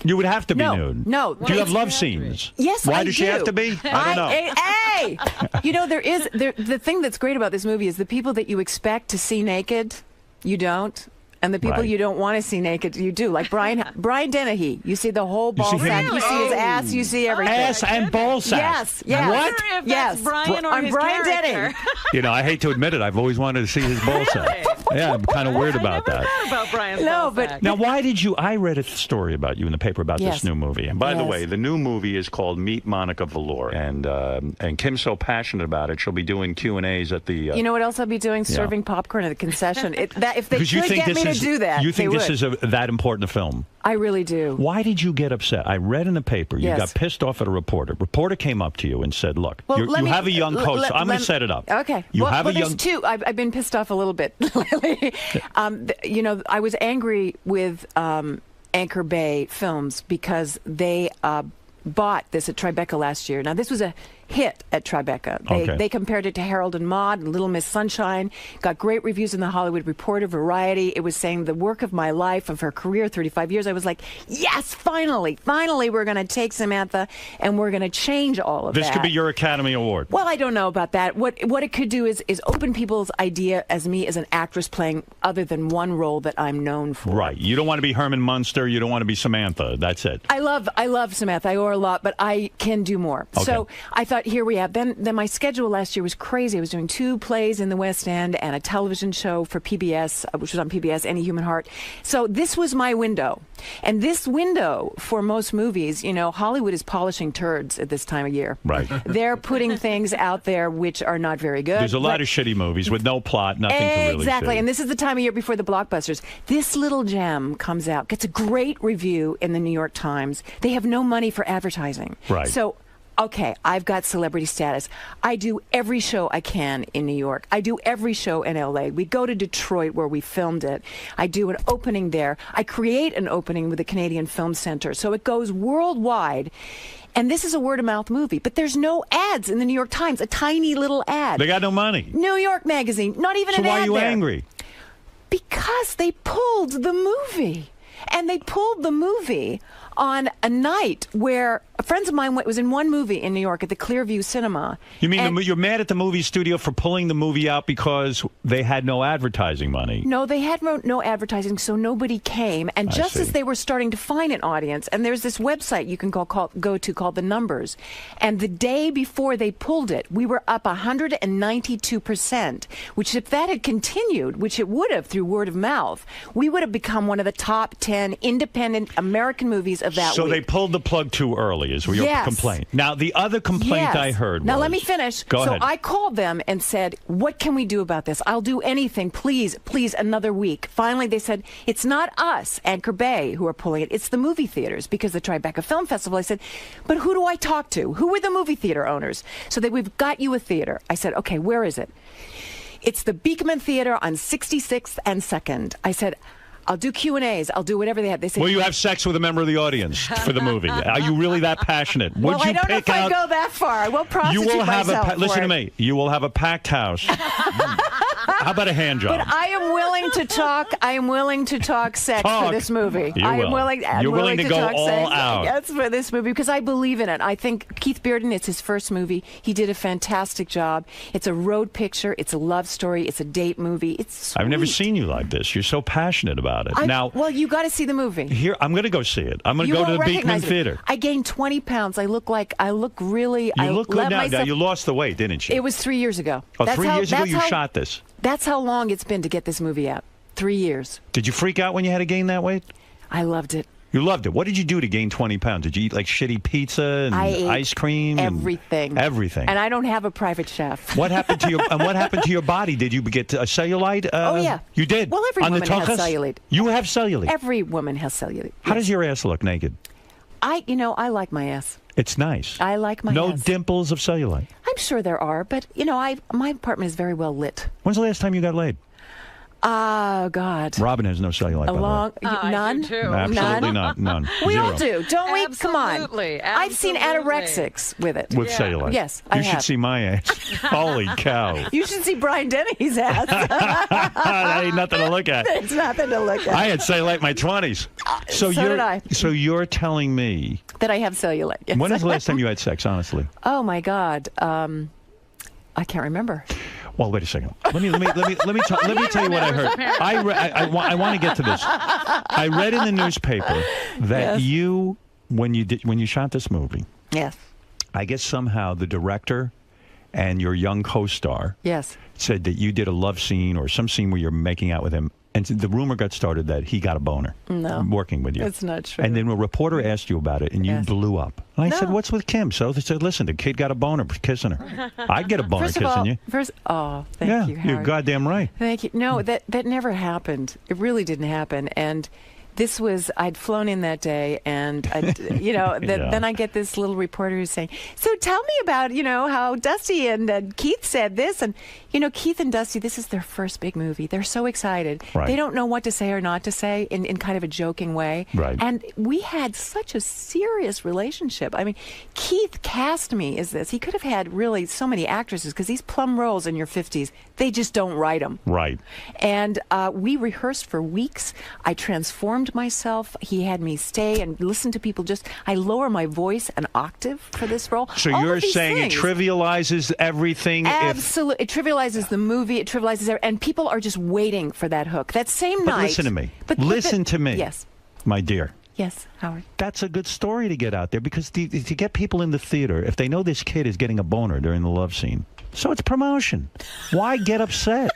You would have to be nude. No. Do you have love scenes? Yes, Why I does she have to be? I don't know. Hey! The thing that's great about this movie is the people that you expect to see naked, you don't. And the people you don't want to see naked, you do. Like Brian Dennehy. You see the whole ball sack. You see his ass. You see everything. Ass and ball sack. Yes. What? Yes. Brian or his Brian character. Dennehy. I hate to admit it. I've always wanted to see his ball sack. Yeah, I'm kind of weird about that. About Brian's No, but sack. Now, why did you? I read a story about you in the paper about Yes. this new movie. And by the Yes. way, the new movie is called Meet Monica Velour, and Kim's so passionate about it, she'll be doing Q&As at the. You know what else I'll be doing? Serving popcorn at the concession. If they Because you could think get me this to do that, you think they this would. is that important a film? I really do. Why did you get upset? I read in the paper you Yes. got pissed off at a reporter. Reporter came up to you and said, "Look, Well, you have a young coach. So I'm going to set it up. Okay. You well, have a there's young. two. I've been pissed off a little bit lately. You know, I was angry with Anchor Bay Films because they bought this at Tribeca last year. Now, this was a hit at Tribeca. They compared it to Harold and Maude and Little Miss Sunshine, got great reviews in the Hollywood Reporter, Variety. It was saying the work of my life, of her career, 35 years. I was like, yes, finally we're going to take Samantha and we're going to change all of that. This could be your Academy Award. Well, I don't know about that. What it could do is open people's idea as me as an actress playing other than one role that I'm known for. Right. You don't want to be Herman Munster. You don't want to be Samantha. That's it. I love Samantha. I owe her a lot, but I can do more. Okay. So I thought, here we have. Then my schedule last year was crazy. I was doing 2 plays in the West End and a television show for PBS, which was on PBS, Any Human Heart. So this was my window. And this window for most movies, you know, Hollywood is polishing turds at this time of year. Right. They're putting things out there which are not very good. There's a lot of shitty movies with no plot, nothing to really Exactly, see. and this is the time of year before the blockbusters. This little gem comes out, gets a great review in the New York Times. They have no money for advertising. Right. So, okay, I've got celebrity status. I do every show I can in New York. I do every show in L.A. We go to Detroit where we filmed it. I do an opening there. I create an opening with the Canadian Film Center. So it goes worldwide. And this is a word-of-mouth movie, but there's no ads in the New York Times, a tiny little ad. They got no money. New York Magazine, not even So an ad why are you there. angry? Because they pulled the movie. And they pulled the movie on a night where friends of mine was in one movie in New York at the Clearview Cinema. You mean you're mad at the movie studio for pulling the movie out because they had no advertising money? No, they had no advertising, so nobody came. And just as they were starting to find an audience, and there's this website you can go to called The Numbers. And the day before they pulled it, we were up 192%, which if that had continued, which it would have through word of mouth, we would have become one of the top 10 independent American movies of that week. So they pulled the plug too early, is your complaint. Now, the other complaint I heard Now, was... let me finish. Go ahead. I called them and said, what can we do about this? I'll do anything. Please, another week. Finally, they said, it's not us, Anchor Bay, who are pulling it. It's the movie theaters, because the Tribeca Film Festival. I said, but who do I talk to? Who are the movie theater owners? So we've got you a theater. I said, okay, where is it? It's the Beekman Theater on 66th and 2nd. I said, I'll do Q&As. I'll do whatever they have. They say, Will you have sex with a member of the audience for the movie? Are you really that passionate? Would well, you I don't know pick if out... I go that far. I will prostitute You will have myself listen for to it. me. You will have a packed house. How about a hand job? But I am willing to talk. I am willing to talk sex for this movie. You I will. am willing. I'm You're willing to go talk all sex. out. Yes, for this movie because I believe in it. I think Keith Bearden. It's his first movie. He did a fantastic job. It's a road picture. It's a love story. It's a date movie. It's sweet. I've never seen you like this. You're so passionate about it. Well, you got to see the movie. Here, I'm going to go see it. I'm going to You go to won't the Beekman recognize me. Theater. I gained 20 pounds. I look really. You look good now. Myself. You lost the weight, didn't you? It was 3 years ago. Oh, 3 years ago you shot this. That's how long it's been to get this movie out. 3 years. Did you freak out when you had to gain that weight? I loved it. You loved it. What did you do to gain 20 pounds? Did you eat like shitty pizza and I ate ice cream? Everything. Everything. And I don't have a private chef. What happened to your body? Did you get a cellulite? Oh, yeah. You did? Well, every On woman the has tuchus? cellulite. You have cellulite? Every woman has cellulite. How does your ass look naked? I like my ass. It's nice. I like my No ass. dimples of cellulite. I'm sure there are, but, my apartment is very well lit. When's the last time you got laid? Oh, God. Robin has no cellulite, by the way. None? Absolutely not. None. We Zero. all do, don't we? Come on. Absolutely. I've seen anorexics with it. With cellulite. Yes, You I should have. see my ass. Holy cow. You should see Brian Dennehy's ass. That ain't nothing to look at. It's nothing to look at. I had cellulite in my 20s. So did I. So you're telling me... That I have cellulite. Yes. When was the last time you had sex, honestly? Oh, my God. I can't remember. Well, wait a second. Let me tell you what I heard. I want to get to this. I read in the newspaper that Yes. when you shot this movie, yes, I guess somehow the director and your young co-star Yes. said that you did a love scene or some scene where you're making out with him, and the rumor got started that he got a boner working with you. That's not true. And then a reporter asked you about it, and you blew up. And I said, what's with Kim? So they said, listen, the kid got a boner kissing her. I'd get a boner kissing you. Thank you, Howard. You're goddamn right. Thank you. No, that never happened. It really didn't happen. And this was, I'd flown in that day, and, then I get this little reporter who's saying, so tell me about, how Dusty and Keith said this. And, Keith and Dusty, this is their first big movie. They're so excited. Right. They don't know what to say or not to say in kind of a joking way. Right. And we had such a serious relationship. I mean, Keith cast me as this. He could have had really so many actresses, because these plum roles in your 50s, they just don't write them. Right. And we rehearsed for weeks. I transformed myself. He had me stay and listen to people. I lower my voice an octave for this role. So All you're of these saying things. it trivializes everything? Absolutely. It trivializes the movie. It trivializes everything. And people are just waiting for that hook. That same But night. listen to me. Listen to me. Yes. My dear. Yes, Howard. That's a good story to get out there, because to get people in the theater, if they know this kid is getting a boner during the love scene, so it's promotion. Why get upset?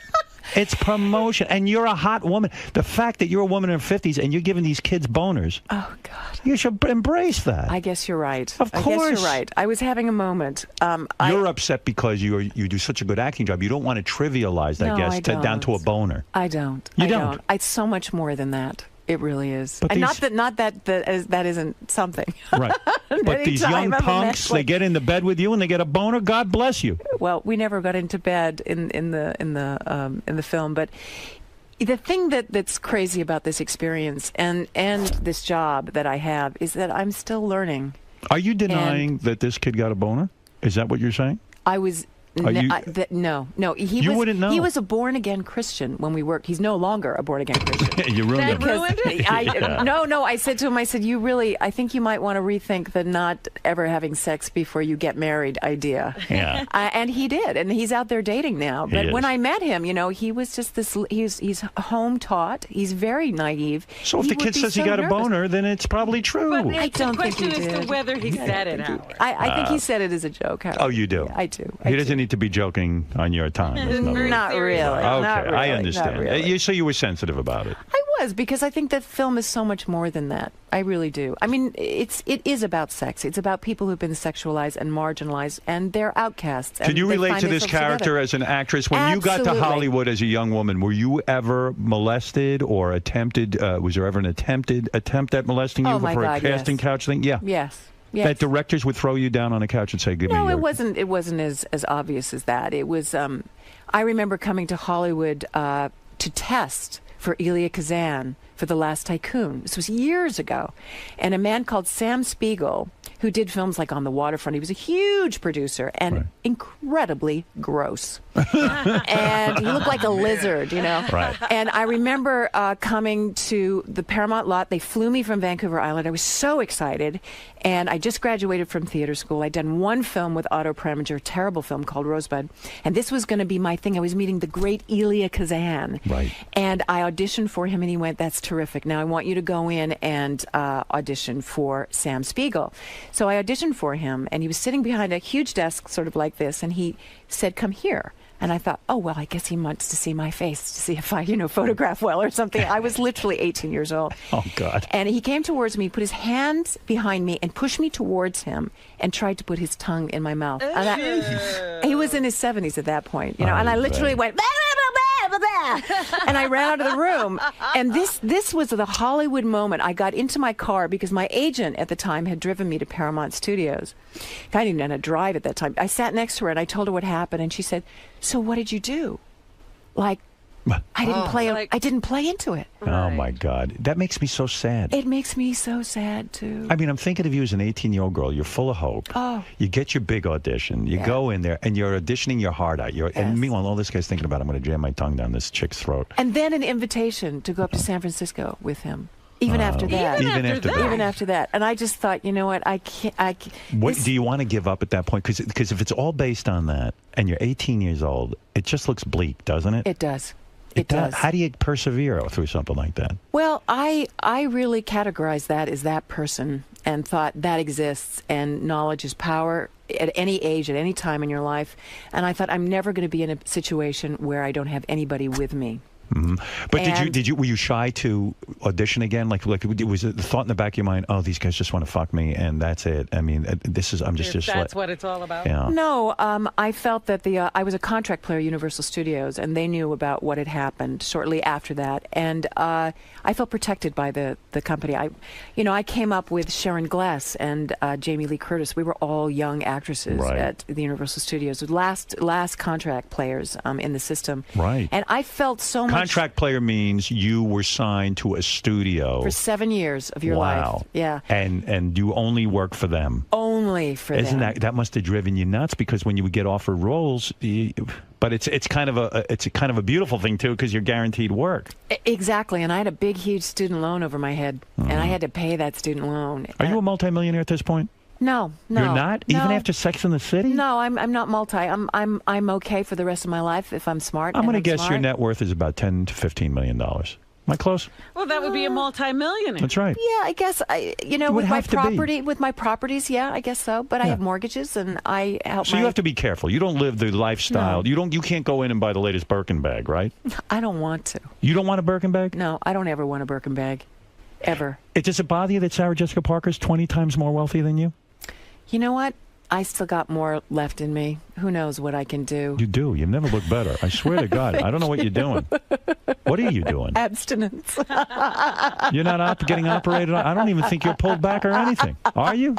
It's promotion. And you're a hot woman. The fact that you're a woman in her 50s and you're giving these kids boners. Oh, God. You should embrace that. I guess you're right. Of course. I guess you're right. I was having a moment. You're upset because you do such a good acting job. You don't want to trivialize that, down to a boner. I don't. You I don't. It's so much more than that. It really is. But And not that isn't something. Right. But these young punks, they get into bed with you and they get a boner. God bless you. Well, we never got into bed in the film, but the thing that's crazy about this experience and this job that I have is that I'm still learning. Are you denying that this kid got a boner? Is that what you're saying? I was. No. You wouldn't know. He was a born-again Christian when we worked. He's no longer a born-again Christian. You ruined it. No, I said to him, I think you might want to rethink the not ever having sex before you get married idea. Yeah. And he did, and he's out there dating now. But when I met him, he was just this, he's home-taught. He's very naive. So if the kid says he got a boner, then it's probably true. But I don't the think he question is did. whether he said it, Howard. I think he said it as a joke, Howard. Oh, you do? I do. He doesn't need to be joking on your time. Not really. Okay, Not really. I understand. Not really. So you were sensitive about it. I was, because I think that film is so much more than that. I really do. I mean, it is about sex. It's about people who've been sexualized and marginalized, and they're outcasts. Can you relate to this character as an actress? When you got to Hollywood as a young woman, were you ever molested or attempted? Was there ever an attempt at molesting you for a casting couch thing? Yeah. Yes. That directors would throw you down on a couch and say, "Give me your." No, it wasn't as obvious as that. It was. I remember coming to Hollywood to test for Elia Kazan for The Last Tycoon. This was years ago, and a man called Sam Spiegel, who did films like On the Waterfront. He was a huge producer and incredibly gross. And he looked like a lizard, Right. And I remember coming to the Paramount lot. They flew me from Vancouver Island. I was so excited. And I just graduated from theater school. I'd done one film with Otto Preminger, a terrible film called Rosebud. And this was going to be my thing. I was meeting the great Elia Kazan. Right. And I auditioned for him, and he went, "That's terrific. Now I want you to go in and audition for Sam Spiegel." So I auditioned for him, and he was sitting behind a huge desk, sort of like this, and he said, "Come here." And I thought, oh, well, I guess he wants to see my face, to see if I, photograph well or something. I was literally 18 years old. Oh, God. And he came towards me, put his hands behind me, and pushed me towards him and tried to put his tongue in my mouth. And he was in his 70s at that point, and I literally went, bah, bah, bah, bah, bah, and I ran out of the room. And this was the Hollywood moment. I got into my car because my agent at the time had driven me to Paramount Studios. I didn't know how to drive at that time. I sat next to her, and I told her what happened, and she said, "So what did you do?" Like, I didn't play into it. Oh, my God. That makes me so sad. It makes me so sad, too. I mean, I'm thinking of you as an 18-year-old girl. You're full of hope. Oh. You get your big audition. You go in there, and you're auditioning your heart out. And meanwhile, all this guy's thinking about, I'm going to jam my tongue down this chick's throat. And then an invitation to go up to San Francisco with him. Even after that. Even after that. And I just thought, you know what, I can't. What do you want to give up at that point? Because if it's all based on that, and you're 18 years old, it just looks bleak, doesn't it? It does. It does. How do you persevere through something like that? Well, I really categorized that as that person and thought that exists, and knowledge is power at any age, at any time in your life. And I thought, I'm never going to be in a situation where I don't have anybody with me. Mm-hmm. But were you shy to audition again? Like was it the thought in the back of your mind, oh, these guys just want to fuck me and that's it? I mean, that's what it's all about. Yeah. No, I felt that I was a contract player at Universal Studios, and they knew about what had happened shortly after that, and I felt protected by the company. I came up with Sharon Glass and Jamie Lee Curtis. We were all young actresses at the Universal Studios, last contract players in the system. Right. And I felt so much. Contract player means you were signed to a studio for 7 years of your life. Wow. Yeah. And you only work for them. Only for them. Isn't that must have driven you nuts? Because when you would get offered roles, but it's kind of a beautiful thing too, because you're guaranteed work. Exactly. And I had a big, huge student loan over my head, and I had to pay that student loan. Are you a multimillionaire at this point? No. You're not? No. Even after Sex in the City? No, I'm not multi. I'm okay for the rest of my life if I'm smart. I'm going to guess your net worth is about $10 to $15 million. Am I close? Well, that would be a multimillionaire. That's right. Yeah, I guess with my properties, yeah, I guess so. But I have mortgages, and I help. So you have to be careful. You don't live the lifestyle. No. You can't go in and buy the latest Birkin bag, right? I don't want to. You don't want a Birkin bag? No, I don't ever want a Birkin bag, ever. Does it bother you that Sarah Jessica Parker's 20 times more wealthy than you? You know what? I still got more left in me. Who knows what I can do? You do. You never look better. I swear to God. I don't know what you're doing. What are you doing? Abstinence. You're not getting operated on? I don't even think you're pulled back or anything. Are you?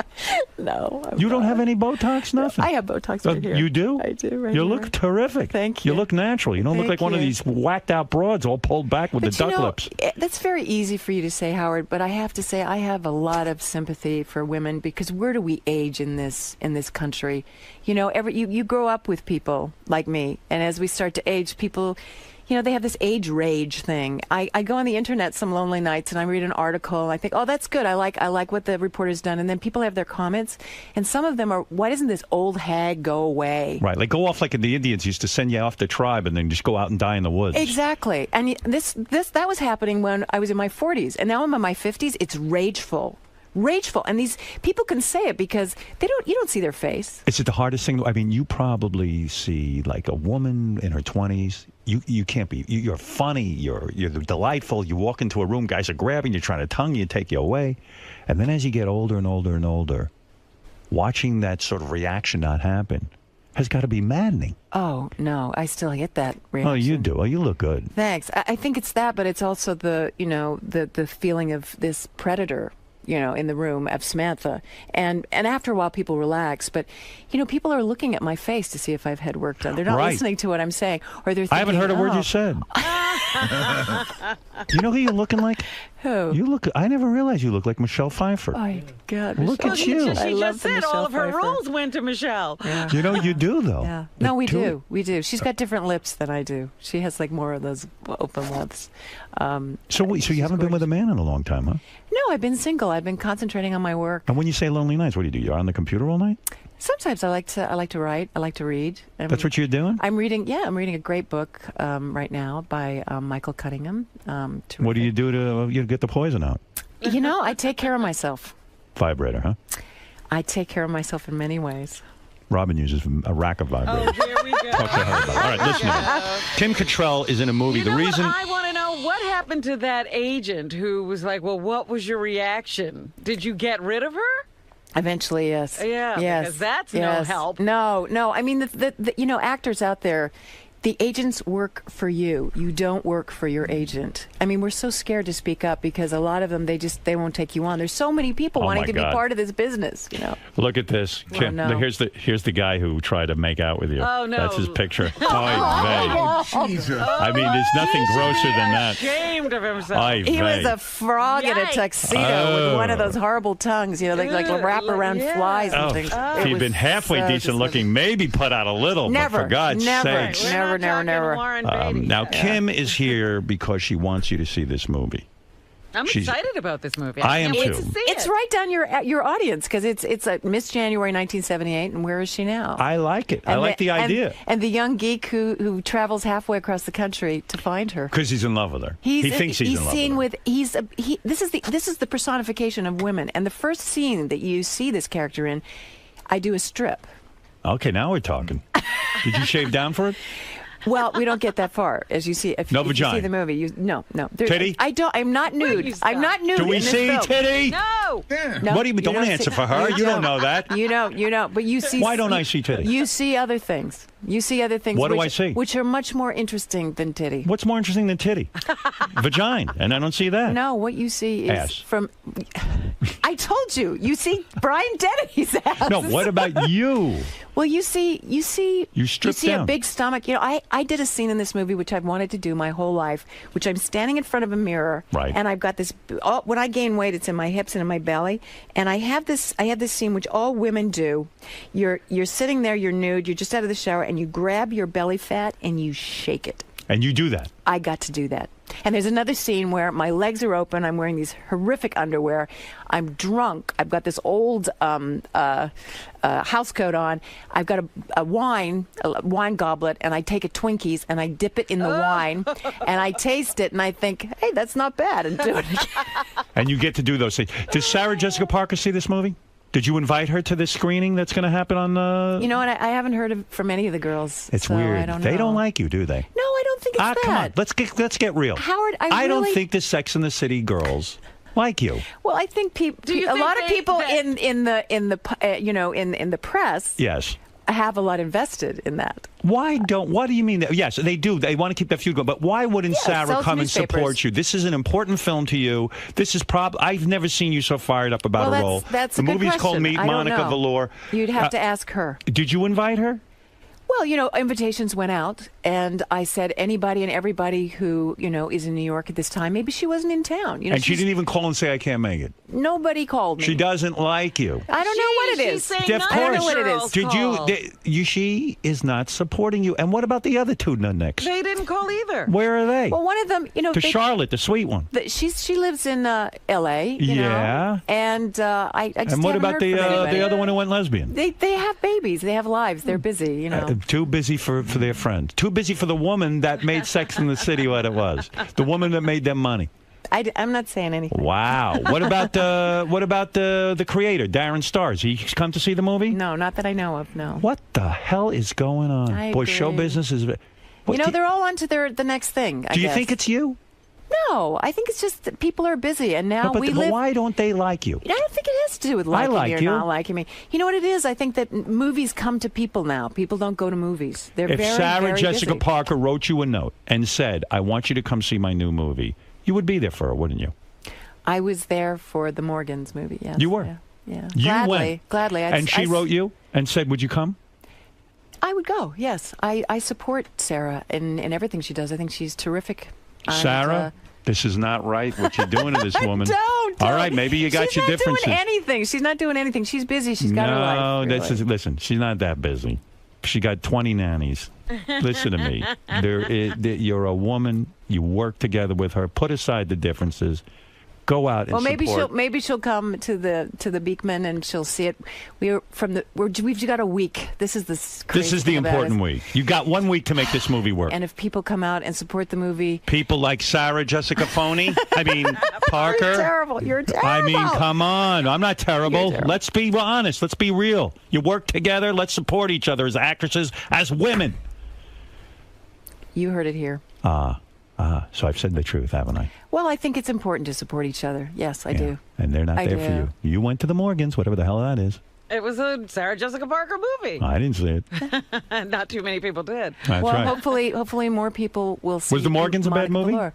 No. You don't have any Botox? Nothing? I have Botox right here. You do? I do right You here. look terrific. Thank you. You look natural. You don't look like one of these whacked out broads all pulled back with the duck lips. That's very easy for you to say, Howard, but I have to say I have a lot of sympathy for women, because where do we age in this country? You grow up with people like me, and as we start to age, people, they have this age rage thing. I go on the internet some lonely nights and I read an article and I think, oh, that's good. I like what the reporter's done. And then people have their comments, and some of them are, why doesn't this old hag go away? Right, like go off like the Indians used to send you off the tribe and then just go out and die in the woods. Exactly. And that was happening when I was in my 40s, and now I'm in my 50s. It's rageful. And these people can say it because you don't see their face. Is it the hardest thing? I mean, you probably see like a woman in her 20s. You can't be. You're funny. You're delightful. You walk into a room, guys are grabbing you, trying to tongue you, take you away, and then as you get older and older and older, watching that sort of reaction not happen has got to be maddening. Oh no, I still get that reaction. Oh, you do. Oh, you look good. Thanks. I think it's that, but it's also the feeling of this predator, in the room of Samantha. And after a while, people relax. But, people are looking at my face to see if I've had work done. They're not listening to what I'm saying. Or they're thinking, I haven't heard a word you said. You know who you're looking like? Who? I never realized you look like Michelle Pfeiffer. Oh, my God. Look at you. She just said all of her roles went to Michelle. Yeah. You do, though. Yeah. No, we do. We do. She's got different lips than I do. She has like more of those open lips. So you haven't been with a man in a long time, huh? No, I've been single. I've been concentrating on my work. And when you say lonely nights, what do? You're on the computer all night? Sometimes I like to write. I like to read. That's what you're doing? I'm reading a great book right now by Michael Cunningham. What do you do to get the poison out? I take care of myself. Vibrator, huh? I take care of myself in many ways. Robin uses a rack of vibrators. Oh, here we go. Talk to her about it. All right, listen to me. Kim Cattrall is in a movie. I want to know what happened to that agent who was like, well, what was your reaction? Did you get rid of her? Eventually, yes. Yeah, yes. because that's no help. No. I mean, the actors out there, the agents work for you. You don't work for your agent. I mean, we're so scared to speak up because a lot of them, they won't take you on. There's so many people wanting to be part of this business, Look at this. Kim, here's the guy who tried to make out with you. Oh, no. That's his picture. Jesus. I mean, there's nothing grosser than that. Ashamed of himself. He was a frog in a tuxedo with one of those horrible tongues, like wrap around flies and things. If he'd been halfway decent looking, maybe put out a little, but for God's sakes. Never. Now, Kim is here because she wants you to see this movie. I'm excited about this movie. I am can't wait too. to see It's it. right down your audience because it's a Miss January 1978, and where is she now? I like it. I like the idea. And the young geek who travels halfway across the country to find her. Because he's in love with her. He thinks he's in love seen with her. This is the personification of women. And the first scene that you see this character in, I do a strip. Okay, now we're talking. Did you shave down for it? Well, we don't get that far, as you see. If No you vagina. see the movie, no. Titty? I'm not nude. I'm not nude. Do we in this see film. titty? No. No, What do you mean? Don't answer for her. You don't know that. You know. But you see. Why don't I see titty? You see other things. You see other things. What do which, I see? Which are much more interesting than titty. What's more interesting than titty? Vagina, and I don't see that. No, what you see is Ass. from. I told you. You see Brian Dennehy's ass. No, what about you? Well, you see You strip see down. a big stomach. You know, I did a scene in this movie which I've wanted to do my whole life, which I'm standing in front of a mirror, Right. and I've got this. When I gain weight, it's in my hips and in my belly, and I have this scene which all women do. You're sitting there, you're nude, you're just out of the shower, and you grab your belly fat and you shake it. And you do that. I got to do that. And there's another scene where my legs are open. I'm wearing these horrific underwear. I'm drunk. I've got this old house coat on. I've got a wine goblet, and I take a Twinkies and I dip it in the wine, and I taste it, and I think, hey, that's not bad, and do it again. And you get to do those things. Does Sarah Jessica Parker see this movie? Did you invite her to this screening that's going to happen on? You know what? I haven't heard from any of the girls. It's so weird. I don't they know. don't like you, do they? No, I don't think it's that. Come on. Let's get real. Howard, I don't really- think the Sex and the City girls like you. Well, I think a lot of people in the press Yes. have a lot invested in that. What do you mean that? Yes, they do. They want to keep that feud going. But why wouldn't Yeah, it Sarah sells come and newspapers. support you? This is an important film to you. This is I've never seen you so fired up about a role. That's the a good movie's called question. Meet I don't Monica know. Velour. You'd have to ask her. Did you invite her? Well, invitations went out, and I said anybody and everybody who, is in New York at this time, maybe she wasn't in town. And she didn't even call and say, I can't make it. Nobody called me. She doesn't like you. I don't know what it is. Of course. I don't know what it is. Did you? She is not supporting you. And what about the other two nutnicks? They didn't call either. Where are they? Well, one of them, Charlotte, the sweet one. She lives in L.A. you know, Yeah. and I just And what haven't about heard the from anybody. other one who went lesbian? They have babies. They have lives. They're busy. Too busy for their friends. Too busy for the woman that made Sex in the City what it was. The woman that made them money. I'm not saying anything. Wow. What about the creator, Darren Star? He come to see the movie? No, not that I know of. No. What the hell is going on? I Boy, agree. show business is. They're all on to the next thing. I Do you guess. think it's you? No, I think it's just that people are busy, and now but we live. why don't they like you? I don't think it has to do with liking like me or you. not liking me. You know what it is? I think that movies come to people now. People don't go to movies. They're If very, Sarah very Jessica busy. Parker wrote you a note and said, I want you to come see my new movie, you would be there for her, wouldn't you? I was there for the Morgans movie. Yes, You were? Yeah. You Gladly, went. Gladly. And she wrote you and said, would you come? I would go. Yes, I support Sarah in everything she does. I think she's terrific. And, Sarah, this is not right what you're doing to this woman. Don't. All right, maybe you got your differences. She's not doing anything. She's not doing anything. She's busy. She's got her life. No, really. listen, she's not that busy. She got 20 nannies. Listen to me. You're a woman. You work together with her. Put aside the differences. Go out and support. maybe she'll come to the Beekman and she'll see it. We've got a week. This is the important week. You got 1 week to make this movie work. And if people come out and support the movie, People like Sarah Jessica Parker. You're terrible. You're terrible. I mean, come on. I'm not terrible. Let's be honest. Let's be real. You work together. Let's support each other as actresses, as women. You heard it here. So I've said the truth, haven't I? Well, I think it's important to support each other. Yes, I do. And they're not I there for do. you. You went to the Morgans, whatever the hell that is. It was a Sarah Jessica Parker movie. I didn't see it. Not too many people did. That's well, right. hopefully more people will see. Was The Morgans a bad Monica movie? Velour.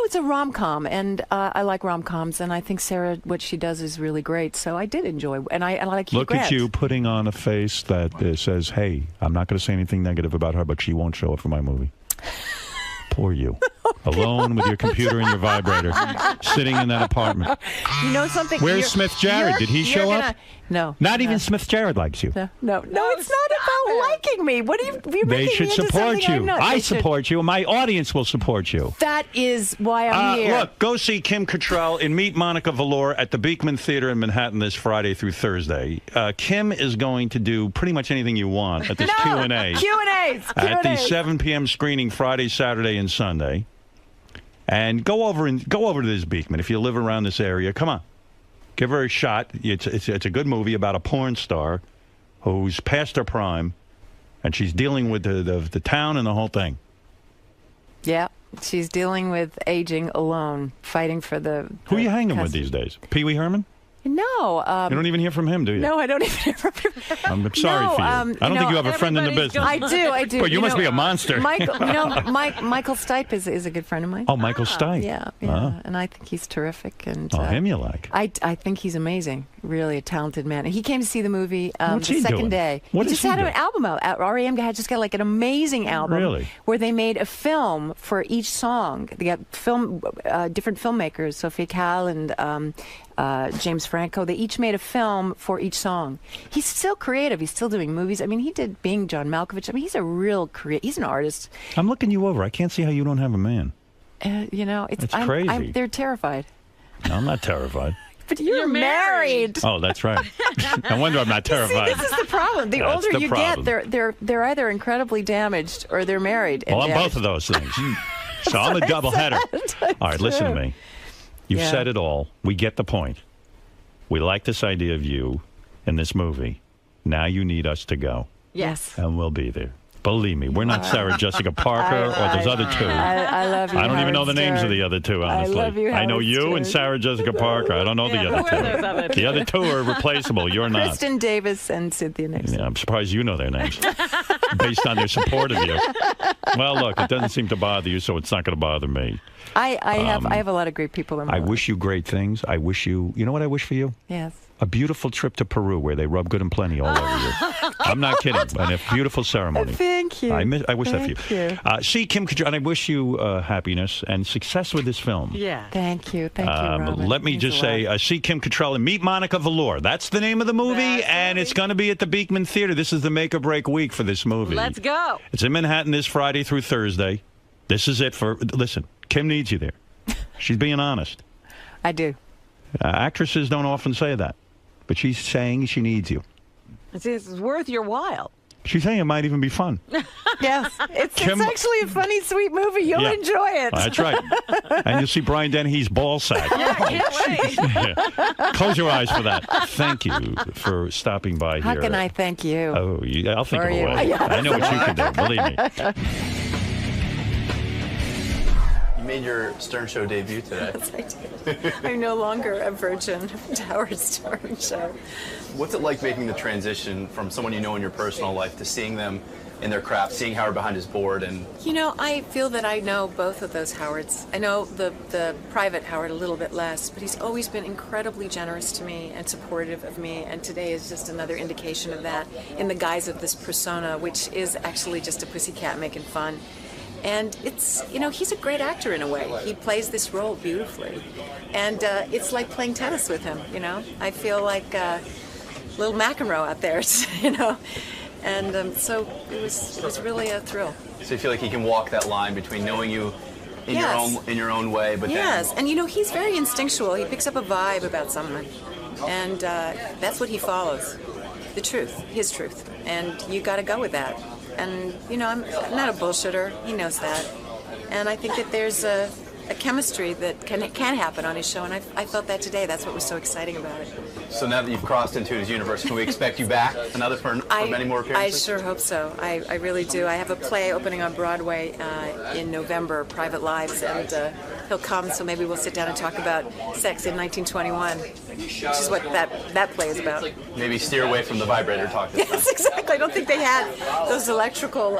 It's a rom-com, and I like rom-coms, and I think Sarah, what she does is really great. So I did enjoy, and I like Hugh Look Grant. at you putting on a face that says, hey, I'm not going to say anything negative about her, but she won't show up for my movie. Poor you. alone with your computer and your vibrator, sitting in that apartment. You know something? Where's Smith Jarrett? Did he show up? No. Not even Smith Jarrett likes you. No, it's not about liking me. What are you They should support you. I should. support you. My audience will support you. That is why I'm here. Look, go see Kim Cattrall in Meet Monica Velour at the Beekman Theater in Manhattan this Friday through Thursday. Kim is going to do pretty much anything you want at this Q&A. Q&As. At the 7 p.m. screening Friday, Saturday, and Sunday. And go over to this Beekman if you live around this area. Come on. Give her a shot. It's a good movie about a porn star who's past her prime, and she's dealing with the town and the whole thing. Yeah, she's dealing with aging alone, fighting for the... Who are you hanging with these days? Pee Wee Herman? No. You don't even hear from him, do you? No, I don't even hear from him. I'm sorry for you. I don't think you have a friend in the business. I do. But you must be a monster. Michael Stipe is a good friend of mine. Oh, Michael Stipe. Yeah. And I think he's terrific. And him you like? I think he's amazing. Really a talented man. And he came to see the movie What's the he second doing? day. What he is just he had doing? an album out. REM had just got like an amazing album. Really? Where they made a film for each song. They got different filmmakers, Sophia Cal and James Franco. They each made a film for each song. He's still creative. He's still doing movies. I mean, he did Being John Malkovich. I mean, he's a real he's an artist. I'm looking you over. I can't see how you don't have a man. It's crazy. They're terrified. No, I'm not terrified. But you're married. Oh, that's right. No wonder I'm not terrified. See, this is the problem. The That's older the you problem. get, they're either incredibly damaged or they're married. Well, I'm both of those things. So I'm a double header. All right, listen to me. You've said it all. We get the point. We like this idea of you in this movie. Now you need us to go. Yes. And we'll be there. Believe me, we're not Sarah Jessica Parker or those other two. I love you. I don't even know the Howard names of Stern. the other two, honestly. I love you, I know Howard you Stern. and Sarah Jessica Parker. I don't know the other two. The other two are replaceable. You're not. Kristen Davis and Cynthia Nixon. Yeah, I'm surprised you know their names based on their support of you. Well, look, it doesn't seem to bother you, so it's not going to bother me. I have a lot of great people in my I life. wish you great things. I wish you know what I wish for you? Yes. A beautiful trip to Peru where they rub good and plenty all over you. I'm not kidding. And a beautiful ceremony. Thank you. I wish that for you. Thank you. See, Kim Cattrall, and I wish you happiness and success with this film. Yeah. Thank you. Thank you, Robin. Let me just say, see Kim Cattrall and Meet Monica Velour. That's the name of the movie, and it's going to be at the Beekman Theater. This is the make or break week for this movie. Let's go. It's in Manhattan this Friday through Thursday. This is it for... Listen, Kim needs you there. She's being honest. I do. Actresses don't often say that. But she's saying she needs you. It's worth your while. She's saying it might even be fun. Yes. It's actually a funny, sweet movie. You'll Yeah. enjoy it. That's right. And you'll see Brian Dennehy's ball sack. Yeah, can't wait. Yeah. Close your eyes for that. Thank you for stopping by How here. can I thank you? Oh, I'll think For of a you. way. Yes. I know what you can do. Believe me. You made your Stern Show debut today. Yes, I did. I'm no longer a virgin of the Howard Stern Show. What's it like making the transition from someone you know in your personal life to seeing them in their craft, seeing Howard behind his board? And You know, I feel that I know both of those Howards. I know the private Howard a little bit less, but he's always been incredibly generous to me and supportive of me, and today is just another indication of that in the guise of this persona, which is actually just a pussycat making fun. And it's, you know, he's a great actor in a way. He plays this role beautifully. And it's like playing tennis with him, you know. I feel like little McEnroe out there, you know. And so it was really a thrill. so you feel like he can walk that line between knowing you in Yes. your own way, but Yes, and you know, he's very instinctual. He picks up a vibe about someone. And that's what he follows. The truth, his truth. And you got to go with that. And, you know, I'm not a bullshitter. He knows that. And I think that there's a chemistry that can happen on his show, and I felt that today. That's what was so exciting about it. then. So now that you've crossed into his universe, can we expect you back for many more I appearances? sure hope so. I really do. I have a play opening on Broadway in November, Private Lives, and he'll come, so maybe we'll sit down and talk about sex in 1921, which is what that play is about. Maybe steer away from the vibrator talk this time. Yes, exactly. I don't think they had those electrical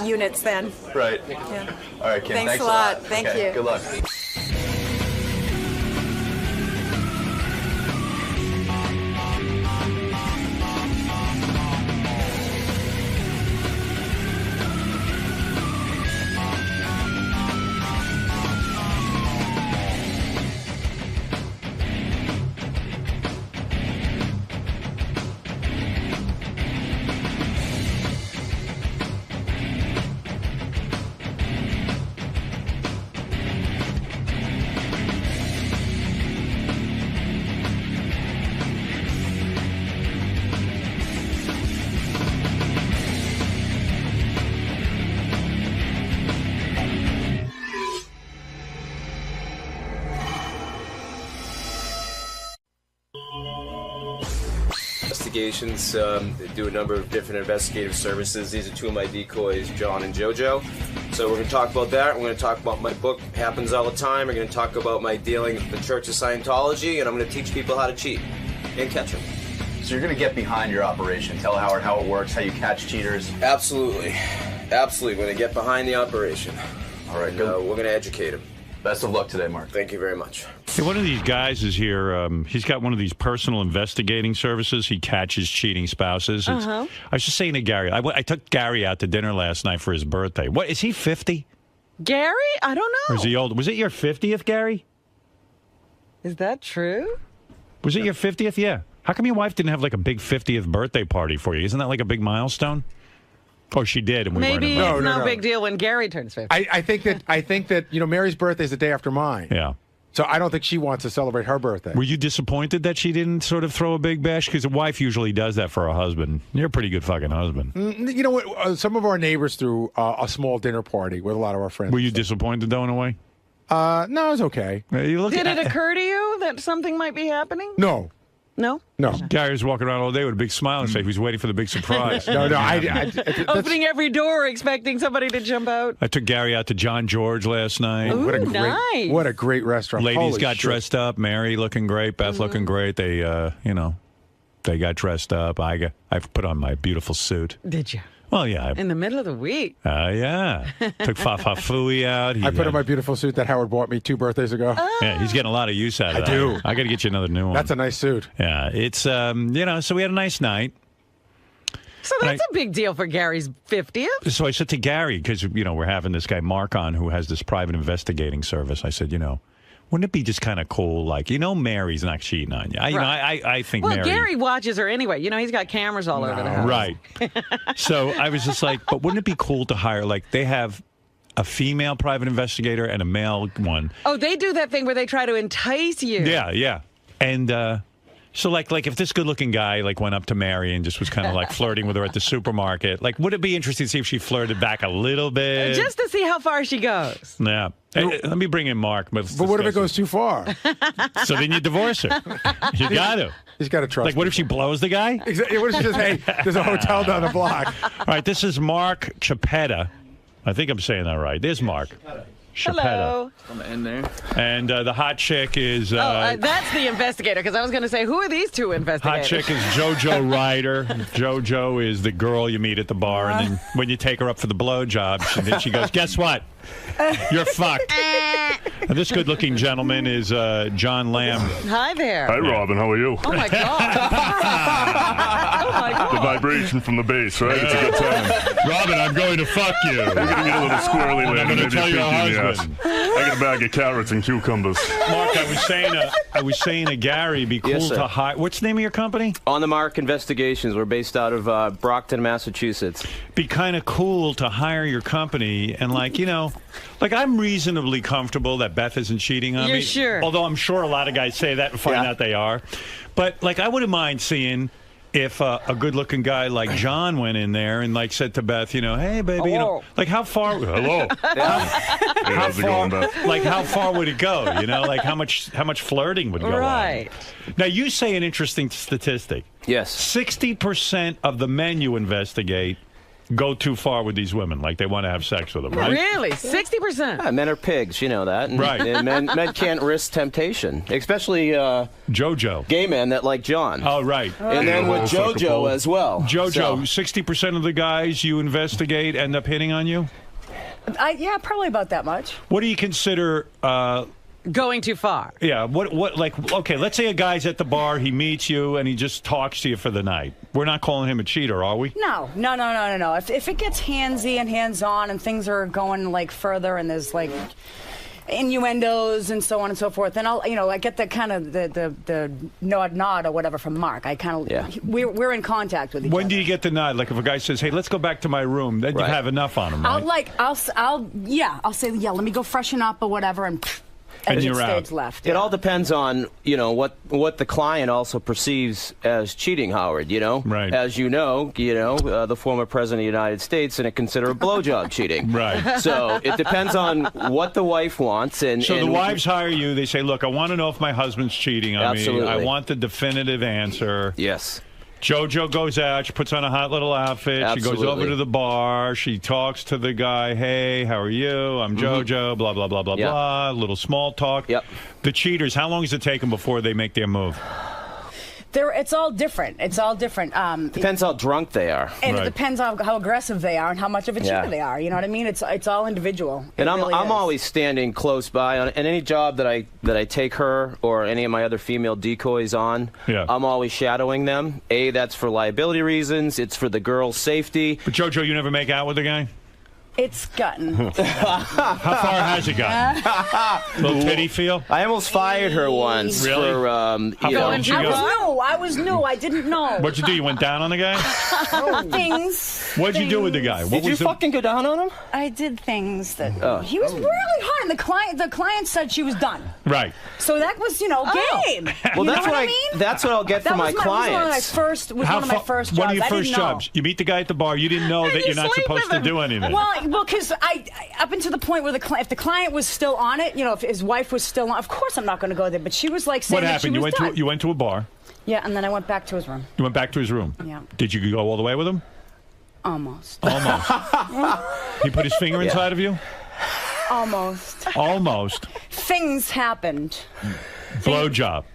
units then. Right. Yeah. All right, Kim. Thanks a lot. Thank Okay, you. Good luck. Investigations. They do a number of different investigative services. These are two of my decoys, John and JoJo. So we're going to talk about that. We're going to talk about my book, Happens All the Time. We're going to talk about my dealing with the Church of Scientology, and I'm going to teach people how to cheat and catch them. So you're going to get behind your operation. Tell Howard how it works, how you catch cheaters. Absolutely. Absolutely. We're going to get behind the operation. All right, and, good. we're going to educate them. Best of luck today, Mark. Thank you very much. Hey, one of these guys is here. He's got one of these personal investigating services. He catches cheating spouses. I was just saying to Gary, I took Gary out to dinner last night for his birthday. What, is he 50? Gary? I don't know. Or is he old? Was it your 50th, Gary? Is that true? Was it your 50th? Yeah. How come your wife didn't have like a big 50th birthday party for you? Isn't that like a big milestone? Oh, she did, and we Maybe weren't it's no big deal when Gary turns 50. I think that Mary's birthday is the day after mine. Yeah. So I don't think she wants to celebrate her birthday. Were you disappointed that she didn't sort of throw a big bash? Because a wife usually does that for her husband. You're a pretty good fucking husband. You know what? Some of our neighbors threw a small dinner party with a lot of our friends. Were you disappointed, though, in a way? No, it was okay. Did it occur to you that something might be happening? No. No? No. Gary was walking around all day with a big smile on his face. He was waiting for the big surprise. No. Opening every door, expecting somebody to jump out. I took Gary out to John George last night. Ooh, nice. What a great restaurant. Ladies Holy got shit. dressed up. Mary looking great. Beth looking great. They, they got dressed up. I put on my beautiful suit. Did you? Well, yeah. In the middle of the week. Yeah. Took Fafa Fui out. I put on my beautiful suit that Howard bought me 2 birthdays ago. Yeah, he's getting a lot of use out of that. I do. I got to get you another new one. That's a nice suit. Yeah, it's so we had a nice night. So that's a big deal for Gary's 50th. So I said to Gary, because we're having this guy Mark on who has this private investigating service. I said, wouldn't it be just kind of cool, like, Mary's not cheating on you? I think Well, Mary... Gary watches her anyway. He's got cameras all over the house. Right. So I was just like, but wouldn't it be cool to hire, like, they have a female private investigator and a male one. Oh, they do that thing where they try to entice you. Yeah. And so, like if this good-looking guy, like, went up to Mary and just was kind of, like, flirting with her at the supermarket, like, would it be interesting to see if she flirted back a little bit? Just to see how far she goes. Yeah. Hey, let me bring in Mark. But what if it goes too far? So then you divorce her. You got to. He's got to trust. Like, what if she blows the guy? Exactly. What if she says, hey, there's a hotel down the block? All right, this is Mark Chapetta. I think I'm saying that right. There's Mark. Hello. On the end there. And the hot chick is... that's the investigator, because I was going to say, who are these two investigators? Hot chick is JoJo Ryder. JoJo is the girl you meet at the bar, and then when you take her up for the blowjob, she goes, guess what? You're fucked. And this good-looking gentleman is John Lamb. Hi there. Hi, Robin. How are you? Oh, my God. Oh, my God. The vibration from the bass, right? It's a good time. Robin, I'm going to fuck you. We're going to get a little squirrely later. I'm going to tell your husband. I got a bag of carrots and cucumbers. Mark, I was saying to Gary, be cool to hire. What's the name of your company? On the Mark Investigations. We're based out of Brockton, Massachusetts. Be kind of cool to hire your company and, like, like, I'm reasonably comfortable that Beth isn't cheating on me. You're sure? Although I'm sure a lot of guys say that and find out they are. But, like, I wouldn't mind seeing if a good-looking guy like John went in there and, like, said to Beth, hey, baby, like, how far... Hello. How far, like, how far would it go? Like, how much flirting would go on? Now, you say an interesting statistic. Yes. 60% of the men you investigate go too far with these women, like they want to have sex with them, right? Really? 60%? Yeah, men are pigs, you know that. And, right. And men can't risk temptation, especially JoJo. Gay men that like John. Oh, right. And then with JoJo as well. JoJo, 60% of the guys you investigate end up hitting on you? Yeah, probably about that much. What do you consider... going too far? Yeah. What? Like, okay, let's say a guy's at the bar, he meets you, and he just talks to you for the night. We're not calling him a cheater, are we? No. If it gets handsy and hands-on and things are going, like, further and there's, like, innuendos and so on and so forth, then I get the kind of the nod or whatever from Mark. I kind of, we're in contact with each other. When do you get the nod? Like, if a guy says, hey, let's go back to my room, then you have enough on him, right? I'll say, let me go freshen up or whatever, and you're out. Left. It all depends on what the client also perceives as cheating, Howard. Right. As the former president of the United States didn't consider a blowjob cheating. Right. So it depends on what the wife wants. And the wives hire you. They say, look, I want to know if my husband's cheating on me. I want the definitive answer. Yes. JoJo goes out. She puts on a hot little outfit. Absolutely. She goes over to the bar. She talks to the guy. Hey, how are you? I'm JoJo. Blah, blah, blah, blah, blah. A little small talk. Yep. The cheaters, how long does it take them before they make their move? It's all different. It's all different. Depends how drunk they are. And it depends on how aggressive they are and how much of a cheater they are. You know what I mean? It's all individual. And I'm always standing close by on any job that I take her or any of my other female decoys on. Yeah. I'm always shadowing them. That's for liability reasons. It's for the girl's safety. But JoJo, you never make out with the guy? It's gotten. How far has it gotten? Little titty feel? I almost fired her once. Really? For, I was new. I didn't know. What'd you do? You went down on the guy? Things. What'd you do with the guy? Did you fucking go down on him? I did things that he was really hard, and the client said she was done. Right. So that was, game. Well, that's what I mean. That's what I'll get for my clients. One of my first jobs. One of your first jobs. You meet the guy at the bar. You didn't know that you're not supposed to do anything. Well, because I up until the point where if the client was still on it, if his wife was still on, of course I'm not going to go there. But she was like saying what happened? That she was done. You went to a bar. Yeah, and then I went back to his room. You went back to his room. Yeah. Did you go all the way with him? Almost. He put his finger inside of you? Almost. Almost. Things happened. Blowjob.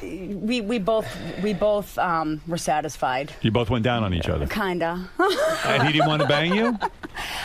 We both were satisfied. You both went down on each other. Kinda. And he didn't want to bang you?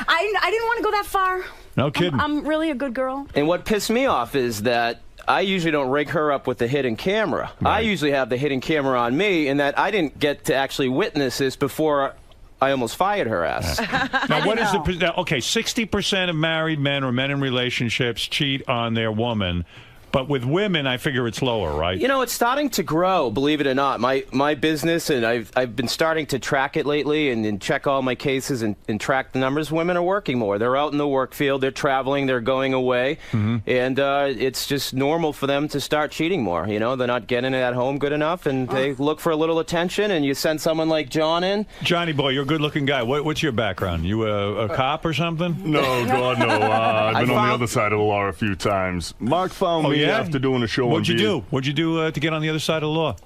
I didn't want to go that far. No kidding. I'm really a good girl. And what pissed me off is that I usually don't rig her up with the hidden camera. Right. I usually have the hidden camera on me, and that I didn't get to actually witness this before I almost fired her ass. Now, what is the... Okay, 60% of married men or men in relationships cheat on their woman. But with women, I figure it's lower, right? It's starting to grow, believe it or not. My business, and I've been starting to track it lately and check all my cases and track the numbers. Women are working more. They're out in the work field. They're traveling. They're going away. And it's just normal for them to start cheating more. They're not getting it at home good enough, and they look for a little attention, and you send someone like John in. Johnny boy, you're a good-looking guy. What's your background? You a cop or something? No, God, no. I've been on the other side of the law a few times. Mark found me after doing a show on What'd you do to get on the other side of the law?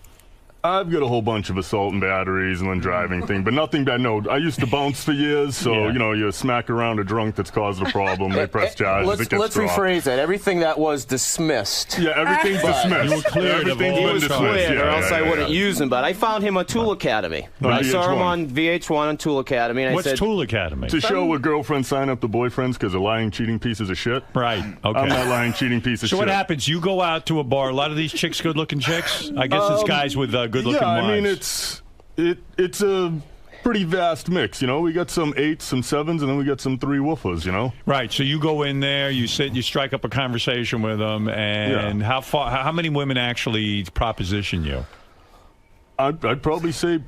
I've got a whole bunch of assault and batteries and then driving thing, but nothing bad. No, I used to bounce for years, so you smack around a drunk that's caused a problem. They press charges. Let's rephrase that. Everything that was dismissed. Yeah, everything's dismissed. You were cleared of all dismissed. Or else I wouldn't use him. But I found him on Tool Academy. I saw him on VH1 on Tool Academy. And What's I said, Tool Academy? It's a show where girlfriends sign up to boyfriends because they're lying, cheating pieces of shit. Right. Okay. I'm not lying, cheating piece of shit. So what happens? You go out to a bar. A lot of these chicks, good-looking chicks. I guess it's guys with good-looking wives. I mean, it's a pretty vast mix, we got some 8s, some 7s, and then we got some 3 woofers, Right. So you go in there, you sit, you strike up a conversation with them, and how many women actually proposition you? I'd probably say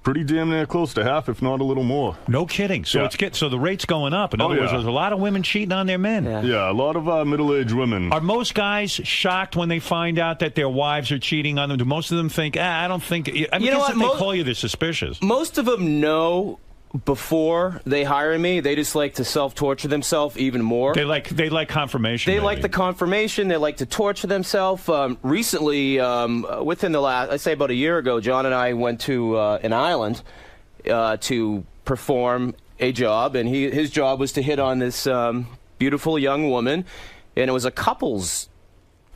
pretty damn near close to half, if not a little more. No kidding. So so the rate's going up. In other words, there's a lot of women cheating on their men. Yeah, a lot of middle-aged women. Are most guys shocked when they find out that their wives are cheating on them? Do most of them think, I don't think... I mean, if they call you, they're suspicious. Most of them know before they hire me. They just like to self-torture themselves even more. They like confirmation. They like the confirmation. They like to torture themselves. Recently, within the last, I'd say about a year ago, John and I went to an island to perform a job, and his job was to hit on this beautiful young woman, and it was a couples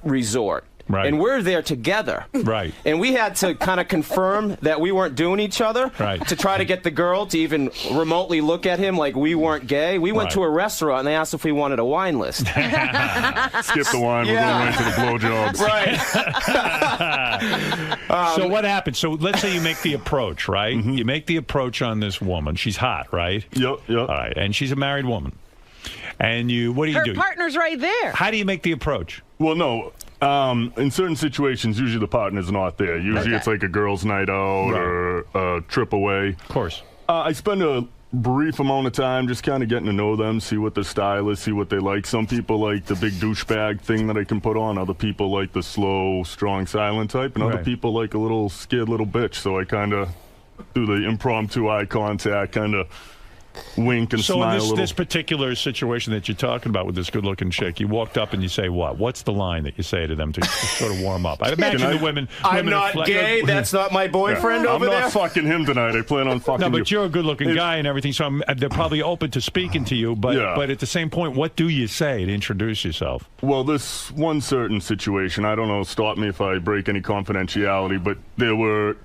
resort. Right. And we're there together. Right. And we had to kind of confirm that we weren't doing each other to try to get the girl to even remotely look at him like we weren't gay. We went to a restaurant and they asked if we wanted a wine list. Skip the wine. We're going right to the blowjobs. Right. So what happens? So let's say you make the approach, right? You make the approach on this woman. She's hot, right? Yep. All right. And she's a married woman. And what do you do? Her partner's right there. How do you make the approach? Well, no. In certain situations, usually the partner's not there. Usually it's like a girls' night out or a trip away. Of course. I spend a brief amount of time just kind of getting to know them, see what their style is, see what they like. Some people like the big douchebag thing that I can put on. Other people like the slow, strong, silent type. And other people like a little scared little bitch. So I kind of do the impromptu eye contact, kind of wink and smile in a little. this particular situation that you're talking about with this good-looking chick, you walked up and you say what? What's the line that you say to them to sort of warm up? I imagine the women. I'm not gay. That's not my boyfriend over there. I'm not fucking him tonight. I plan on fucking No, but you're a good-looking guy and everything, so they're probably open to speaking to you. But at the same point, what do you say to introduce yourself? Well, this one certain situation, I don't know, stop me if I break any confidentiality, but there were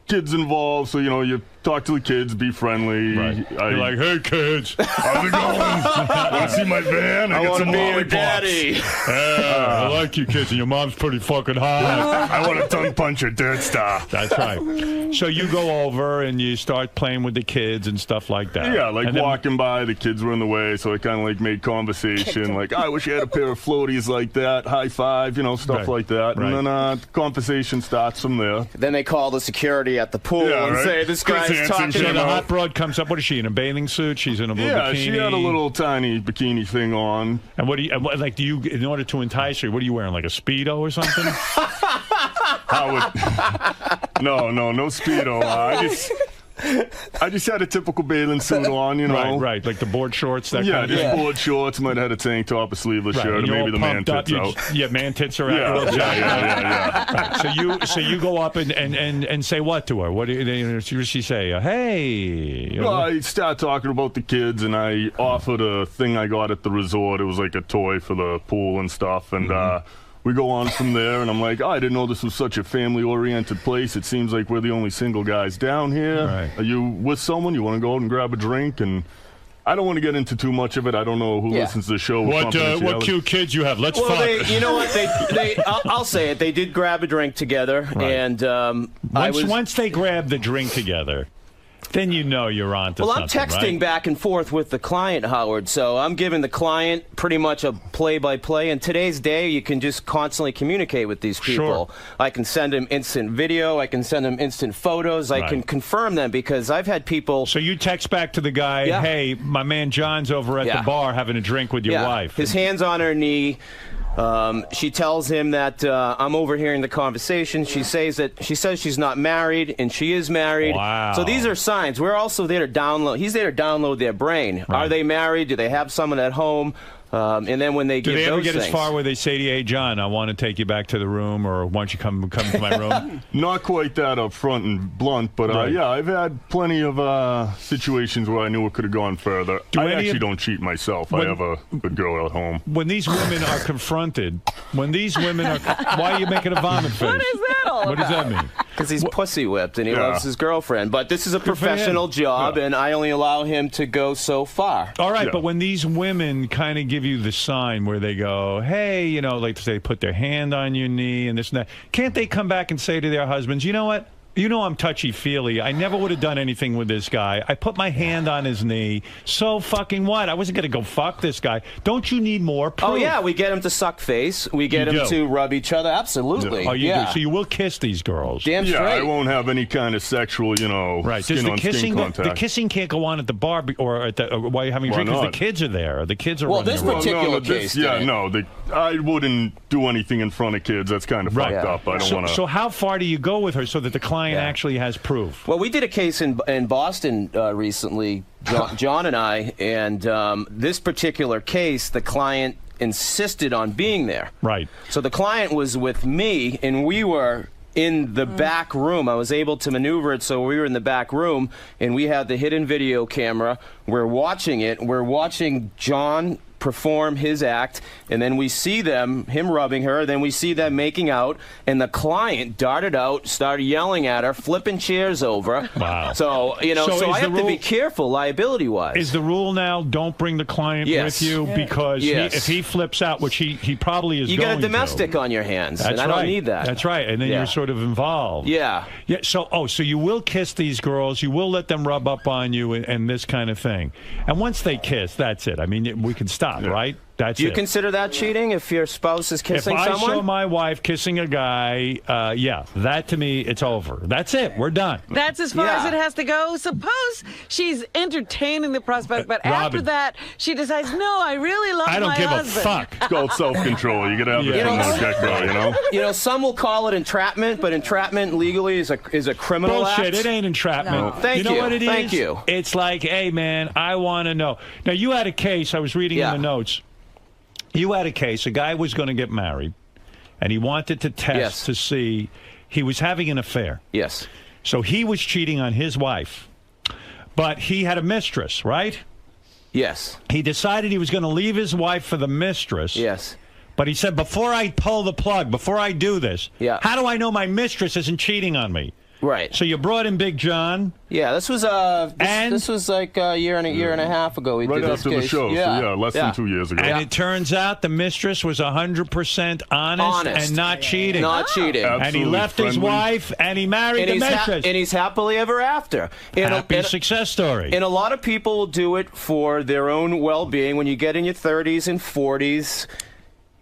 kids involved, so, you talk to the kids, be friendly. Right. You're like, hey, kids. How's it going? Want to see my van? I got some lollipops. Daddy. I like you kids, and your mom's pretty fucking hot. I want to tongue punch your dirt star. That's right. So you go over and you start playing with the kids and stuff like that. Yeah, like walking by, the kids were in the way, so I kind of like made conversation. Like, I wish you had a pair of floaties like that. High five, stuff like that. Right. And then conversation starts from there. Then they call the security at the pool and say, this guy's talking So the about... hot broad comes up. What is she, in a bathing suit? She's in a blue bikini? Yeah, she had a little tiny bikini thing on. And what do you, in order to entice her, what are you wearing, like a Speedo or something? No Speedo. I just had a typical bathing suit on, Right, like the board shorts. Just board shorts. Might have had a tank top, a sleeveless shirt, or maybe the man tits out. Yeah, man tits are out. Yeah. Right. So you go up and say what to her? What do she say? Hey. Well, I start talking about the kids, and I offered a thing I got at the resort. It was like a toy for the pool and stuff, and we go on from there, and I'm like, I didn't know this was such a family-oriented place. It seems like we're the only single guys down here. Right. Are you with someone? You want to go out and grab a drink? And I don't want to get into too much of it. I don't know who listens to the show. What cute kids you have? Let's fuck. You know what? I'll say it. They did grab a drink together, and once they grab the drink together, then you're on to something. I'm texting back and forth with the client, Howard, so I'm giving the client pretty much a play-by-play. In today's day, you can just constantly communicate with these people. Sure. I can send them instant video. I can send them instant photos. I can confirm them because I've had people... So you text back to the guy, hey, my man John's over at the bar having a drink with your wife. His hand's on her knee. She tells him that I'm overhearing the conversation. She says she's not married, and she is married. Wow. So these are signs. We're also there to download. He's there to download their brain. Right. Are they married? Do they have someone at home? And then when they do they ever get things, as far where they say to you, hey, John, I want to take you back to the room, or why don't you come to my room? Not quite that up front and blunt, but I've had plenty of situations where I knew it could have gone further. I actually don't cheat myself. I have a good girl at home. When these women are confronted, why are you making a vomit face? What is that all What does that mean? Because he's pussy whipped and he loves his girlfriend. But this is a professional job, and I only allow him to go so far. All right, but when these women kind of give you the sign where they go, hey, like they put their hand on your knee and this and that, can't they come back and say to their husbands, you know what? I'm touchy-feely. I never would have done anything with this guy. I put my hand on his knee. So fucking what? I wasn't going to go fuck this guy. Don't you need more proof? Oh, yeah. We get him to suck face. We get him to rub each other. Absolutely. Yeah. Oh, you do. So you will kiss these girls. Damn straight. Yeah, I won't have any kind of sexual, skin-on-skin contact. The kissing can't go on at the bar or while you're having a drink because the kids are there. The kids are running this around. particular case, I wouldn't do anything in front of kids. That's kind of fucked up. I don't want to. So how far do you go with her so that the client actually has proof? Well, we did a case in Boston recently, John and I, and this particular case, the client insisted on being there. Right. So the client was with me, and we were in the back room. I was able to maneuver it, so we were in the back room, and we had the hidden video camera. We're watching it. We're watching John perform his act, and then we see him rubbing her, then we see them making out, and the client darted out, started yelling at her, flipping chairs over. Wow. So, so I have to be careful liability-wise. Is the rule now, don't bring the client with you, because if he flips out, which he probably is going to. You got a domestic on your hands, and I don't need that. That's right, and then you're sort of involved. Yeah. Yeah. So you will kiss these girls, you will let them rub up on you and this kind of thing. And once they kiss, that's it. I mean, we can stop. Right? That's Do you it. consider that cheating if your spouse is kissing someone? If I someone? saw my wife kissing a guy, yeah, that to me, it's over. That's it. We're done. That's as far as it has to go. Suppose she's entertaining the prospect, but after Robin. that, she decides, no, I really love my husband. I don't give a fuck. It's called self-control. You got to have it from the get-go, you know? You know, some will call it entrapment, but entrapment legally is a criminal act. Bullshit. It ain't entrapment. No. Thank you. you. Know what it is? Thank you. It's like, hey, man, I want to know. Now, you had a case. I was reading in the notes. You had a case. A guy was going to get married, and he wanted to test to see. He was having an affair. Yes. So he was cheating on his wife, but he had a mistress, right? Yes. He decided he was going to leave his wife for the mistress. Yes. But he said, before I pull the plug, before I do this, how do I know my mistress isn't cheating on me? Right. So you brought in Big John. Yeah, this was this was like a year and a half ago. We Right did this after the case. show, so less than 2 years ago. And it turns out the mistress was 100% honest and not cheating. Not cheating. And he left his wife and he married the mistress. And he's happily ever after. Happy success story. And a lot of people will do it for their own well-being. When you get in your 30s and 40s,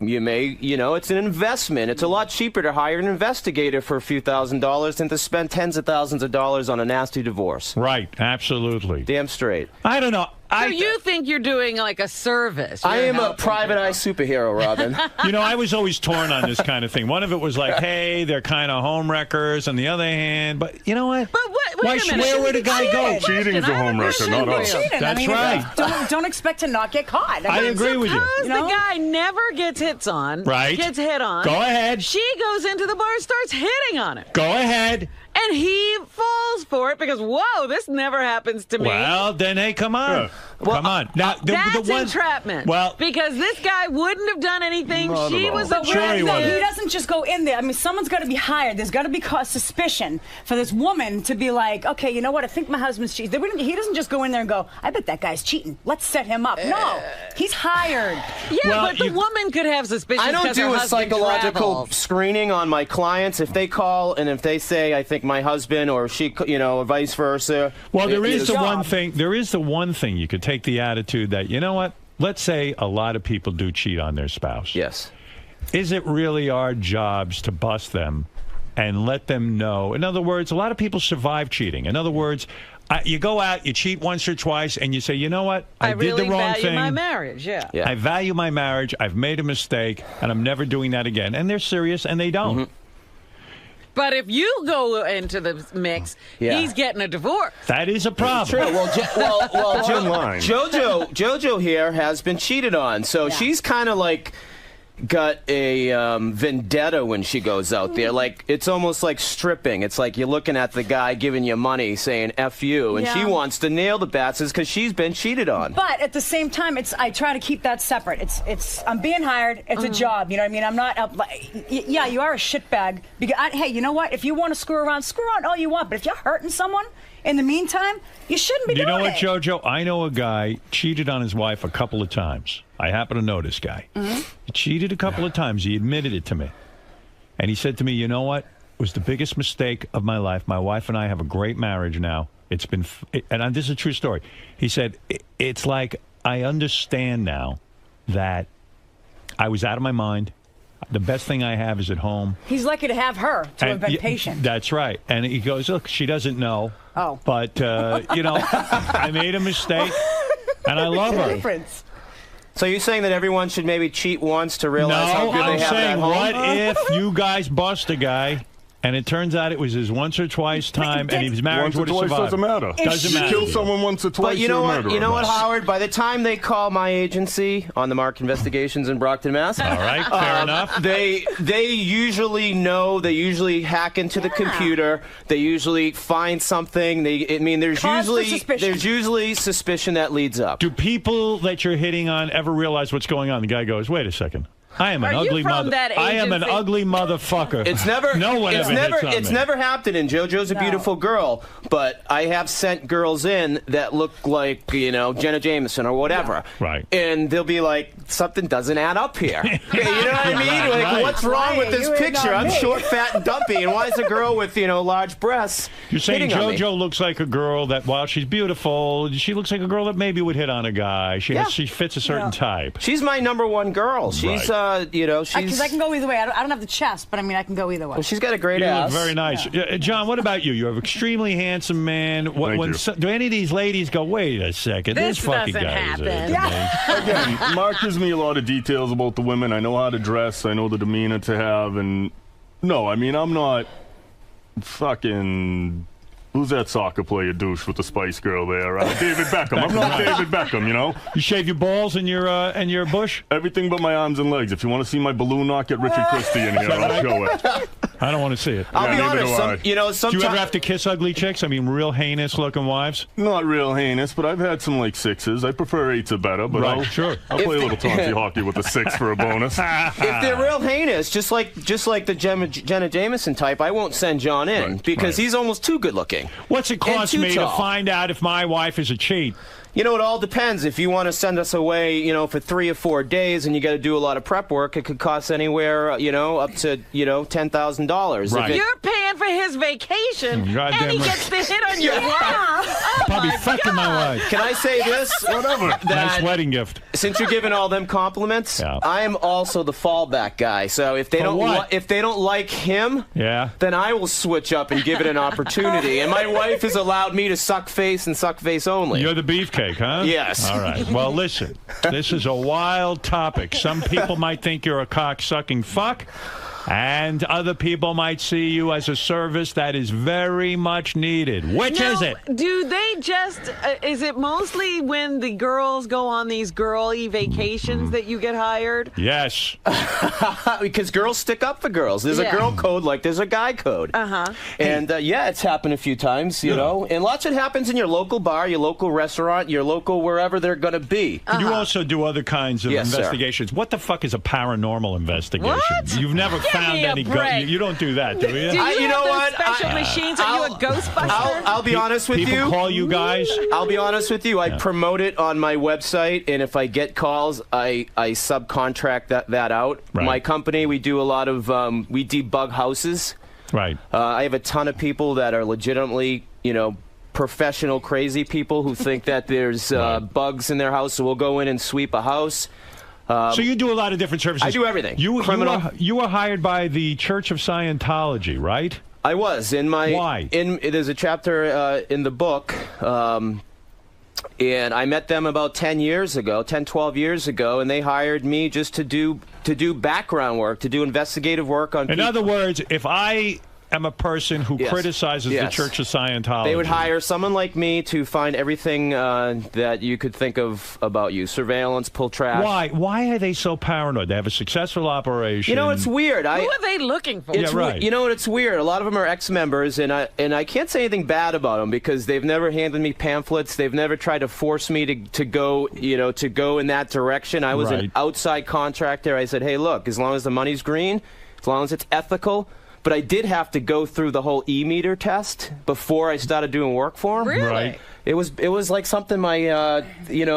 you may, it's an investment. It's a lot cheaper to hire an investigator for a few $1,000s than to spend tens of thousands of dollars on a nasty divorce. Right, absolutely. Damn straight. I don't know. So you think you're doing like a service? I am a private eye superhero, Robin. I was always torn on this kind of thing. One of it was like, hey, they're kind of home wreckers. On the other hand, but you know what? But wait a minute. Where would a guy go? Cheating is a home wrecker, not us. That's right. Don't expect to not get caught. I agree with you. Suppose the guy never gets hits on. Right. Gets hit on. Go ahead. She goes into the bar and starts hitting on him. Go ahead. And he falls for it because, whoa, this never happens to me. Well, then, hey, come on. Come on. Now, that's the one, entrapment. Well, because this guy wouldn't have done anything. She was a He doesn't just go in there. I mean, someone's got to be hired. There's got to be suspicion for this woman to be like, okay, you know what? I think my husband's cheating. He doesn't just go in there and go, I bet that guy's cheating. Let's set him up. No, he's hired. Yeah, but the woman could have suspicion. I don't do a psychological screening on my clients. If they call and if they say, I think my husband or she, or vice versa. Well, there is the one thing. There is the one thing you could take the attitude that, you know what? Let's say a lot of people do cheat on their spouse. Yes. Is it really our jobs to bust them and let them know? In other words, a lot of people survive cheating. In other words, you go out, you cheat once or twice, and you say, you know what? I did really the wrong thing. value my marriage, yeah. I value my marriage. I've made a mistake, and I'm never doing that again. And they're serious, and they don't. Mm-hmm. But if you go into the mix, he's getting a divorce. That is a problem. True. JoJo here has been cheated on, so she's kind of like got a vendetta when she goes out there. Like, it's almost like stripping. It's like you're looking at the guy giving you money saying F you, and she wants to nail the bastards because she's been cheated on. But at the same time, I try to keep that separate. I'm being hired. It's a job. You know what I mean? I'm not yeah, you are a shitbag. Hey, you know what? If you want to screw around all you want. But if you're hurting someone in the meantime, you shouldn't be doing it. You know what, JoJo? I know a guy cheated on his wife a couple of times. I happen to know this guy. He cheated a couple of times. He admitted it to me. And he said to me, you know what? It was the biggest mistake of my life. My wife and I have a great marriage now. It's been, and this is a true story. He said, it's like I understand now that I was out of my mind. The best thing I have is at home. He's lucky to have her to have been patient. That's right. And he goes, look, she doesn't know. Oh. But, I made a mistake, and I love her. Difference. So you're saying that everyone should maybe cheat once to realize how good they have it at home? What if you guys bust a guy, and it turns out it was his once or twice time, and his marriage would have survived? Doesn't matter. Doesn't matter. Kill someone once or twice. But you know what? You know what, Howard? By the time they call my agency on the Mark Investigations in Brockton, Mass. All right, fair enough. They usually know. They usually hack into the computer. They usually find something. There's usually suspicion that leads up. Do people that you're hitting on ever realize what's going on? The guy goes, wait a second. I am an ugly mother. I am an ugly motherfucker. It's never. No one ever hits on It's me. never happened. And JoJo's a beautiful girl, but I have sent girls in that look like Jenna Jameson or whatever. Right. And they'll be like, something doesn't add up here. You know what I mean? Like, what's wrong with this picture? I'm short, fat, and dumpy, and why is a girl with large breasts? You're saying hitting on me? JoJo looks like a girl that, while she's beautiful, she looks like a girl that maybe would hit on a guy. She fits a certain type. She's my #1 girl. She's she's. Because I can go either way. I don't have the chest, but I mean, I can go either way. Well, she's got a great You ass. look very nice. John, what about you? You're an extremely handsome man. Do any of these ladies go, wait a second, this fucking guy is Again, Mark gives me a lot of details about the women. I know how to dress. I know the demeanor to have. And no, I mean, I'm not fucking... Who's that soccer player douche with the Spice Girl there? David Beckham. I'm not David Beckham, You shave your balls and your bush? Everything but my arms and legs. If you want to see my balloon, I'll get Richard Christie in here. I'll show it. I don't want to see it. I'll be honest. Do you ever have to kiss ugly chicks? I mean, real heinous-looking wives? Not real heinous, but I've had some, 6s. I prefer 8s are better, but I'll play a little taunty hockey with a 6 for a bonus. If they're real heinous, just like the Jenna Jameson type, I won't send John in because he's almost too good-looking. What's it cost me to find out if my wife is a cheat? It all depends. If you want to send us away, for 3 or 4 days and you got to do a lot of prep work, it could cost anywhere, up to, $10,000. Right. You're paying for his vacation, Goddamn and he right. gets to hit on your wife. Oh, Probably fucking my wife. Can I say this? Whatever. Nice wedding gift. Since you're giving all them compliments, I am also the fallback guy. So if they don't like him, then I will switch up and give it an opportunity. And my wife has allowed me to suck face and suck face only. You're the beefcake, huh? Yes. All right. Well, listen, this is a wild topic. Some people might think you're a cock-sucking fuck. And other people might see you as a service that is very much needed. Which is it? Do they just, is it mostly when the girls go on these girly vacations that you get hired? Yes. Because girls stick up for girls. There's a girl code like there's a guy code. Uh-huh. And it's happened a few times, you know. And lots of it happens in your local bar, your local restaurant, your local wherever they're going to be. You also do other kinds of investigations. What the fuck is a paranormal investigation? What? You've never found any you don't do that, do you? Do you have those special machines? Are you a Ghostbuster? I'll be honest with you. People call you guys? I'll be honest with you. I promote it on my website, and if I get calls, I subcontract that out. Right. My company, we do a lot of we debug houses. Right. I have a ton of people that are legitimately, professional crazy people who think that there's bugs in their house, so we'll go in and sweep a house. So you do a lot of different services. I do everything. You were hired by the Church of Scientology, right? I was. Why? There's a chapter in the book, and I met them about 10, 12 years ago, and they hired me just to do background work, to do investigative work on people. In other words, if I am a person who criticizes the Church of Scientology, they would hire someone like me to find everything that you could think of about you. Surveillance, pull trash. Why are they so paranoid? They have a successful operation. It's weird. Who are they looking for? Right. You know what? It's weird. A lot of them are ex-members, and I can't say anything bad about them because they've never handed me pamphlets. They've never tried to force me to go in that direction. I was an outside contractor. I said, hey, look, as long as the money's green, as long as it's ethical. But I did have to go through the whole E-meter test before I started doing work for them. Really? Right. It was like something my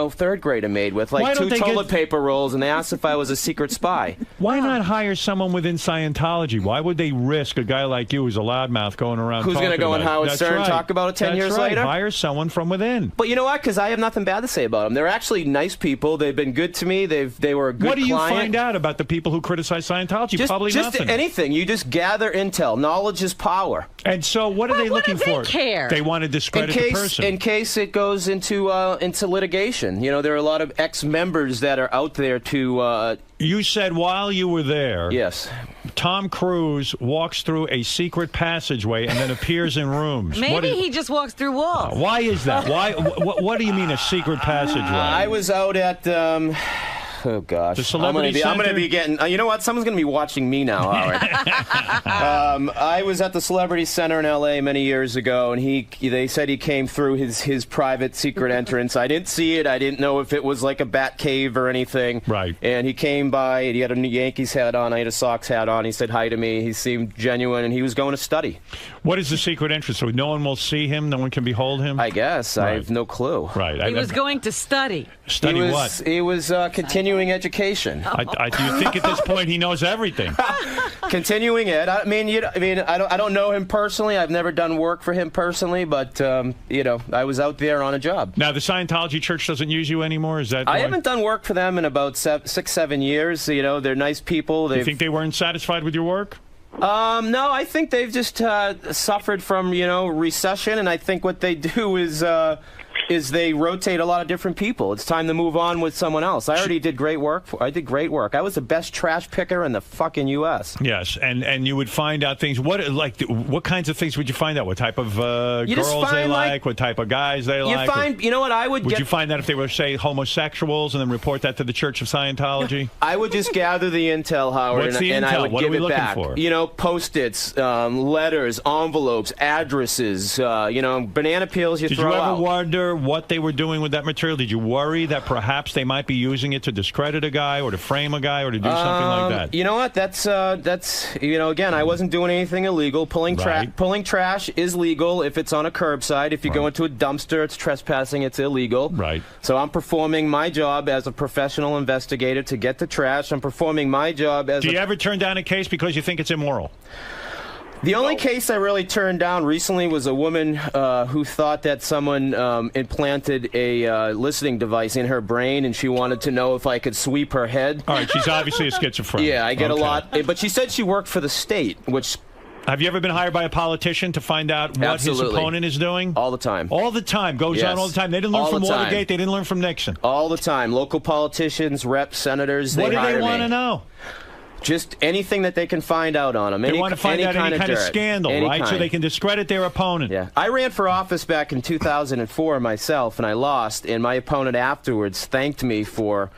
third grader made with like 2 toilet paper rolls, and they asked if I was a secret spy. Why not hire someone within Scientology? Why would they risk a guy like you who's a loudmouth going around? Who's going to go on Howard Stern and talk about it 10 years later? Hire someone from within. But you know what? Because I have nothing bad to say about them. They're actually nice people. They've been good to me. They were a good client. What do you find out about the people who criticize Scientology? Probably nothing. Just anything. You just gather intel. Knowledge is power. And so, what are they looking for? Care? They want to discredit the person. In case it goes into litigation. There are a lot of ex-members that are out there to... You said while you were there... Yes. Tom Cruise walks through a secret passageway and then appears in rooms. Maybe he just walks through walls. Why is that? Why? What do you mean a secret passageway? I was out at... Oh gosh, The Celebrity I'm gonna be getting. You know what? Someone's gonna be watching me now, Howard. I was at the Celebrity Center in L.A. many years ago, and they said he came through his private secret entrance. I didn't see it. I didn't know if it was like a bat cave or anything. Right. And he came by, and he had a Yankees hat on. I had a Sox hat on. He said hi to me. He seemed genuine, and he was going to study. What is the secret entrance? So no one will see him? No one can behold him? I guess. Right. I have no clue. Right. He was going to study. Study what? He was continuing education. Do you think at this point he knows everything? Continuing it. I don't know him personally. I've never done work for him personally, but I was out there on a job. Now the Scientology Church doesn't use you anymore. Is that? I haven't done work for them in about 6-7 years. They're nice people. Do you think they weren't satisfied with your work? No, I think they've just suffered from recession, and I think what they do is they rotate a lot of different people. It's time to move on with someone else. I already did great work. I did great work. I was the best trash picker in the fucking U.S. Yes, and you would find out things. What kinds of things would you find out? What type of girls they like? What type of guys they like? You know what I would? Would you find that if they were, say, homosexuals, and then report that to the Church of Scientology? I would just gather the intel, Howard, What's the and intel? I would What give are we it looking back. for? Post-its, letters, envelopes, addresses. Banana peels you Did throw you ever out. wonder what they were doing with that material? Did you worry that perhaps they might be using it to discredit a guy or to frame a guy or to do something like that? You know what? That's again, I wasn't doing anything illegal. Pulling trash is legal if it's on a curbside. If you go into a dumpster, it's trespassing. It's illegal. Right. So I'm performing my job as a professional investigator to get the trash. I'm performing my job as. Do you ever turn down a case because you think it's immoral? The only case I really turned down recently was a woman who thought that someone implanted a listening device in her brain, and she wanted to know if I could sweep her head. All right, she's obviously a schizophrenic. Yeah, I get a lot. But she said she worked for the state, which... Have you ever been hired by a politician to find out what his opponent is doing? All the time. All the time. Goes on all the time. They didn't learn from Watergate. They didn't learn from Nixon. All the time. Local politicians, reps, senators, what do hire they want me. to know? Just anything that they can find out on them. They want to find out any kind of scandal, right? So they can discredit their opponent. Yeah. I ran for office back in 2004 myself, and I lost. And my opponent afterwards thanked me for,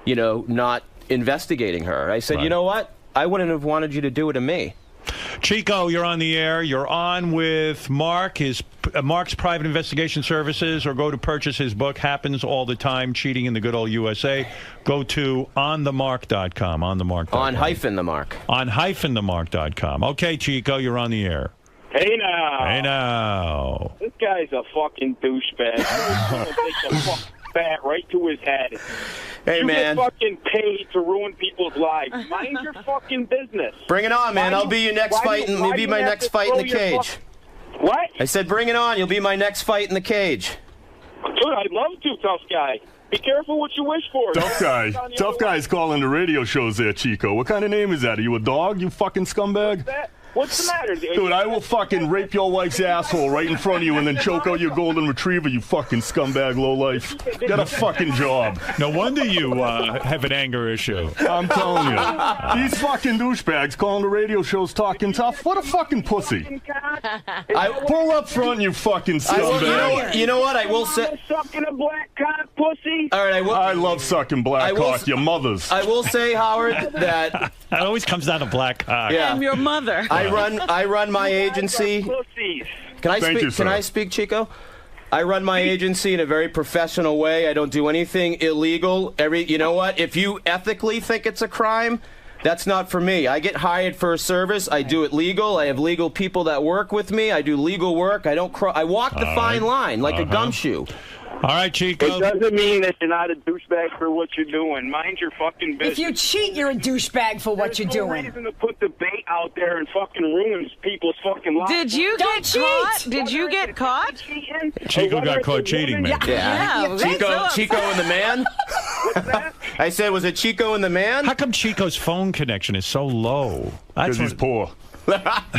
not investigating her. I said, you know what? I wouldn't have wanted you to do it to me. Chico, you're on the air. You're on with Mark, Mark's Private Investigation Services, or go to purchase his book, Happens All the Time, Cheating in the Good Old USA. Go to onthemark.com, onthemark.com. On-the-mark. On-themark.com. Okay, Chico, you're on the air. Hey now. Hey now. This guy's a fucking douchebag. I'm gonna take the fucking bat right to his head. Hey, man. You get fucking paid to ruin people's lives. Mind your fucking business. Bring it on, man. I'll be your next fight. You'll be my next fight in the cage. What? I said, bring it on. You'll be my next fight in the cage. Good. I'd love to, tough guy. Be careful what you wish for. Tough guy. Tough guy's calling the radio shows there, Chico. What kind of name is that? Are you a dog, you fucking scumbag? What's the matter, dude? Dude, I will fucking rape your wife's asshole right in front of you and then choke out your golden retriever, you fucking scumbag lowlife. Get a fucking job. No wonder you have an anger issue. I'm telling you. These fucking douchebags calling the radio shows talking tough. What a fucking pussy. I pull up front, you fucking scumbag. You know what? I will say... Sucking a black cock, pussy? All right, I love sucking black cock, your mothers. I will say, Howard, that... It always comes down to black cock. Yeah. I'm your mother. I run my agency. Can I speak, Chico? I run my agency in a very professional way. I don't do anything illegal. You know what? If you ethically think it's a crime, that's not for me. I get hired for a service. I do it legal. I have legal people that work with me. I do legal work. I walk the fine line like a gumshoe. All right, Chico. It doesn't mean that you're not a douchebag for what you're doing. Mind your fucking business. If you cheat, you're a douchebag for what you're doing. There's no reason to put the bait out there and fucking ruin people's fucking lives. Did you get caught? Did you get caught? Chico got caught cheating, man. Yeah. Chico and the man? What's that? I said, was it Chico and the man? How come Chico's phone connection is so low? Because he's poor.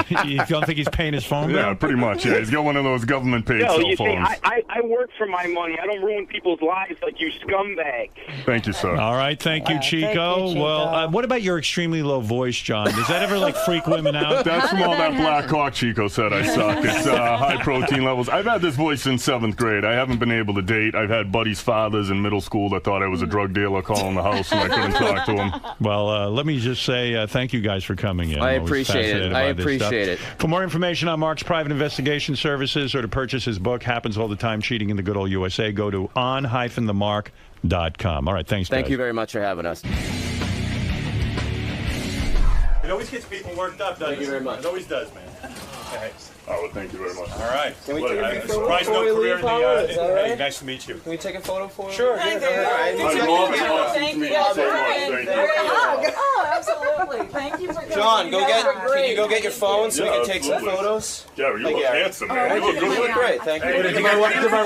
You don't think he's paying his phone bill? Yeah, pretty much. Yeah, he's got one of those government-paid No, cell you see, phones. I work for my money. I don't ruin people's lives like you scumbags. Thank you, sir. All right, thank you, Chico. Thank you, Chico. Well, what about your extremely low voice, John? Does that ever freak women out? That's from all that black cock Chico said I sucked. It's high protein levels. I've had this voice since 7th grade. I haven't been able to date. I've had buddies' fathers in middle school that thought I was a drug dealer calling the house and I couldn't talk to them. Well, let me just say thank you guys for coming in. I I'm always appreciate it. fascinated I by this stuff. appreciate it. For more information on Mark's private investigation services or to purchase his book, Happens All the Time, Cheating in the Good Old USA, go to on-themark.com. All right, thanks, guys. Thank you very much for having us. It always gets people worked up, doesn't it? Thank you very much. It always does, man. Okay. Oh, well, thank you very much. All right. Can we take a photo surprise before no we career leave, in the Howard? Is that Hey, right? nice to meet you. Can we take a photo for Sure. Hi Yeah, there. all right. Thank you guys for coming. Oh, absolutely. Thank you for coming. John, You guys were can great. you go get your phone so we can take some absolutely. photos? Yeah, you look handsome, man. You look great. Thank you. Did my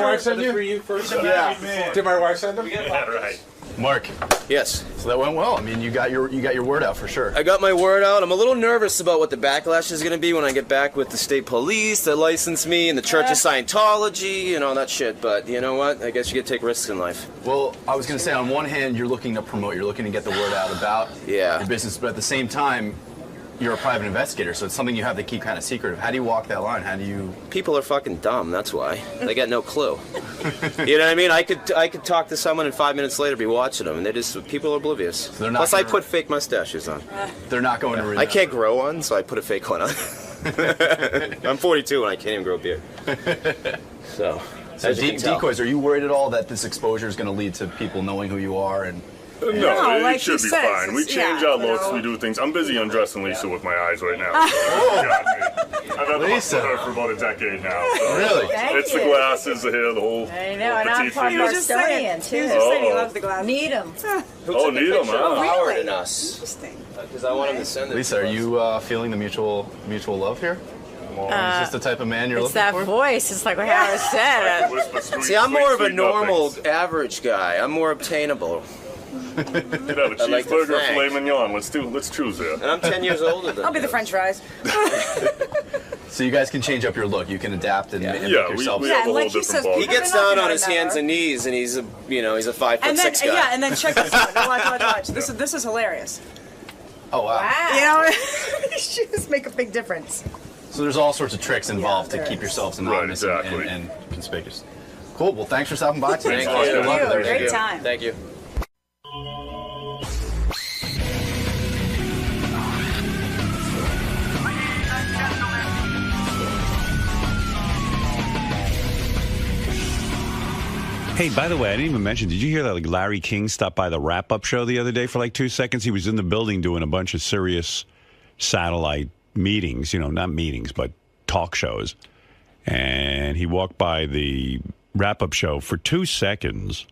wife send you? For you first. Yeah. Did my wife send them? Yeah, right. Mark. Yes. So that went well. I mean, you got your word out for sure. I got my word out. I'm a little nervous about what the backlash is going to be when I get back with the state police that license me and the Church of Scientology and all that shit. But you know what? I guess you get to take risks in life. Well, I was going to say, on one hand, you're looking to promote, you're looking to get the word out about your business, but at the same time, you're a private investigator, so it's something you have to keep kind of secretive. How do you walk that line? How do you... People are fucking dumb, that's why. They got no clue. You know what I mean? I could talk to someone and 5 minutes later be watching them, and people are oblivious. So they're not Plus, I put fake mustaches on. They're not going to read I can't grow one, so I put a fake one on. I'm 42 and I can't even grow a beard. So as you can tell. decoys, are you worried at all that this exposure is going to lead to people knowing who you are and... No, like it should he be says, fine. We it's- change yeah, our you looks. know. We do things. I'm busy undressing Lisa with my eyes right now. I've had Lisa. with her for about a decade now. So. Really? It's the glasses, the hair, the whole. I know, and I'm petite part of figure. our custodian, too. He was just saying he loves the glasses. Need them. Oh, need them, huh? Howard and us. Interesting. Because I want him to send it. Lisa, are you feeling the mutual love here? Is this the type of man you're It's looking that for? voice. It's like what Howard said. See, I'm more of a normal, average guy. I'm more obtainable. Could have a I'd like to cheeseburger or thank. filet mignon. Let's choose there. And I'm 10 years older than I'll be the French fries. So you guys can change up your look. You can adapt and, and make Yeah, yourself. we have a whole like he different says, ball. He gets down on his hands and knees, and he's a 5'6" And then guy. and then check this out. Now watch. This is hilarious. Oh wow. You know, shoes make a big difference. So there's all sorts of tricks involved to there keep is. yourselves anonymous exactly. and conspicuous. Cool. Well, thanks for stopping by today. Thank Good luck with you. everything. Great time. Thank you. Hey, by the way, I didn't even mention, did you hear that Larry King stopped by the wrap-up show the other day for like 2 seconds? He was in the building doing a bunch of serious satellite meetings, not meetings, but talk shows. And he walked by the wrap-up show for 2 seconds.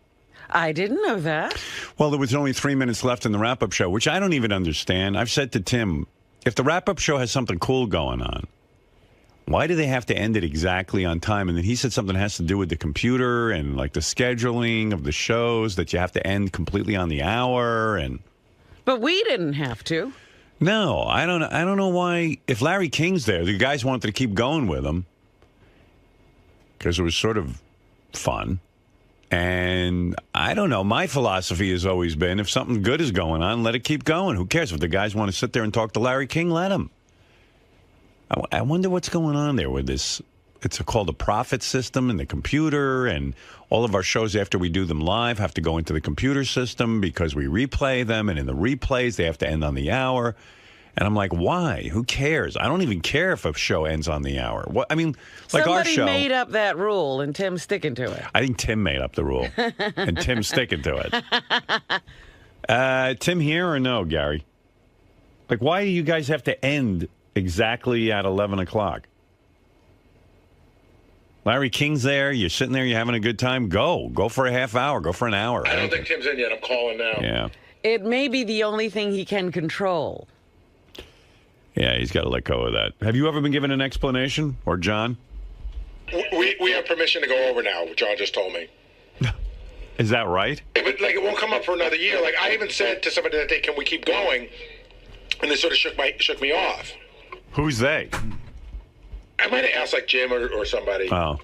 I didn't know that. Well, there was only 3 minutes left in the wrap-up show, which I don't even understand. I've said to Tim, if the wrap-up show has something cool going on, why do they have to end it exactly on time? And then he said something has to do with the computer and like the scheduling of the shows, that you have to end completely on the hour. And But we didn't have to. no, I don't know why. If Larry King's there, the guys wanted to keep going with him because it was sort of fun. And I don't know. My philosophy has always been, if something good is going on, let it keep going. Who cares? If the guys want to sit there and talk to Larry King, let them. I wonder what's going on there with this. It's called a profit system in the computer, and all of our shows, after we do them live, have to go into the computer system because we replay them, and in the replays, they have to end on the hour. And I'm like, why? Who cares? I don't even care if a show ends on the hour. What? I mean, like Somebody our show. made up that rule, and Tim's sticking to it. I think Tim made up the rule, and Tim's sticking to it. Tim here or no, Gary? Like, why do you guys have to end exactly at 11 o'clock? Larry King's there. You're sitting there. You're having a good time. Go for a half hour. Go for an hour. I don't think Tim's in yet. I'm calling now. Yeah. It may be the only thing he can control. Yeah, he's got to let go of that. Have you ever been given an explanation? Or John? We have permission to go over now, what John just told me. Is that right? But it won't come up for another year. Like, I even said to somebody that day, can we keep going? And they sort of shook me off. Who's they? I might have asked like Jim or somebody. Oh.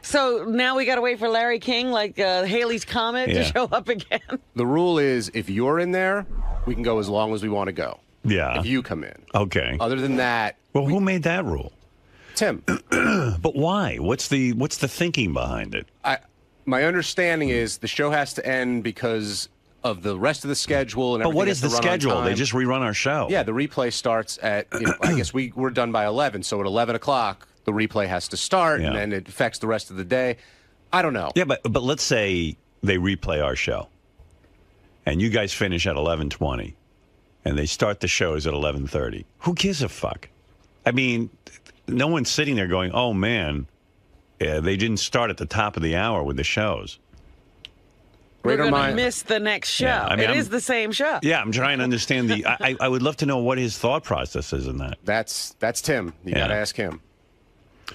So now we got to wait for Larry King, like Haley's Comet, to show up again. The rule is if you're in there, we can go as long as we want to go. Yeah. If you come in. Okay. Other than that. Well, who made that rule? Tim. But why? What's the thinking behind it? My understanding is the show has to end because of the rest of the schedule and everything. But what is the has to run on schedule? time. They just rerun our show. Yeah, the replay starts at, I guess we're done by 11, so at 11 o'clock, the replay has to start, and then it affects the rest of the day. I don't know. Yeah, but let's say they replay our show, and you guys finish at 11:20, and they start the shows at 11:30. Who gives a fuck? I mean, no one's sitting there going, "Oh man, they didn't start at the top of the hour with the shows." We're going to miss the next show. Yeah, I mean, it is the same show. Yeah, I'm trying to understand the. I would love to know what his thought process is in that. That's Tim. You got to ask him.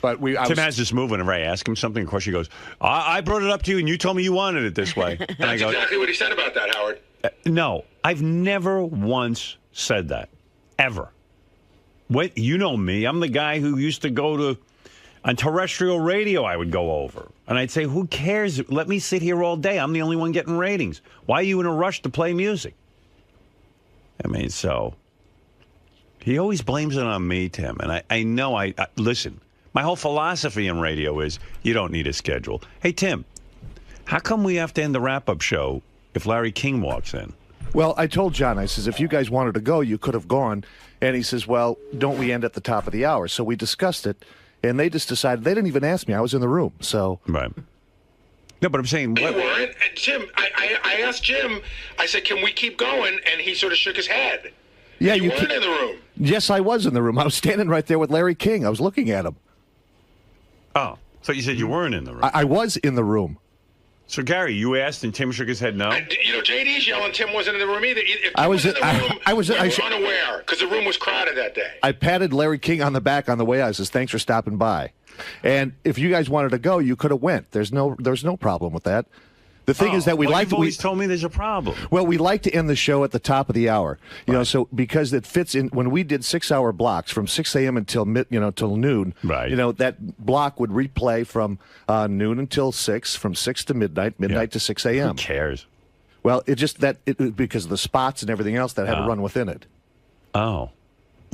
But Tim has this move whenever I ask him something. Of course, he goes, I brought it up to you, and you told me you wanted it this way. And That's exactly what he said about that, Howard. No, I've never once said that, ever. What you know me? I'm the guy who used to go to on terrestrial radio. I would go over, and I'd say, "Who cares? Let me sit here all day. I'm the only one getting ratings. Why are you in a rush to play music?" I mean, so he always blames it on me, Tim, and I know I listen. My whole philosophy in radio is you don't need a schedule. Hey, Tim, how come we have to end the wrap-up show if Larry King walks in? Well, I told John, I says, if you guys wanted to go, you could have gone. And he says, well, don't we end at the top of the hour? So we discussed it, and they just decided. They didn't even ask me. I was in the room, so. Right. No, but I'm saying. They weren't. And Jim, I asked Jim, I said, can we keep going? And he sort of shook his head. Yeah, you weren't in the room. Yes, I was in the room. I was standing right there with Larry King. I was looking at him. Oh, so you said you weren't in the room. I was in the room. So, Gary, you asked and Tim shook his head no? JD's yelling Tim wasn't in the room either. If I was in the room, I was we were unaware because the room was crowded that day. I patted Larry King on the back on the way out. I says, thanks for stopping by. And if you guys wanted to go, you could have went. There's no problem with that. The thing is that you've always told me there's a problem. Well, we like to end the show at the top of the hour, you know, so because it fits in. When we did 6-hour blocks from 6 a.m. until till noon, right? You know, that block would replay from noon until 6, from 6 to midnight to 6 a.m. Who cares? Well, because of the spots and everything else that had to run within it. Oh.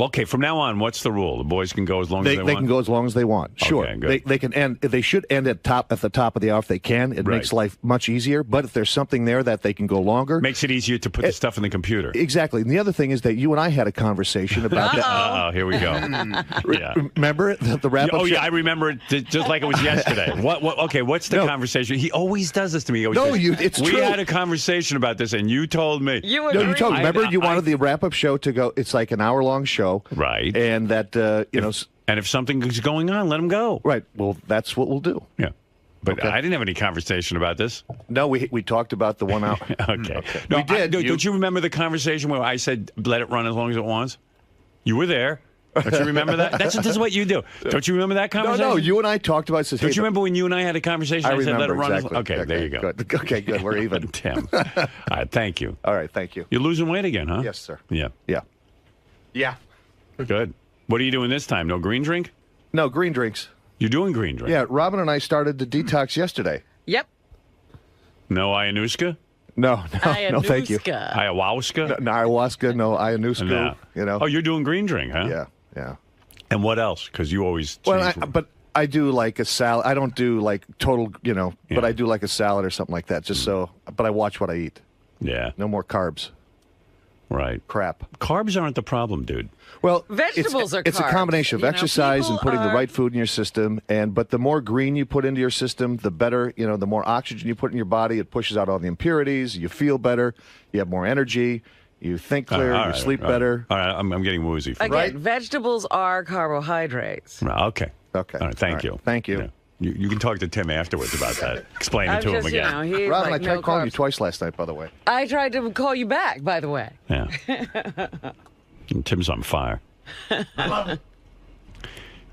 Okay, from now on, what's the rule? The boys can go as long as they want? They can go as long as they want. Sure. Okay, good. They can end. They should end at the top of the hour if they can. It makes life much easier. But if there's something there that they can go longer. Makes it easier to put the stuff in the computer. Exactly. And the other thing is that you and I had a conversation about that. Oh, here we go. Yeah. Remember the wrap-up? Oh, yeah, I remember it just like it was yesterday. Okay, what's the conversation? He always does this to me. It's true. We had a conversation about this, and you told me. You told me. Remember, you wanted the wrap-up show to go. It's like an hour-long show. Right. And that, and if something is going on, let them go. Right. Well, that's what we'll do. Yeah. But I didn't have any conversation about this. No, we talked about the 1 hour. Okay. No, we did. Don't you remember the conversation where I said, let it run as long as it wants? You were there. Don't you remember that? This is what you do. Don't you remember that conversation? No, you and I talked about it. Don't you remember when you and I had a conversation? I said, let it run. Exactly. Okay, there you go. Good. Okay, good. We're even. Tim. All right, thank you. All right, thank you. You're losing weight again, huh? Yes, sir. Yeah. Yeah. Yeah. Good. What are you doing this time? No green drink? No, green drinks. You're doing green drink? Yeah, Robin and I started the detox yesterday. Yep. No ayahuasca? No, thank you. Ayahuasca? No, ayahuasca, no ayahuasca. No. You know. Oh, you're doing green drink, huh? Yeah. And what else? Because you always change. But I do like a salad. I don't do like total, but I do like a salad or something like that, just so. But I watch what I eat. Yeah. No more carbs. Right. Crap. Carbs aren't the problem, dude. Well, vegetables are carbs. It's a combination of exercise and putting the right food in your system. But the more green you put into your system, the better. The more oxygen you put in your body, it pushes out all the impurities. You feel better. You have more energy. You think clear. You sleep better. All right, I'm getting woozy. Again, vegetables are carbohydrates. Okay. All right, thank you. Thank you. Yeah. You can talk to Tim afterwards about that. Explain it to him again. Robin, I tried calling you twice last night, by the way. I tried to call you back, by the way. Yeah. And Tim's on fire.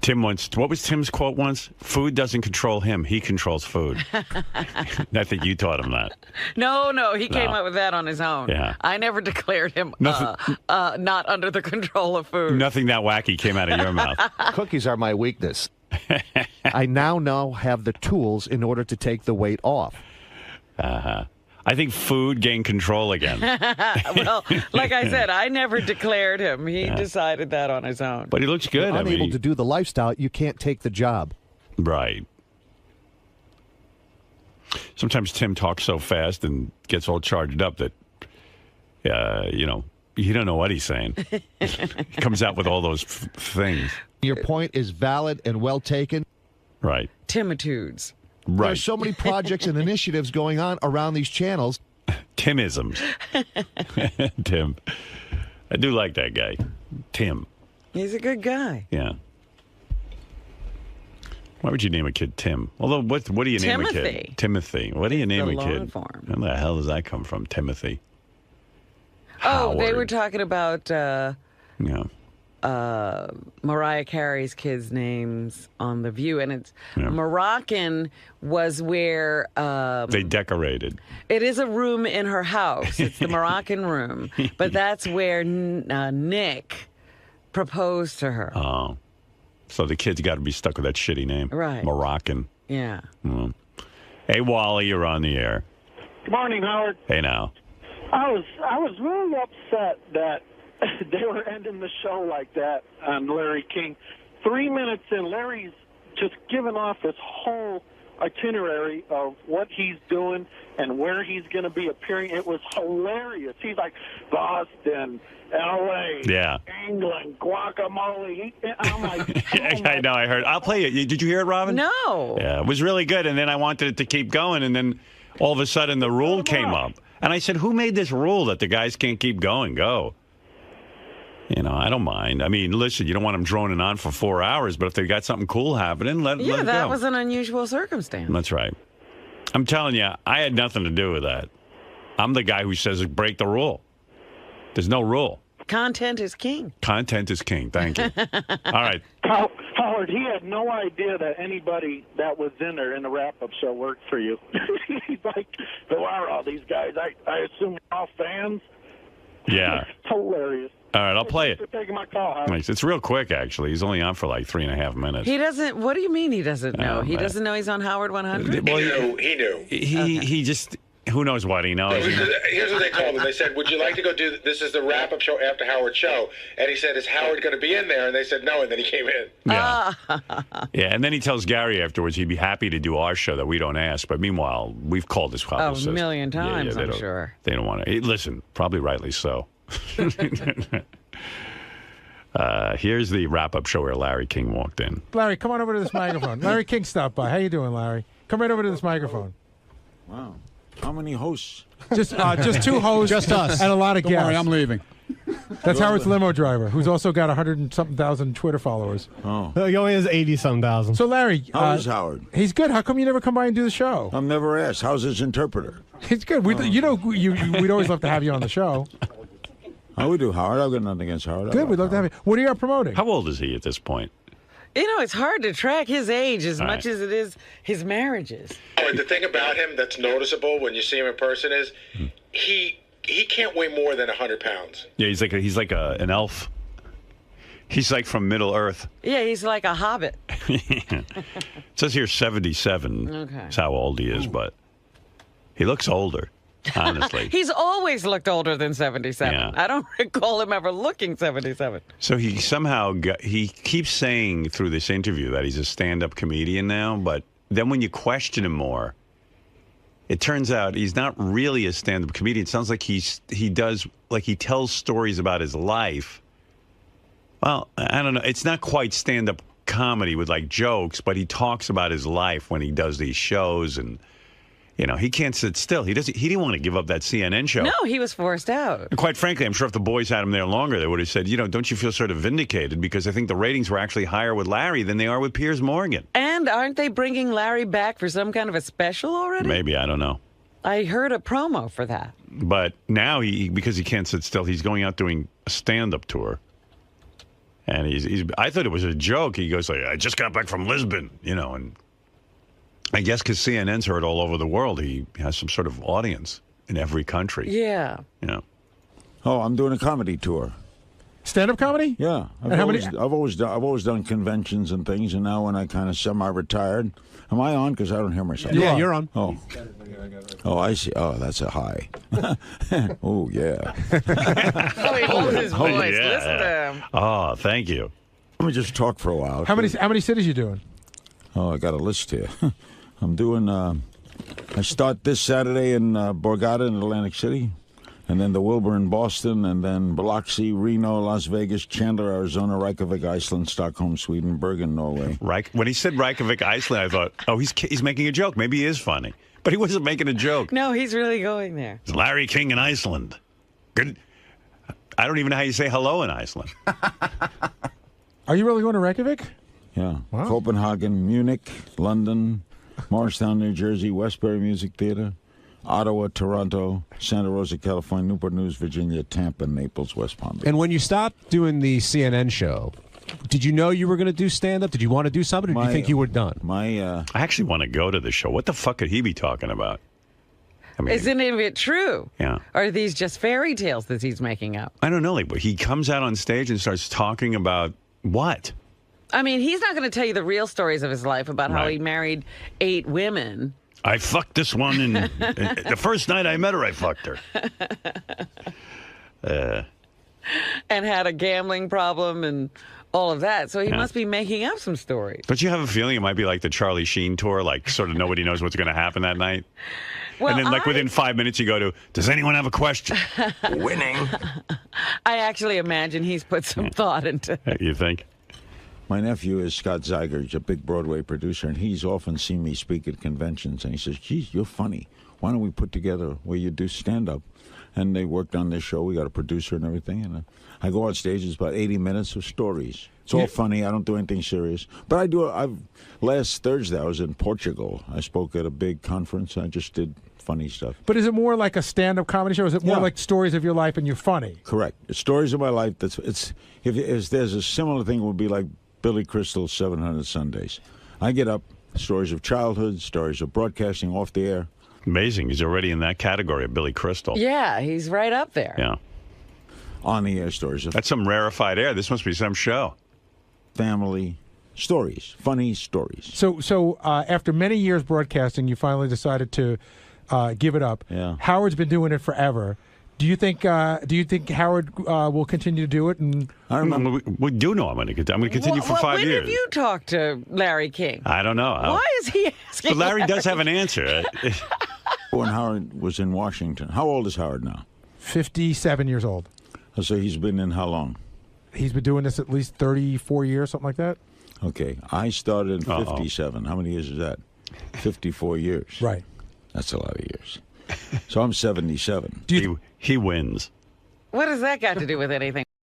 Tim once, what was Tim's quote once? Food doesn't control him. He controls food. I think you taught him that. No, he came up with that on his own. Yeah. I never declared him not under the control of food. Nothing that wacky came out of your mouth. Cookies are my weakness. I now have the tools in order to take the weight off. I think food gained control again. Well, like I said, I never declared him. He decided that on his own. But he looks good. If you're unable to do the lifestyle, you can't take the job. Right. Sometimes Tim talks so fast and gets all charged up that, you don't know what he's saying. He comes out with all those things. Your point is valid and well taken. Right. Timitudes. Right. There's so many projects and initiatives going on around these channels. Timisms. Tim. I do like that guy. Tim. He's a good guy. Yeah. Why would you name a kid Tim? Although, what do you name a kid? Timothy. What do you name a kid? Where the hell does that come from, Timothy? Oh, they were talking about yeah. Mariah Carey's kids' names on The View, and it's Moroccan was where they decorated. It is a room in her house. It's the Moroccan room, but that's where Nick proposed to her. Oh, so the kid's got to be stuck with that shitty name, right? Moroccan. Yeah. Hey, Wally, you're on the air. Good morning, Howard. Hey, now. I was really upset that they were ending the show like that on Larry King. 3 minutes in, Larry's just giving off this whole itinerary of what he's doing and where he's going to be appearing. It was hilarious. He's like, Boston, L.A., England, guacamole. I'm like, I know, I heard. I'll play it. Did you hear it, Robin? No. Yeah, it was really good, and then I wanted it to keep going, and then all of a sudden the rule came up. And I said, who made this rule that the guys can't keep going? Go. I don't mind. I mean, listen, you don't want them droning on for 4 hours, but if they got something cool happening, let it go. Yeah, that was an unusual circumstance. That's right. I'm telling you, I had nothing to do with that. I'm the guy who says break the rule. There's no rule. Content is king. Content is king. Thank you. All right. Howard, he had no idea that anybody that was in there in the wrap-up show worked for you. He's like, who are all these guys? I assume you're all fans? Yeah. It's hilarious. All right, I'll play it. Thanks for taking my call, Howard. Nice. It's real quick, actually. He's only on for like 3.5 minutes. He doesn't. What do you mean he doesn't know? He doesn't know he's on Howard 100? Well, he knew. He just, who knows what he knows. Here's what they told him. They said, would you like to go do this? Is the wrap-up show after Howard's show. And he said, is Howard going to be in there? And they said no, and then he came in. Yeah. Yeah, and then he tells Gary afterwards he'd be happy to do our show that we don't ask. But meanwhile, we've called this publicist. A million times, I'm sure. They don't want to. Listen, probably rightly so. Here's the wrap-up show where Larry King walked in. Larry, come on over to this microphone. Larry King stopped by. How you doing, Larry? Come right over to this microphone. Wow. How many hosts? Just two hosts. Just us. And a lot of Don't guests. worry, I'm leaving. That's Howard's limo driver, who's also got 100-something thousand Twitter followers. Oh. He only has 80-some thousand. So, Larry. How's Howard? He's good. How come you never come by and do the show? I'm never asked. How's his interpreter? He's good. We'd always love to have you on the show. How we do, Howard? I've got nothing against Howard. Good. We'd love to have you. What are you promoting? How old is he at this point? It's hard to track his age as much as it is his marriages. The thing about him that's noticeable when you see him in person is he can't weigh more than 100 pounds. Yeah, he's like an elf. He's like from Middle Earth. Yeah, he's like a hobbit. It says here 77. Okay. That's how old he is, but he looks older. Honestly. He's always looked older than 77. Yeah. I don't recall him ever looking 77. So he somehow he keeps saying through this interview that he's a stand-up comedian now, but then when you question him more, it turns out he's not really a stand-up comedian. It sounds like he tells stories about his life. Well, I don't know. It's not quite stand-up comedy with like jokes, but he talks about his life when he does these shows and he can't sit still. He didn't want to give up that CNN show. No, he was forced out. And quite frankly, I'm sure if the boys had him there longer, they would have said, don't you feel sort of vindicated? Because I think the ratings were actually higher with Larry than they are with Piers Morgan. And aren't they bringing Larry back for some kind of a special already? Maybe, I don't know. I heard a promo for that. But now, because he can't sit still, he's going out doing a stand-up tour. And I thought it was a joke. He goes like, I just got back from Lisbon, and I guess because CNN's heard all over the world, he has some sort of audience in every country. Yeah. Oh, I'm doing a comedy tour. Stand-up comedy? Yeah. I've always done conventions and things, and now when I kind of semi-retired, am I on? Because I don't hear myself. Yeah, you're on. Oh, I see. Oh, that's a high. Oh, yeah. He loves his voice. Yeah. Listen to him. Oh, thank you. Let me just talk for a while. How many cities you doing? Oh, I got a list here. I'm doing. I start this Saturday in Borgata in Atlantic City, and then the Wilbur in Boston, and then Biloxi, Reno, Las Vegas, Chandler, Arizona, Reykjavik, Iceland, Stockholm, Sweden, Bergen, Norway. When he said Reykjavik, Iceland, I thought, oh, he's making a joke. Maybe he is funny. But he wasn't making a joke. No, he's really going there. It's Larry King in Iceland. Good. I don't even know how you say hello in Iceland. Are you really going to Reykjavik? Yeah. Wow. Copenhagen, Munich, London, Morristown, New Jersey, Westbury Music Theater, Ottawa, Toronto, Santa Rosa, California, Newport News, Virginia, Tampa, Naples, West Palm Beach. And when you stopped doing the CNN show, did you know you were going to do stand-up? Did you want to do something, or did you think you were done? I actually want to go to the show. What the fuck could he be talking about? I mean, Isn't any of it true? Yeah. Or are these just fairy tales that he's making up? I don't know. Like, he comes out on stage and starts talking about what? I mean, he's not going to tell you the real stories of his life about how Right. he married 8 women. I fucked this one, and the first night I met her, I fucked her. And had a gambling problem and all of that. So he must be making up some stories. Don't you have a feeling it might be like the Charlie Sheen tour, like sort of nobody knows what's going to happen that night? Well, and then like within 5 minutes you go to, does anyone have a question? Winning. I actually imagine he's put some thought into it. You think? My nephew is Scott Zeiger. He's a big Broadway producer, and he's often seen me speak at conventions. And he says, geez, you're funny. Why don't we put together where you do stand-up? And they worked on this show. We got a producer and everything. And I go on stage. It's about 80 minutes of stories. It's all funny. I don't do anything serious. But I do. Last Thursday, I was in Portugal. I spoke at a big conference. I just did funny stuff. But is it more like a stand-up comedy show? Or is it more like stories of your life and you're funny? Correct. It's stories of my life. If there's a similar thing, it would be like Billy Crystal's 700 Sundays. I get up, stories of childhood, stories of broadcasting off the air. Amazing. He's already in that category of Billy Crystal. Yeah, he's right up there. Yeah. On the air stories. That's some rarefied air. This must be some show. Family stories, funny stories. So after many years broadcasting, you finally decided to give it up. Yeah. Howard's been doing it forever. Do you think Howard will continue to do it? And I remember we do know I'm going to continue for 5 years. When have you talked to Larry King? I don't know. Why is he asking? But Larry does have an answer. When Howard was in Washington. How old is Howard now? 57 years old. So he's been in how long? He's been doing this at least 34 years, something like that. Okay. I started in 57. How many years is that? 54 years. Right. That's a lot of years. So I'm 77. He wins. What does that got to do with anything?